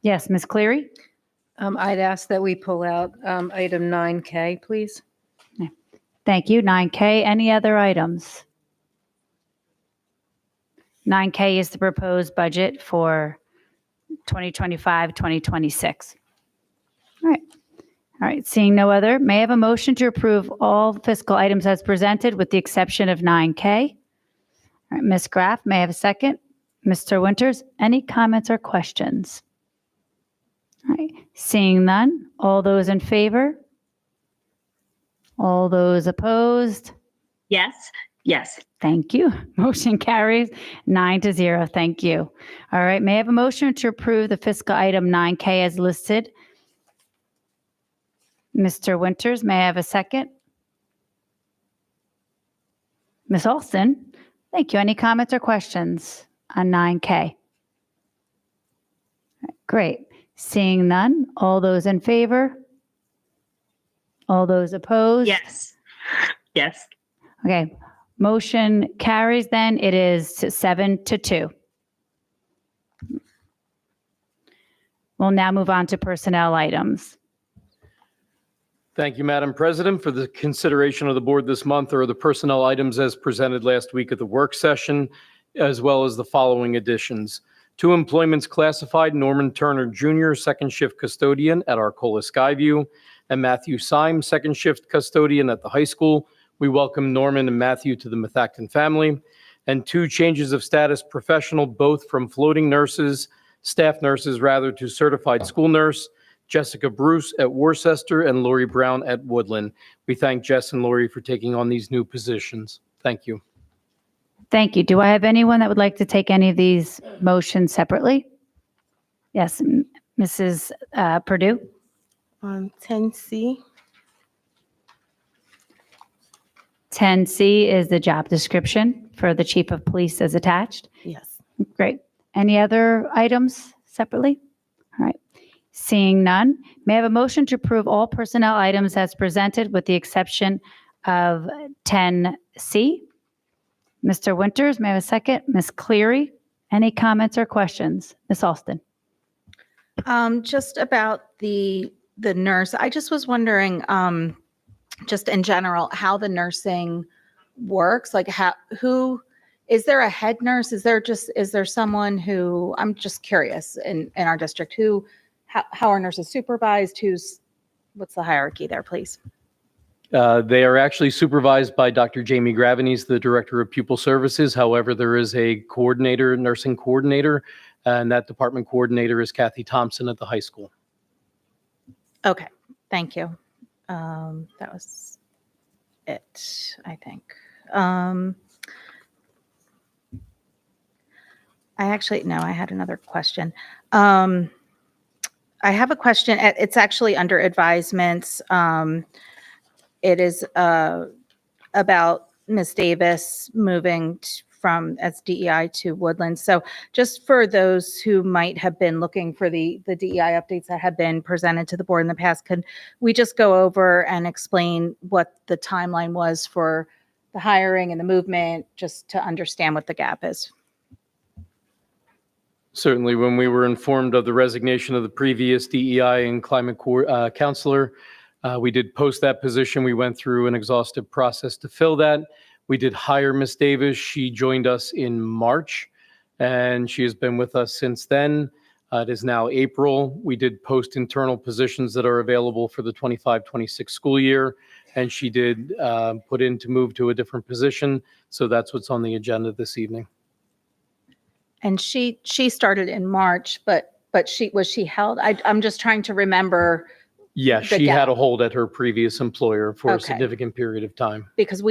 [SPEAKER 1] Yes, Ms. Cleary?
[SPEAKER 11] I'd ask that we pull out item 9K, please.
[SPEAKER 1] Thank you. 9K. Any other items? 9K is the proposed budget for 2025-2026. All right. All right. Seeing no other, may I have a motion to approve all fiscal items as presented with the exception of 9K? All right. Ms. Graff, may I have a second? Mr. Winters, any comments or questions? All right. Seeing none, all those in favor? All those opposed?
[SPEAKER 9] Yes. Yes.
[SPEAKER 1] Thank you. Motion carries 9-0. Thank you. All right. May I have a motion to approve the fiscal item 9K as listed? Mr. Winters, may I have a second? Ms. Alston, thank you. Any comments or questions on 9K? All right, great. Seeing none, all those in favor? All those opposed?
[SPEAKER 9] Yes. Yes.
[SPEAKER 1] Okay. Motion carries then. It is 7-2. We'll now move on to personnel items.
[SPEAKER 13] Thank you, Madam President. For the consideration of the board this month are the personnel items as presented last week at the work session, as well as the following additions. 2 employments classified: Norman Turner Jr., second shift custodian at Arcola Skyview, and Matthew Syme, second shift custodian at the high school. We welcome Norman and Matthew to the Methacton family. And 2 changes of status: professional, both from floating nurses, staff nurses rather, to certified school nurse. Jessica Bruce at Worcester and Lori Brown at Woodland. We thank Jess and Lori for taking on these new positions. Thank you.
[SPEAKER 1] Thank you. Do I have anyone that would like to take any of these motions separately? Yes, Mrs. Purdue?
[SPEAKER 8] On 10C.
[SPEAKER 1] 10C is the job description for the chief of police as attached.
[SPEAKER 8] Yes.
[SPEAKER 1] Great. Any other items separately? All right. Seeing none, may I have a motion to approve all personnel items as presented with the exception of 10C? Mr. Winters, may I have a second? Ms. Cleary, any comments or questions? Ms. Alston?
[SPEAKER 12] Just about the nurse, I just was wondering, just in general, how the nursing works, like who is there a head nurse? Is there someone who, I'm just curious in our district, how are nurses supervised? What's the hierarchy there, please?
[SPEAKER 13] They are actually supervised by Dr. Jamie Gravines, the Director of Pupil Services. However, there is a coordinator, nursing coordinator, and that department coordinator is Kathy Thompson at the high school.
[SPEAKER 12] Okay, thank you. That was it, I think. I had another question. I have a question. It's actually under advisements. It is about Ms. Davis moving from DEI to Woodlands. So just for those who might have been looking for the DEI updates that have been presented to the board in the past, could we just go over and explain what the timeline was for the hiring and the movement, just to understand what the gap is?
[SPEAKER 13] Certainly, when we were informed of the resignation of the previous DEI and climate counselor, we did post that position. We went through an exhaustive process to fill that. We did hire Ms. Davis. She joined us in March, and she has been with us since then. It is now April. We did post internal positions that are available for the 25-26 school year, and she did put in to move to a different position. So that's what's on the agenda this evening.
[SPEAKER 12] And she started in March, but was she held? I'm just trying to remember.
[SPEAKER 13] Yeah,
[SPEAKER 12] The
[SPEAKER 13] she
[SPEAKER 12] gap.
[SPEAKER 13] had a hold at her previous employer for a
[SPEAKER 12] Okay.
[SPEAKER 13] significant period of time.
[SPEAKER 12] Because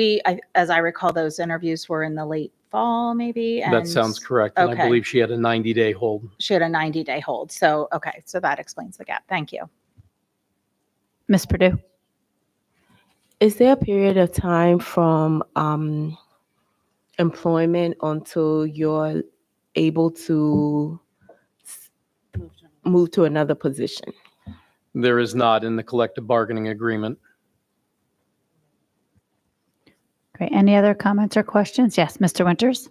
[SPEAKER 12] as I recall, those interviews were in the late fall, maybe.
[SPEAKER 13] That
[SPEAKER 12] and
[SPEAKER 13] sounds correct. And I
[SPEAKER 12] okay.
[SPEAKER 13] believe she had a 90-day hold.
[SPEAKER 12] She had a 90-day hold. So, okay, so that explains the gap. Thank you.
[SPEAKER 1] Ms. Purdue?
[SPEAKER 8] Is there a period of time from employment until you're able to move to another position?
[SPEAKER 13] There is not in the collective bargaining agreement.
[SPEAKER 1] Great. Any other comments or questions? Yes, Mr. Winters?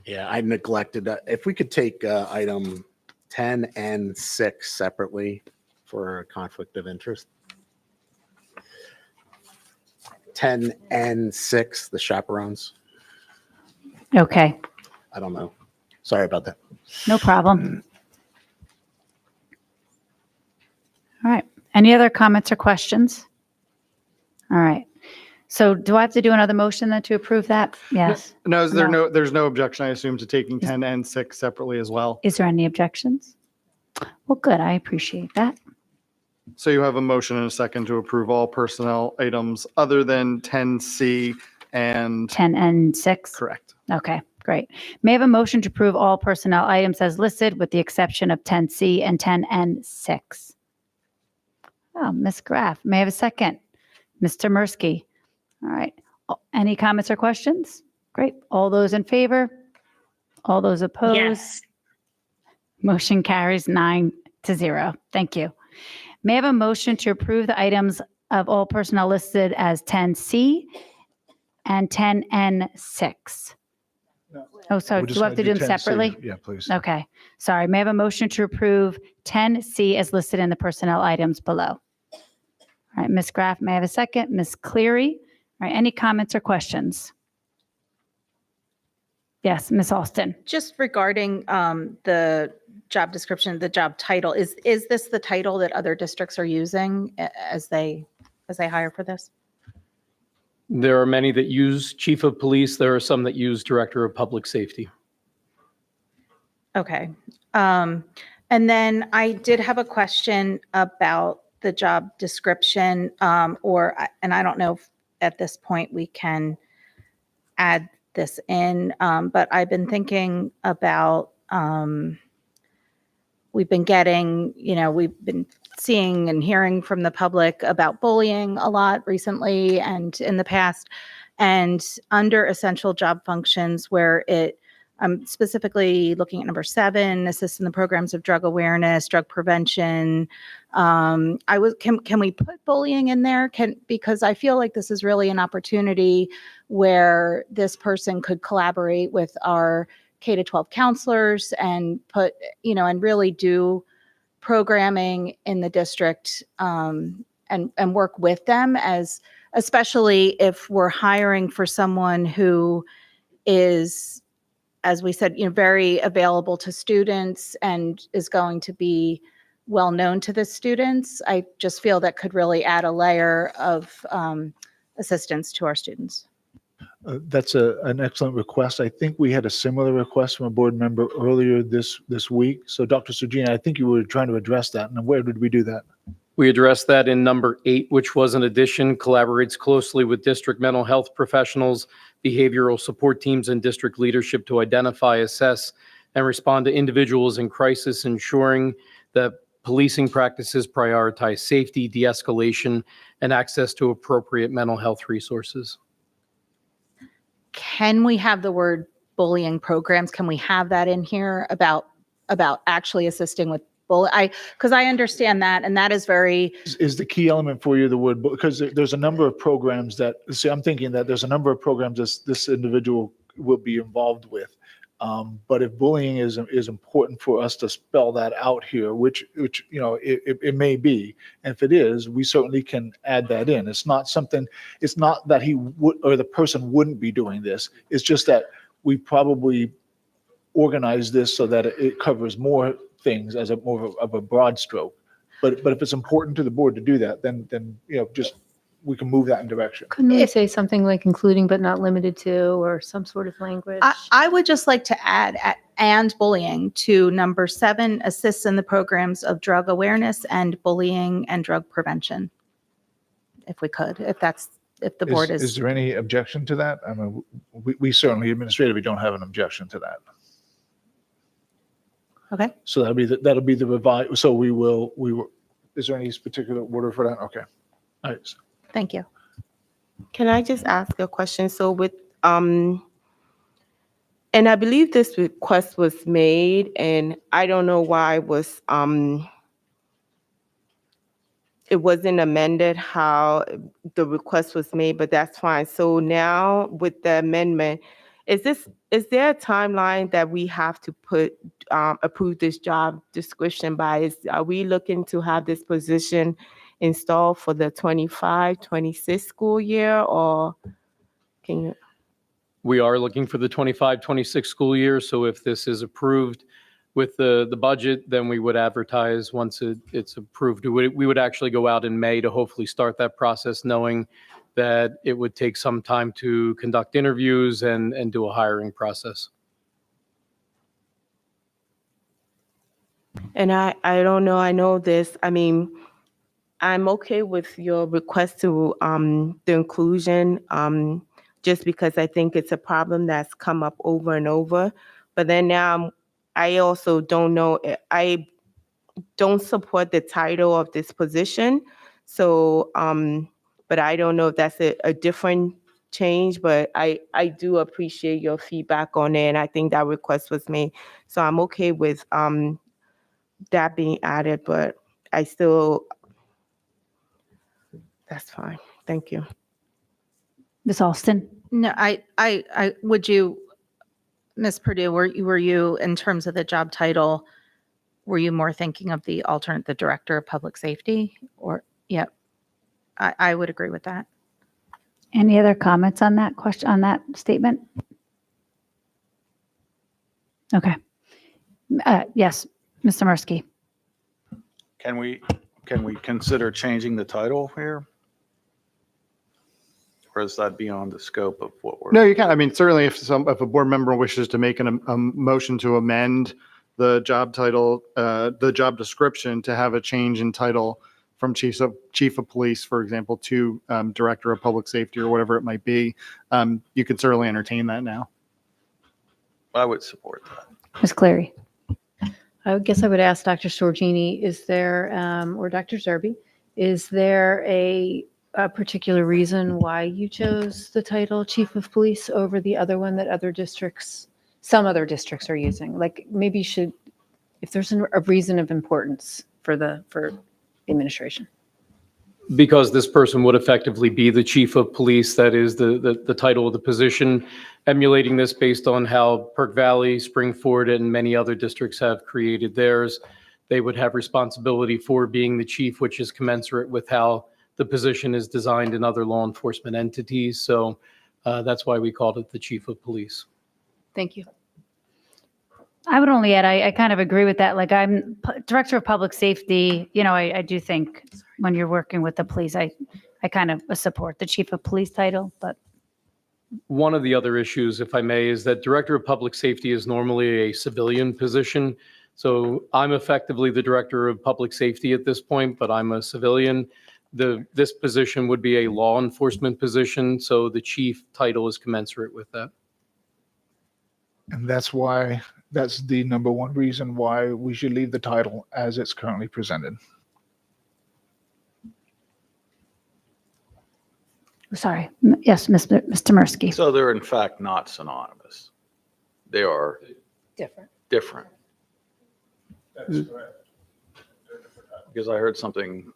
[SPEAKER 10] Yeah, I neglected, if we could take item 10 and 6 separately for conflict of interest. 10 and 6, the chaperones.
[SPEAKER 1] Okay,
[SPEAKER 10] I don't know. Sorry about that.
[SPEAKER 1] no problem. All right. Any other comments or questions? All right. So do I have to do another motion then to approve that? Yes.
[SPEAKER 2] No, there's no objection, I assume, to taking 10 and 6 separately as well.
[SPEAKER 1] Is there any objections? Well, good. I appreciate that.
[SPEAKER 2] So you have a motion and a second to approve all personnel items other than 10C and
[SPEAKER 1] 10 and 6?
[SPEAKER 2] correct.
[SPEAKER 1] Okay, great. May I have a motion to approve all personnel items as listed with the exception of 10C and 10 and 6? Oh, Ms. Graff. May I have a second? Mr. Mursky. All right. Any comments or questions? Great. All those in favor? All those opposed?
[SPEAKER 9] Yes.
[SPEAKER 1] Motion carries 9-0. Thank you. May I have a motion to approve the items of all personnel listed as 10C and 10N6? Oh, sorry.
[SPEAKER 4] We're
[SPEAKER 1] Do
[SPEAKER 4] just
[SPEAKER 1] I have to
[SPEAKER 4] gonna
[SPEAKER 1] do them
[SPEAKER 4] 10C.
[SPEAKER 1] separately?
[SPEAKER 4] Yeah, please.
[SPEAKER 1] Okay. Sorry. May I have a motion to approve 10C as listed in the personnel items below? All right, Ms. Graff, may I have a second? Ms. Cleary? All right, any comments or questions? Yes, Ms. Austin.
[SPEAKER 12] Just regarding the job description, the job title, is this the title that other districts are using as they hire for this?
[SPEAKER 13] There are many that use chief of police. There are some that use director of public safety.
[SPEAKER 12] Okay. And then I did have a question about the job description, and I don't know if at this point we can add this in, but I've been thinking about, we've been seeing and hearing from the public about bullying a lot recently and in the past, and under essential job functions where I'm specifically looking at number 7, assist in the programs of drug awareness, drug prevention. Can we put bullying in there? Because I feel like this is really an opportunity where this person could collaborate with our K-12 counselors and and really do programming in the district, and work with them, especially if we're hiring for someone who is as we said, very available to students and is going to be well known to the students. I just feel that could really add a layer of assistance to our students.
[SPEAKER 4] That's an excellent request. I think we had a similar request from a board member earlier this week. So Dr. Surgini, I think you were trying to address that. And where did we do that?
[SPEAKER 13] We addressed that in number 8, which was an addition, collaborates closely with district mental health professionals, behavioral support teams, and district leadership to identify, assess, and respond to individuals in crisis, ensuring that policing practices prioritize safety, de-escalation, and access to appropriate mental health resources.
[SPEAKER 12] Can we have the word bullying programs? Can we have that in here about actually assisting with because I understand that, and that is very.
[SPEAKER 4] Is the key element for you the word, because there's a number of programs that, see, I'm thinking that there's a number of programs this individual will be involved with. But if bullying is important for us to spell that out here, which it may be, and if it is, we certainly can add that in. It's not that he would, or the person wouldn't be doing this. It's just that we probably organize this so that it covers more things as more of a broad stroke. But if it's important to the board to do that, then just we can move that in direction.
[SPEAKER 11] Couldn't we say something like including but not limited to, or some sort of language?
[SPEAKER 12] I would just like to add and bullying to number 7, assists in the programs of drug awareness and bullying and drug prevention. If we could, if the board is.
[SPEAKER 4] Is there any objection to that? I mean, we certainly administratively don't have an objection to that.
[SPEAKER 12] Okay.
[SPEAKER 4] So that'll be the revised. So we will. Is there any particular order for that? Okay. All right.
[SPEAKER 12] Thank you.
[SPEAKER 8] Can I just ask a question? So with, and I believe this request was made, and I don't know why it wasn't amended how the request was made, but that's fine. So now with the amendment, is there a timeline that we have to approve this job description by? Are we looking to have this position installed for the 25-26 school year, or can you?
[SPEAKER 13] We are looking for the 25-26 school year. So if this is approved with the budget, then we would advertise once it's approved. We would actually go out in May to hopefully start that process, knowing that it would take some time to conduct interviews and do a hiring process.
[SPEAKER 8] And I don't know, I know this, I mean, I'm okay with your request to the inclusion, just because I think it's a problem that's come up over and over. But then now I also don't know, I don't support the title of this position. So, but I don't know if that's a different change, but I do appreciate your feedback on it. And I think that request was made. So I'm okay with that being added, but I still, that's fine. Thank you.
[SPEAKER 1] Ms. Alston?
[SPEAKER 12] No, I would you, Ms. Purdue, were you in terms of the job title, were you more thinking of the Director of Public Safety? Or, yeah, I would agree with that.
[SPEAKER 1] Any other comments on that question, on that statement? Okay. Yes, Mr. Mursky.
[SPEAKER 3] Can we consider changing the title here? Or is that beyond the scope of what we're?
[SPEAKER 2] No, you can. I mean, certainly if a board member wishes to make a motion to amend the job title, the job description to have a change in title from chief of police, for example, to Director of Public Safety or whatever it might be, you could certainly entertain that now.
[SPEAKER 3] I would support that.
[SPEAKER 1] Ms. Cleary?
[SPEAKER 11] I guess I would ask Dr. Sorgini, is there, or Dr. Zerby, is there a particular reason why you chose the title Chief of Police over the other one that some other districts are using? Like maybe if there's a reason of importance for the administration.
[SPEAKER 13] Because this person would effectively be the chief of police, that is the title of the position, emulating this based on how Perk Valley, Springford, and many other districts have created theirs. They would have responsibility for being the chief, which is commensurate with how the position is designed in other law enforcement entities. So that's why we called it the chief of police.
[SPEAKER 11] Thank you.
[SPEAKER 1] I would only add, I kind of agree with that. Like I'm Director of Public Safety, I do think when you're working with the police, I kind of support the Chief of Police title, but
[SPEAKER 13] One of the other issues, if I may, is that Director of Public Safety is normally a civilian position. So I'm effectively the Director of Public Safety at this point, but I'm a civilian. This position would be a law enforcement position, so the chief title is commensurate with that.
[SPEAKER 4] And that's the number one reason why we should leave the title as it's currently presented.
[SPEAKER 1] sorry. Yes, Mr. Mursky.
[SPEAKER 3] So they're in fact not synonymous. They are different.
[SPEAKER 4] That's correct.
[SPEAKER 3] Because I heard something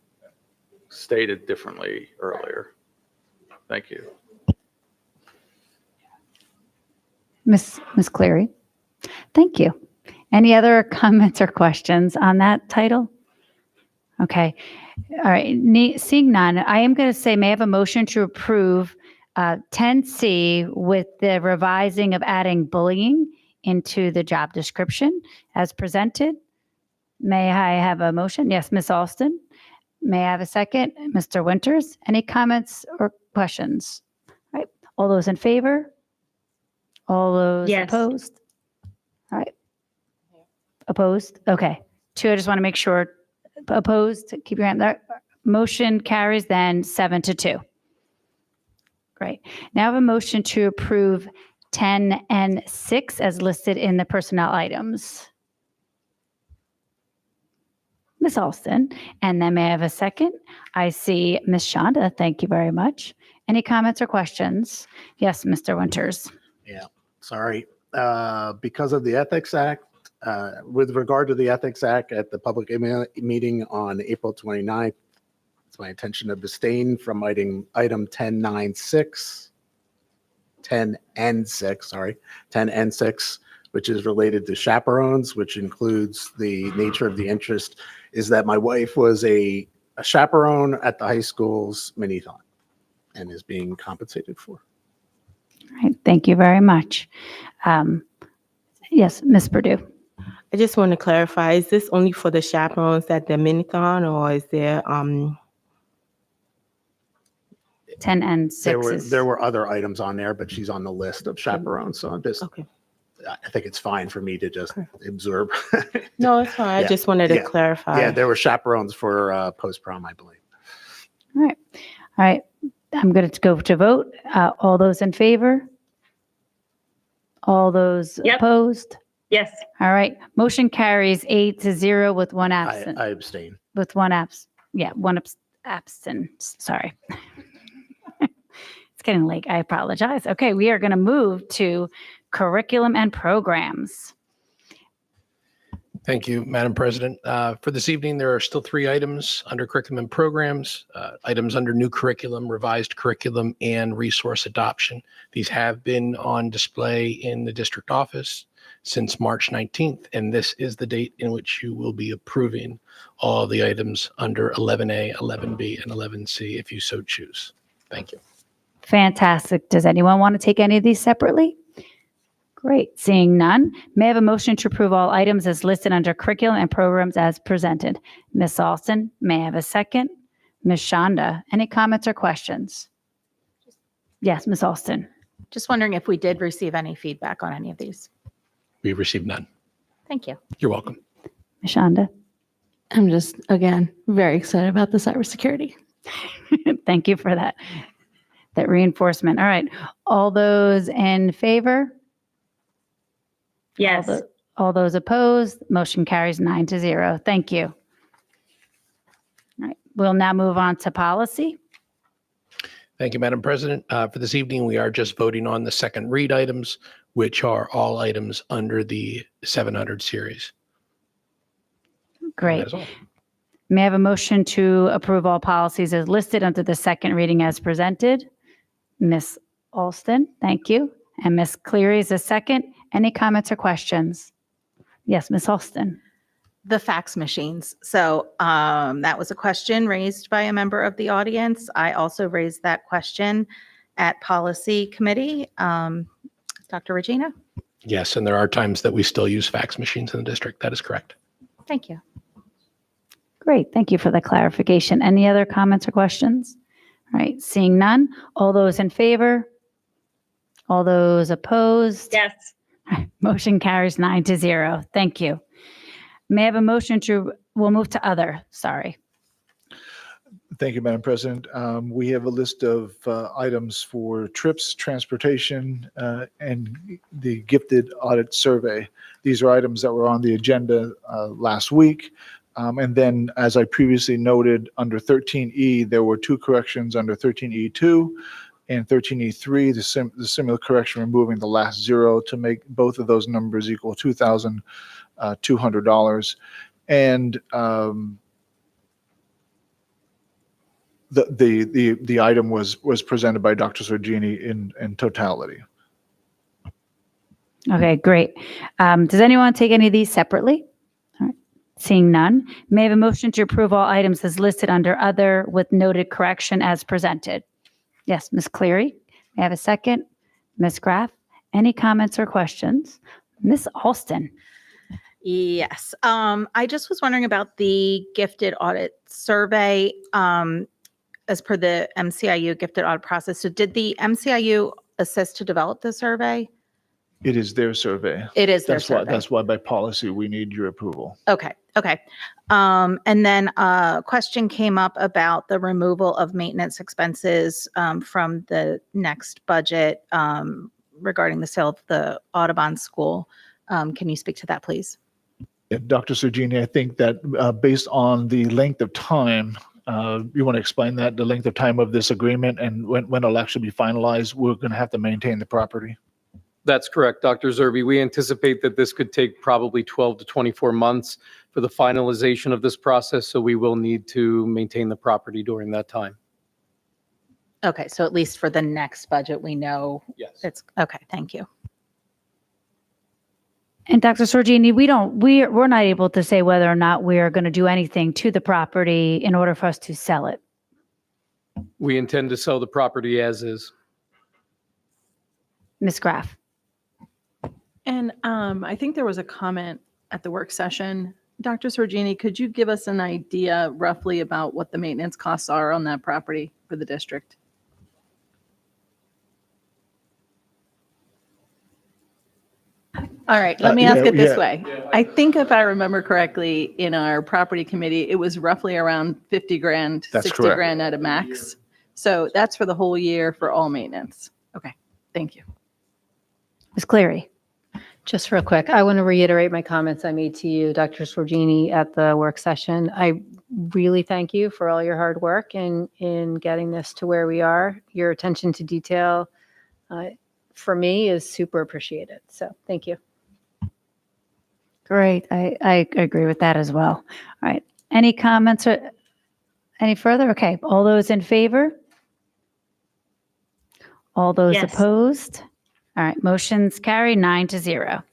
[SPEAKER 3] stated differently earlier. Thank you.
[SPEAKER 1] Miss Cleary. Thank you. Any other comments or questions on that title? Okay. All right. Seeing none, I am going to say, may I have a motion to approve 10C with the revising of adding bullying into the job description as presented? May I have a motion? Yes, Ms. Alston. May I have a second? Mr. Winters. Any comments or questions? All right. All those in favor? All those
[SPEAKER 9] Yes.
[SPEAKER 1] opposed? All right. Opposed? Okay. Two, I just want to make sure. Opposed? Keep your hand there. Motion carries then 7-2. Great. Now I have a motion to approve 10 and 6 as listed in the personnel items. Ms. Alston. And then may I have a second? I see Ms. Shonda. Thank you very much. Any comments or questions? Yes, Mr. Winters.
[SPEAKER 10] Yeah, sorry. Because of the Ethics Act, with regard to the Ethics Act at the public meeting on April 29th, it's my intention to abstain from item 10N6, which is related to chaperones, which includes the nature of the interest, is that my wife was a chaperone at the high school's mini-thon and is being compensated for.
[SPEAKER 1] All right. Thank you very much. Yes, Ms. Purdue.
[SPEAKER 8] I just want to clarify, is this only for the chaperones at the mini-thon, or is there,
[SPEAKER 1] 10 and 6
[SPEAKER 10] There were other items on there, but she's on the list of chaperones, so I'm just,
[SPEAKER 8] okay.
[SPEAKER 10] I think it's fine for me to just absorb.
[SPEAKER 8] No, it's fine. I
[SPEAKER 10] Yeah,
[SPEAKER 8] just wanted to
[SPEAKER 10] yeah.
[SPEAKER 8] clarify.
[SPEAKER 10] Yeah, there were chaperones for post-prom, I believe.
[SPEAKER 1] All right. All right. I'm going to go to vote. All those in favor? All those
[SPEAKER 9] Yep.
[SPEAKER 1] opposed?
[SPEAKER 9] Yes.
[SPEAKER 1] All right. Motion carries 8-0 with one absent.
[SPEAKER 10] I abstain.
[SPEAKER 1] With one absent. Sorry. It's getting late. I apologize. Okay. We are going to move to curriculum and programs.
[SPEAKER 5] Thank you, Madam President. For this evening, there are still 3 items under curriculum and programs, items under new curriculum, revised curriculum, and resource adoption. These have been on display in the district office since March 19th, and this is the date in which you will be approving all the items under 11A, 11B, and 11C if you so choose. Thank you.
[SPEAKER 1] Fantastic. Does anyone want to take any of these separately? Great. Seeing none, may I have a motion to approve all items as listed under curriculum and programs as presented? Ms. Alston, may I have a second? Ms. Shonda, any comments or questions? Yes, Ms. Alston.
[SPEAKER 12] Just wondering if we did receive any feedback on any of these.
[SPEAKER 5] We received none.
[SPEAKER 12] Thank you.
[SPEAKER 5] You're welcome.
[SPEAKER 1] Ms. Shonda.
[SPEAKER 22] I'm just, again, very excited about the cybersecurity.
[SPEAKER 1] Thank you for that reinforcement. All right. All those in favor?
[SPEAKER 9] Yes.
[SPEAKER 1] All those opposed? Motion carries 9-0. Thank you. All right. We'll now move on to policy.
[SPEAKER 5] Thank you, Madam President. For this evening, we are just voting on the second read items, which are all items under the 700 series.
[SPEAKER 1] Great.
[SPEAKER 5] That is all.
[SPEAKER 1] May I have a motion to approve all policies as listed under the second reading as presented? Ms. Alston, thank you. And Ms. Cleary is a second. Any comments or questions? Yes, Ms. Alston.
[SPEAKER 12] The fax machines. So that was a question raised by a member of the audience. I also raised that question at policy committee. Dr. Regina?
[SPEAKER 5] Yes, and there are times that we still use fax machines in the district. That is correct.
[SPEAKER 12] Thank you.
[SPEAKER 1] Great, thank you for the clarification. Any other comments or questions? All right, seeing none, all those in favor? All those opposed?
[SPEAKER 9] Yes.
[SPEAKER 1] Motion carries 9-0. Thank you. May I have a motion we'll move to other, sorry.
[SPEAKER 4] Thank you, Madam President. We have a list of items for trips, transportation, and the gifted audit survey. These are items that were on the agenda last week. And then, as I previously noted, under 13E, there were two corrections under 13E2 and 13E3, the similar correction removing the last zero to make both of those numbers equal $2,200. And the item was presented by Dr. Sorgini in totality.
[SPEAKER 1] Okay, great. Does anyone take any of these separately? All right. Seeing none, may I have a motion to approve all items as listed under other with noted correction as presented? Yes, Ms. Cleary. May I have a second? Ms. Graff, any comments or questions? Ms. Alston.
[SPEAKER 12] Yes. I just was wondering about the gifted audit survey as per the MCIU gifted audit process. So did the MCIU assist to develop the survey?
[SPEAKER 4] It is their survey.
[SPEAKER 12] It is their
[SPEAKER 4] That's why,
[SPEAKER 12] survey.
[SPEAKER 4] that's why by policy, we need your approval.
[SPEAKER 12] Okay. And then a question came up about the removal of maintenance expenses from the next budget regarding the sale of the Audubon School. Can you speak to that, please?
[SPEAKER 4] Yeah, Dr. Sorgini, I think that based on the length of time, you want to explain that, the length of time of this agreement and when it'll actually be finalized, we're going to have to maintain the property.
[SPEAKER 13] That's correct, Dr. Zerbe. We anticipate that this could take probably 12 to 24 months for the finalization of this process, so we will need to maintain the property during that time.
[SPEAKER 12] Okay. So at least for the next budget, we know
[SPEAKER 13] Yes.
[SPEAKER 12] it's okay. Thank you.
[SPEAKER 1] And Dr. Sorgini, we're not able to say whether or not we are going to do anything to the property in order for us to sell it.
[SPEAKER 13] We intend to sell the property as is.
[SPEAKER 1] Ms. Graff.
[SPEAKER 6] And I think there was a comment at the work session. Dr. Sorgini, could you give us an idea roughly about what the maintenance costs are on that property for the district? All right, let me ask it this way. I think if I remember correctly, in our property committee, it was roughly around 50 grand,
[SPEAKER 4] That's
[SPEAKER 6] 60
[SPEAKER 4] correct.
[SPEAKER 6] grand at a max. So that's for the whole year for all maintenance. Okay, thank you.
[SPEAKER 1] Ms. Cleary.
[SPEAKER 11] Just real quick, I want to reiterate my comments I made to you, Dr. Sorgini, at the work session. I really thank you for all your hard work in getting this to where we are. Your attention to detail, for me, is super appreciated. So thank you.
[SPEAKER 1] Great. I agree with that as well. All right. Any comments or any further? Okay. All those in favor? All those
[SPEAKER 9] Yes.
[SPEAKER 1] opposed? All right. Motion's carry 9-0.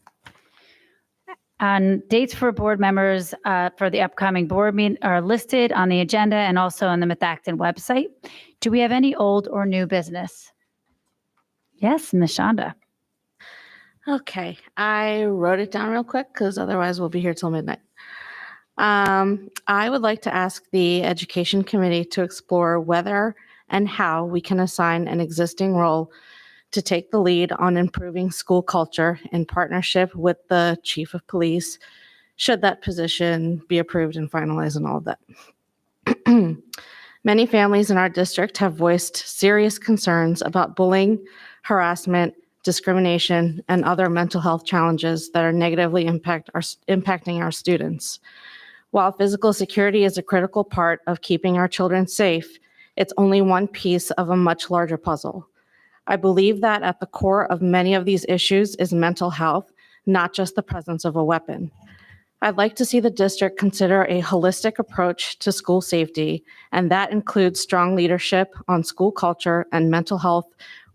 [SPEAKER 1] And dates for board members for the upcoming board meeting are listed on the agenda and also on the Methacton website. Do we have any old or new business? Yes, Ms. Shonda.
[SPEAKER 22] Okay, I wrote it down real quick because otherwise we'll be here till midnight. I would like to ask the Education Committee to explore whether and how we can assign an existing role to take the lead on improving school culture in partnership with the Chief of Police, should that position be approved and finalized and all of that. Many families in our district have voiced serious concerns about bullying, harassment, discrimination, and other mental health challenges that are negatively impacting our students. While physical security is a critical part of keeping our children safe, it's only one piece of a much larger puzzle. I believe that at the core of many of these issues is mental health, not just the presence of a weapon. I'd like to see the district consider a holistic approach to school safety, and that includes strong leadership on school culture and mental health,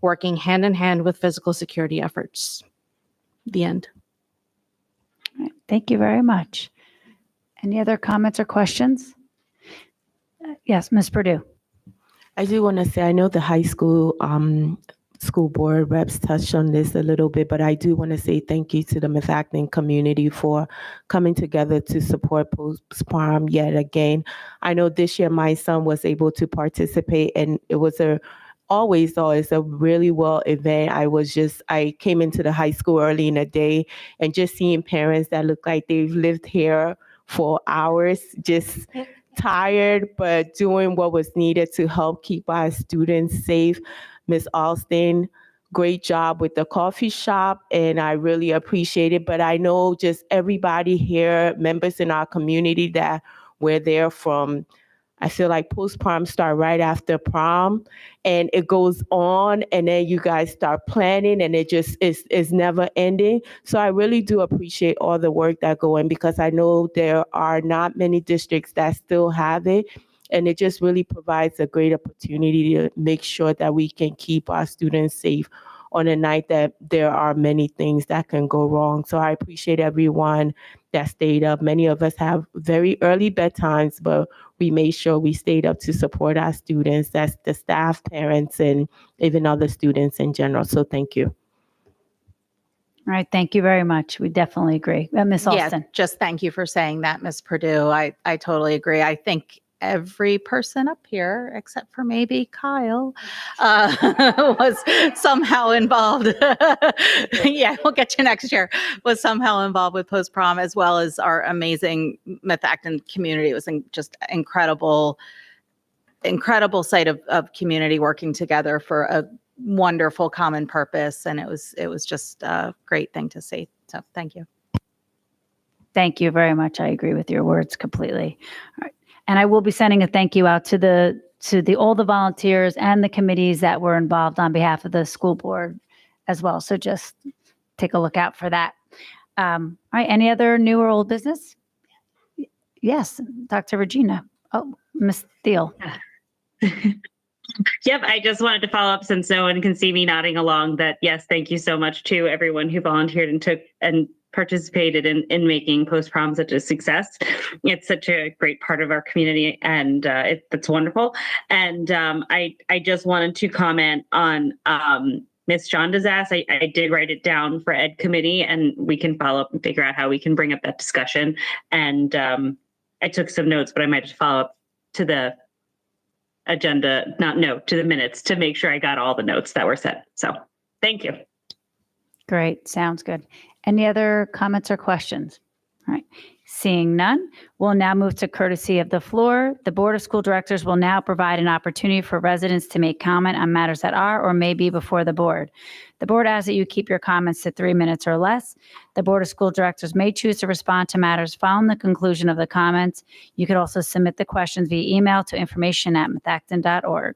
[SPEAKER 22] working hand in hand with physical security efforts. The end.
[SPEAKER 1] All right, thank you very much. Any other comments or questions? Yes, Ms. Purdue.
[SPEAKER 8] I do want to say, I know the high school school board reps touched on this a little bit, but I do want to say thank you to the Methacton community for coming together to support post-prom yet again. I know this year my son was able to participate, and it was always a really well event. I came into the high school early in the day, and just seeing parents that look like they've lived here for hours, just tired, but doing what was needed to help keep our students safe. Ms. Alston, great job with the coffee shop, and I really appreciate it. But I know just everybody here, members in our community that were there from, I feel like post-prom start right after prom, and it goes on, and then you guys start planning, and it just is never ending. So I really do appreciate all the work that go in, because I know there are not many districts that still have it. And it just really provides a great opportunity to make sure that we can keep our students safe on a night that there are many things that can go wrong. So I appreciate everyone that stayed up. Many of us have very early bedtimes, but we made sure we stayed up to support our students. That's the staff, parents, and even other students in general. So thank you.
[SPEAKER 1] All right. Thank you very much. We definitely agree. Ms. Alston.
[SPEAKER 12] Yeah, just thank you for saying that, Ms. Purdue. I totally agree. I think every person up here, except for maybe Kyle, was somehow involved. Yeah, we'll get you next year. Was somehow involved with post-prom, as well as our amazing Methacton community. It was just incredible sight of community working together for a wonderful common purpose, and it was just a great thing to see. So thank you.
[SPEAKER 1] Thank you very much. I agree with your words completely. All right. And I will be sending a thank you out to all the volunteers and the committees that were involved on behalf of the school board as well. So just take a look out for that. All right. Any other new or old business? Yes, Dr. Regina. Oh, Ms. Thiel.
[SPEAKER 9] Yep, I just wanted to follow up, since no one can see me nodding along, that yes, thank you so much to everyone who volunteered and participated in making post-prom such a success. It's such a great part of our community, and that's wonderful. And I just wanted to comment on Ms. Shonda's ask. I did write it down for Ed Committee, and we can follow up and figure out how we can bring up that discussion. And I took some notes, but I might just follow up to the agenda, to the minutes, to make sure I got all the notes that were said. So thank you.
[SPEAKER 1] Great. Sounds good. Any other comments or questions? All right. Seeing none, we'll now move to courtesy of the floor. The Board of School Directors will now provide an opportunity for residents to make comment on matters that are or may be before the board. The board asks that you keep your comments to 3 minutes or less. The Board of School Directors may choose to respond to matters following the conclusion of the comments. You could also submit the questions via email to information@methacton.org.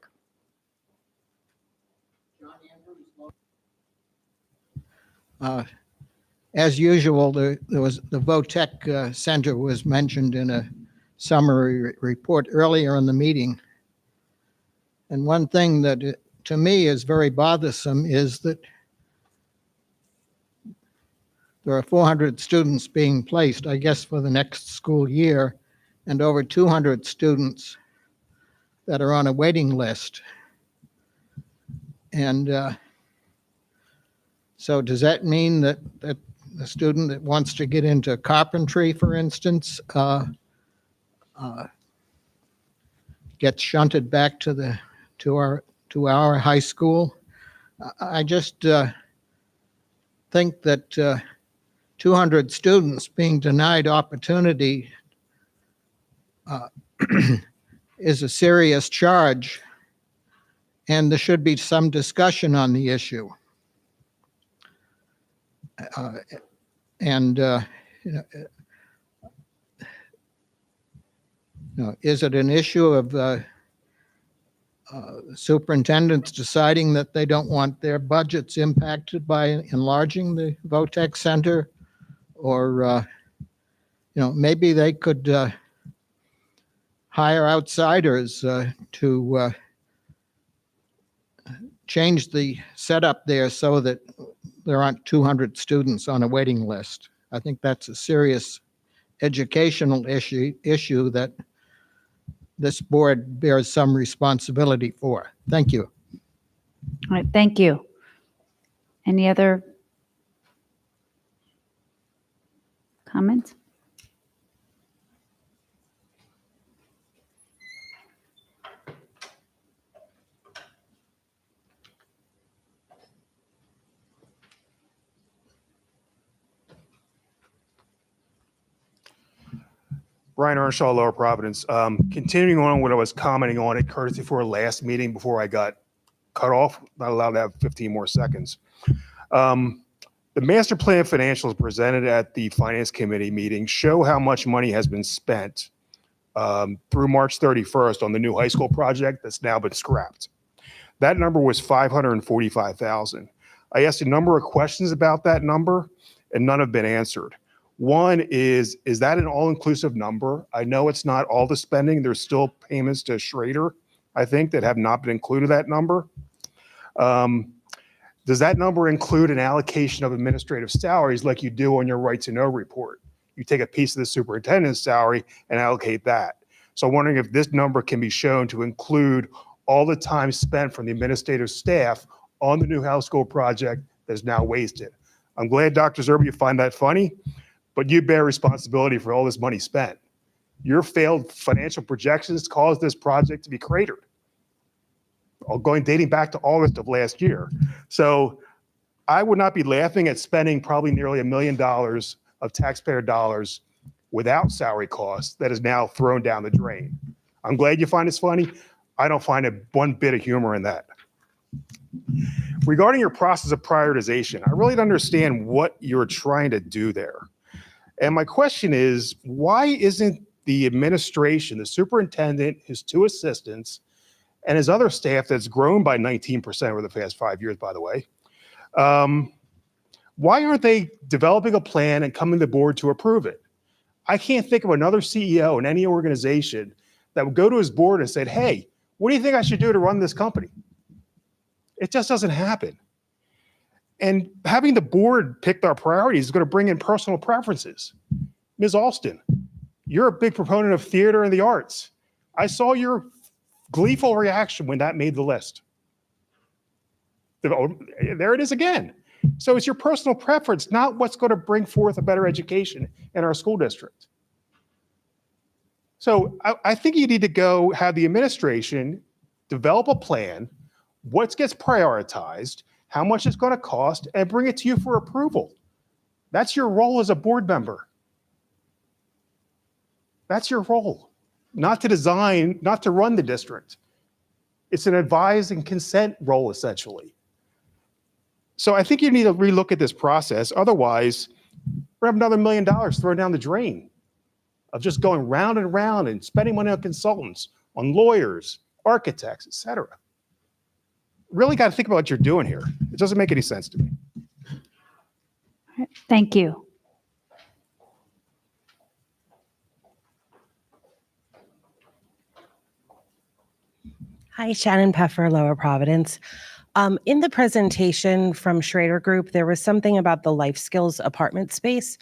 [SPEAKER 21] As usual, the VOTEC Center was mentioned in a summary report earlier in the meeting. And one thing that to me is very bothersome is that there are 400 students being placed, I guess, for the next school year, and over 200 students that are on a waiting list. And so does that mean that the student that wants to get into carpentry, for instance, gets shunted back to our high school? I just think that 200 students being denied opportunity is a serious charge, and there should be some discussion on the issue. Is it an issue of superintendents deciding that they don't want their budgets impacted by enlarging the VOTEC Center? Or, maybe they could hire outsiders to change the setup there so that there aren't 200 students on a waiting list. I think that's a serious educational issue that this board bears some responsibility for. Thank you.
[SPEAKER 1] All right. Thank you. Any other comments?
[SPEAKER 19] Brian Earnshaw, Lower Providence. Continuing on what I was commenting on at courtesy for our last meeting before I got cut off, not allowed to have 15 more seconds. The master plan financials presented at the Finance Committee meeting show how much money has been spent through March 31st on the new high school project that's now been scrapped. That number was $545,000. I asked a number of questions about that number, and none have been answered. One is that an all-inclusive number? I know it's not all the spending. There's still payments to Schrader, I think, that have not been included in that number. Does that number include an allocation of administrative salaries like you do on your right to know report? You take a piece of the superintendent's salary and allocate that. So I'm wondering if this number can be shown to include all the time spent from the administrative staff on the new high school project that is now wasted. I'm glad, Dr. Zerbe, you find that funny, but you bear responsibility for all this money spent. Your failed financial projections caused this project to be cratered, dating back to August of last year. So I would not be laughing at spending probably nearly $1 million of taxpayer dollars without salary costs that is now thrown down the drain. I'm glad you find this funny. I don't find one bit of humor in that. Regarding your process of prioritization, I really don't understand what you're trying to do there. And my question is, why isn't the administration, the superintendent, his two assistants, and his other staff that's grown by 19% over the past 5 years, by the way, why aren't they developing a plan and coming to the board to approve it? I can't think of another CEO in any organization that would go to his board and said, hey, what do you think I should do to run this company? It just doesn't happen. And having the board pick our priorities is going to bring in personal preferences. Ms. Alston, you're a big proponent of theater and the arts. I saw your gleeful reaction when that made the list. There it is again. So it's your personal preference, not what's going to bring forth a better education in our school district. So I think you need to go have the administration develop a plan, what gets prioritized, how much it's going to cost, and bring it to you for approval. That's your role as a board member. That's your role, not to design, not to run the district. It's an advise and consent role, essentially. So I think you need to relook at this process. Otherwise, we're going to have another $1 million thrown down the drain of just going round and round and spending money on consultants, on lawyers, architects, et cetera. Really got to think about what you're doing here. It doesn't make any sense to me.
[SPEAKER 1] Thank you.
[SPEAKER 17] Hi, Shannon Peffer, Lower Providence. In the presentation from Schrader Group, there was something about the life skills apartment space.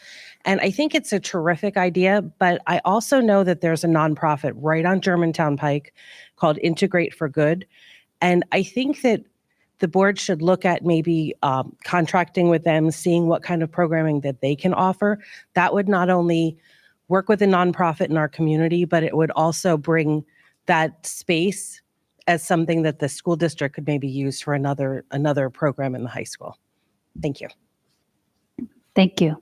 [SPEAKER 17] And I think it's a terrific idea, but I also know that there's a nonprofit right on Germantown Pike called Integrate for Good. And I think that the board should look at maybe contracting with them, seeing what kind of programming that they can offer. That would not only work with a nonprofit in our community, but it would also bring that space as something that the school district could maybe use for another program in the high school. Thank you.
[SPEAKER 1] Thank you.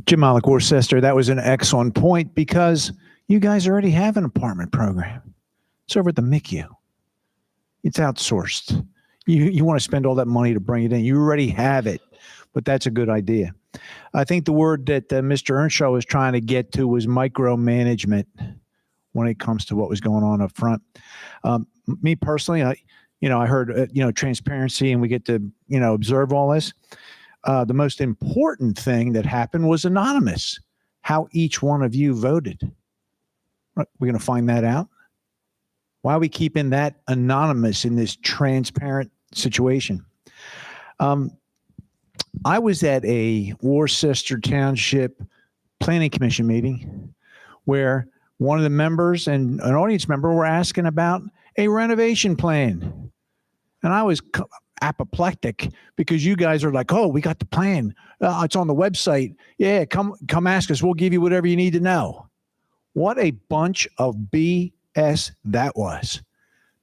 [SPEAKER 20] Jim Malik, Worcester, that was an excellent point because you guys already have an apartment program. It's over at the MICU. It's outsourced. You want to spend all that money to bring it in. You already have it, but that's a good idea. I think the word that Mr. Earnshaw was trying to get to was micromanagement when it comes to what was going on up front. Me personally, I heard, transparency and we get to, observe all this. The most important thing that happened was anonymous, how each one of you voted. We're going to find that out. Why are we keeping that anonymous in this transparent situation? I was at a Worcester Township planning commission meeting where one of the members and an audience member were asking about a renovation plan. And I was apoplectic because you guys are like, oh, we got the plan. It's on the website. Yeah, come ask us. We'll give you whatever you need to know. What a bunch of BS that was.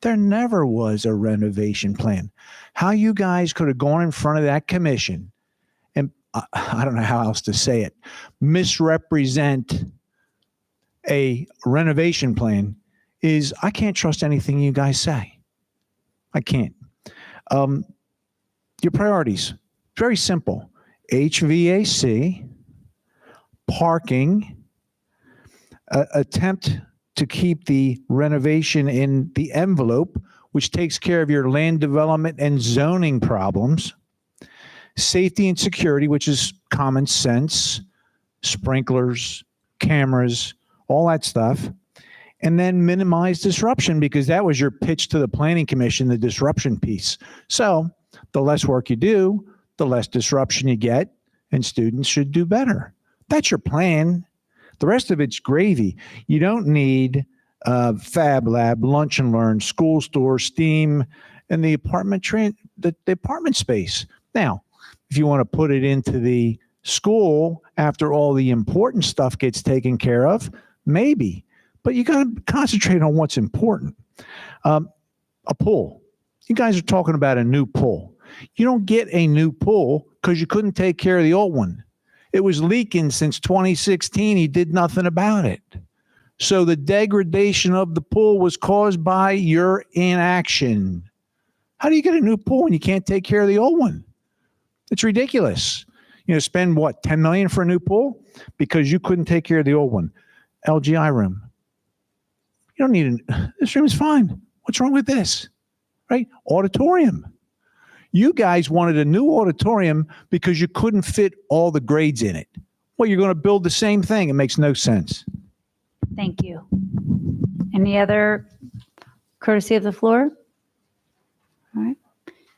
[SPEAKER 20] There never was a renovation plan. How you guys could have gone in front of that commission and I don't know how else to say it, misrepresent a renovation plan is I can't trust anything you guys say. I can't. Your priorities, very simple. HVAC, parking, attempt to keep the renovation in the envelope, which takes care of your land development and zoning problems, safety and security, which is common sense, sprinklers, cameras, all that stuff, and then minimize disruption because that was your pitch to the planning commission, the disruption piece. So the less work you do, the less disruption you get, and students should do better. That's your plan. The rest of it's gravy. You don't need Fab Lab, Lunch and Learn, School Store, STEAM, and the apartment the apartment space. Now, if you want to put it into the school after all the important stuff gets taken care of, maybe. But you got to concentrate on what's important. A pool. You guys are talking about a new pool. You don't get a new pool because you couldn't take care of the old one. It was leaking since 2016. He did nothing about it. So the degradation of the pool was caused by your inaction. How do you get a new pool when you can't take care of the old one? It's ridiculous. You know, spend what, $10 million for a new pool because you couldn't take care of the old one. LGI room. You don't need this room is fine. What's wrong with this? Right? Auditorium. You guys wanted a new auditorium because you couldn't fit all the grades in it. Well, you're going to build the same thing. It makes no sense.
[SPEAKER 1] Thank you. Any other courtesy of the floor? All right.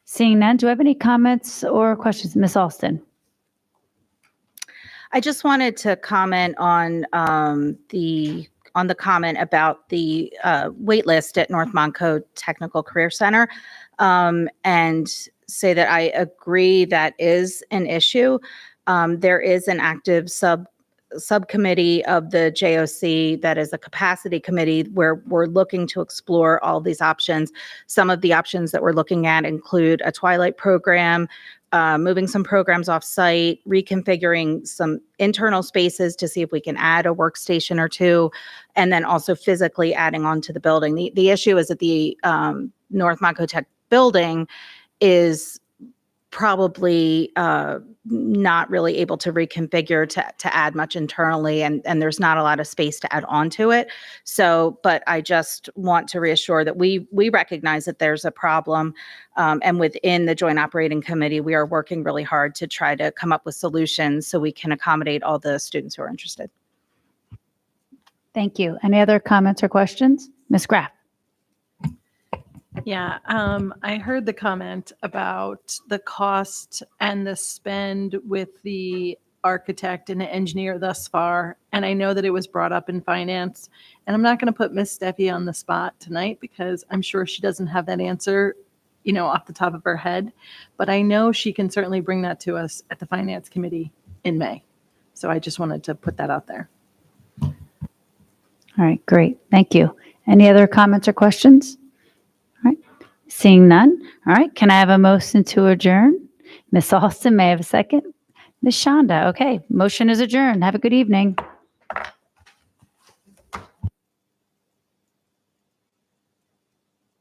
[SPEAKER 1] Seeing none, do I have any comments or questions? Ms. Alston?
[SPEAKER 12] I just wanted to comment on the comment about the wait list at North Monco Technical Career Center, and say that I agree that is an issue. There is an active subcommittee of the JOC that is a capacity committee where we're looking to explore all these options. Some of the options that we're looking at include a twilight program, moving some programs off site, reconfiguring some internal spaces to see if we can add a workstation or two, and then also physically adding on to the building. The issue is that the North Monco Tech building is probably not really able to reconfigure to add much internally, and there's not a lot of space to add on to it. So, but I just want to reassure that we recognize that there's a problem, and within the Joint Operating Committee, we are working really hard to try to come up with solutions so we can accommodate all the students who are interested.
[SPEAKER 1] Thank you. Any other comments or questions? Ms. Graff?
[SPEAKER 6] Yeah, I heard the comment about the cost and the spend with the architect and the engineer thus far. And I know that it was brought up in finance. And I'm not going to put Ms. Steffi on the spot tonight because I'm sure she doesn't have that answer, you know, off the top of her head. But I know she can certainly bring that to us at the finance committee in May. So I just wanted to put that out there.
[SPEAKER 1] All right, great. Thank you. Any other comments or questions? All right. Seeing none. All right. Can I have a motion to adjourn? Ms. Alston, may I have a second? Ms. Shonda. Okay. Motion is adjourned. Have a good evening.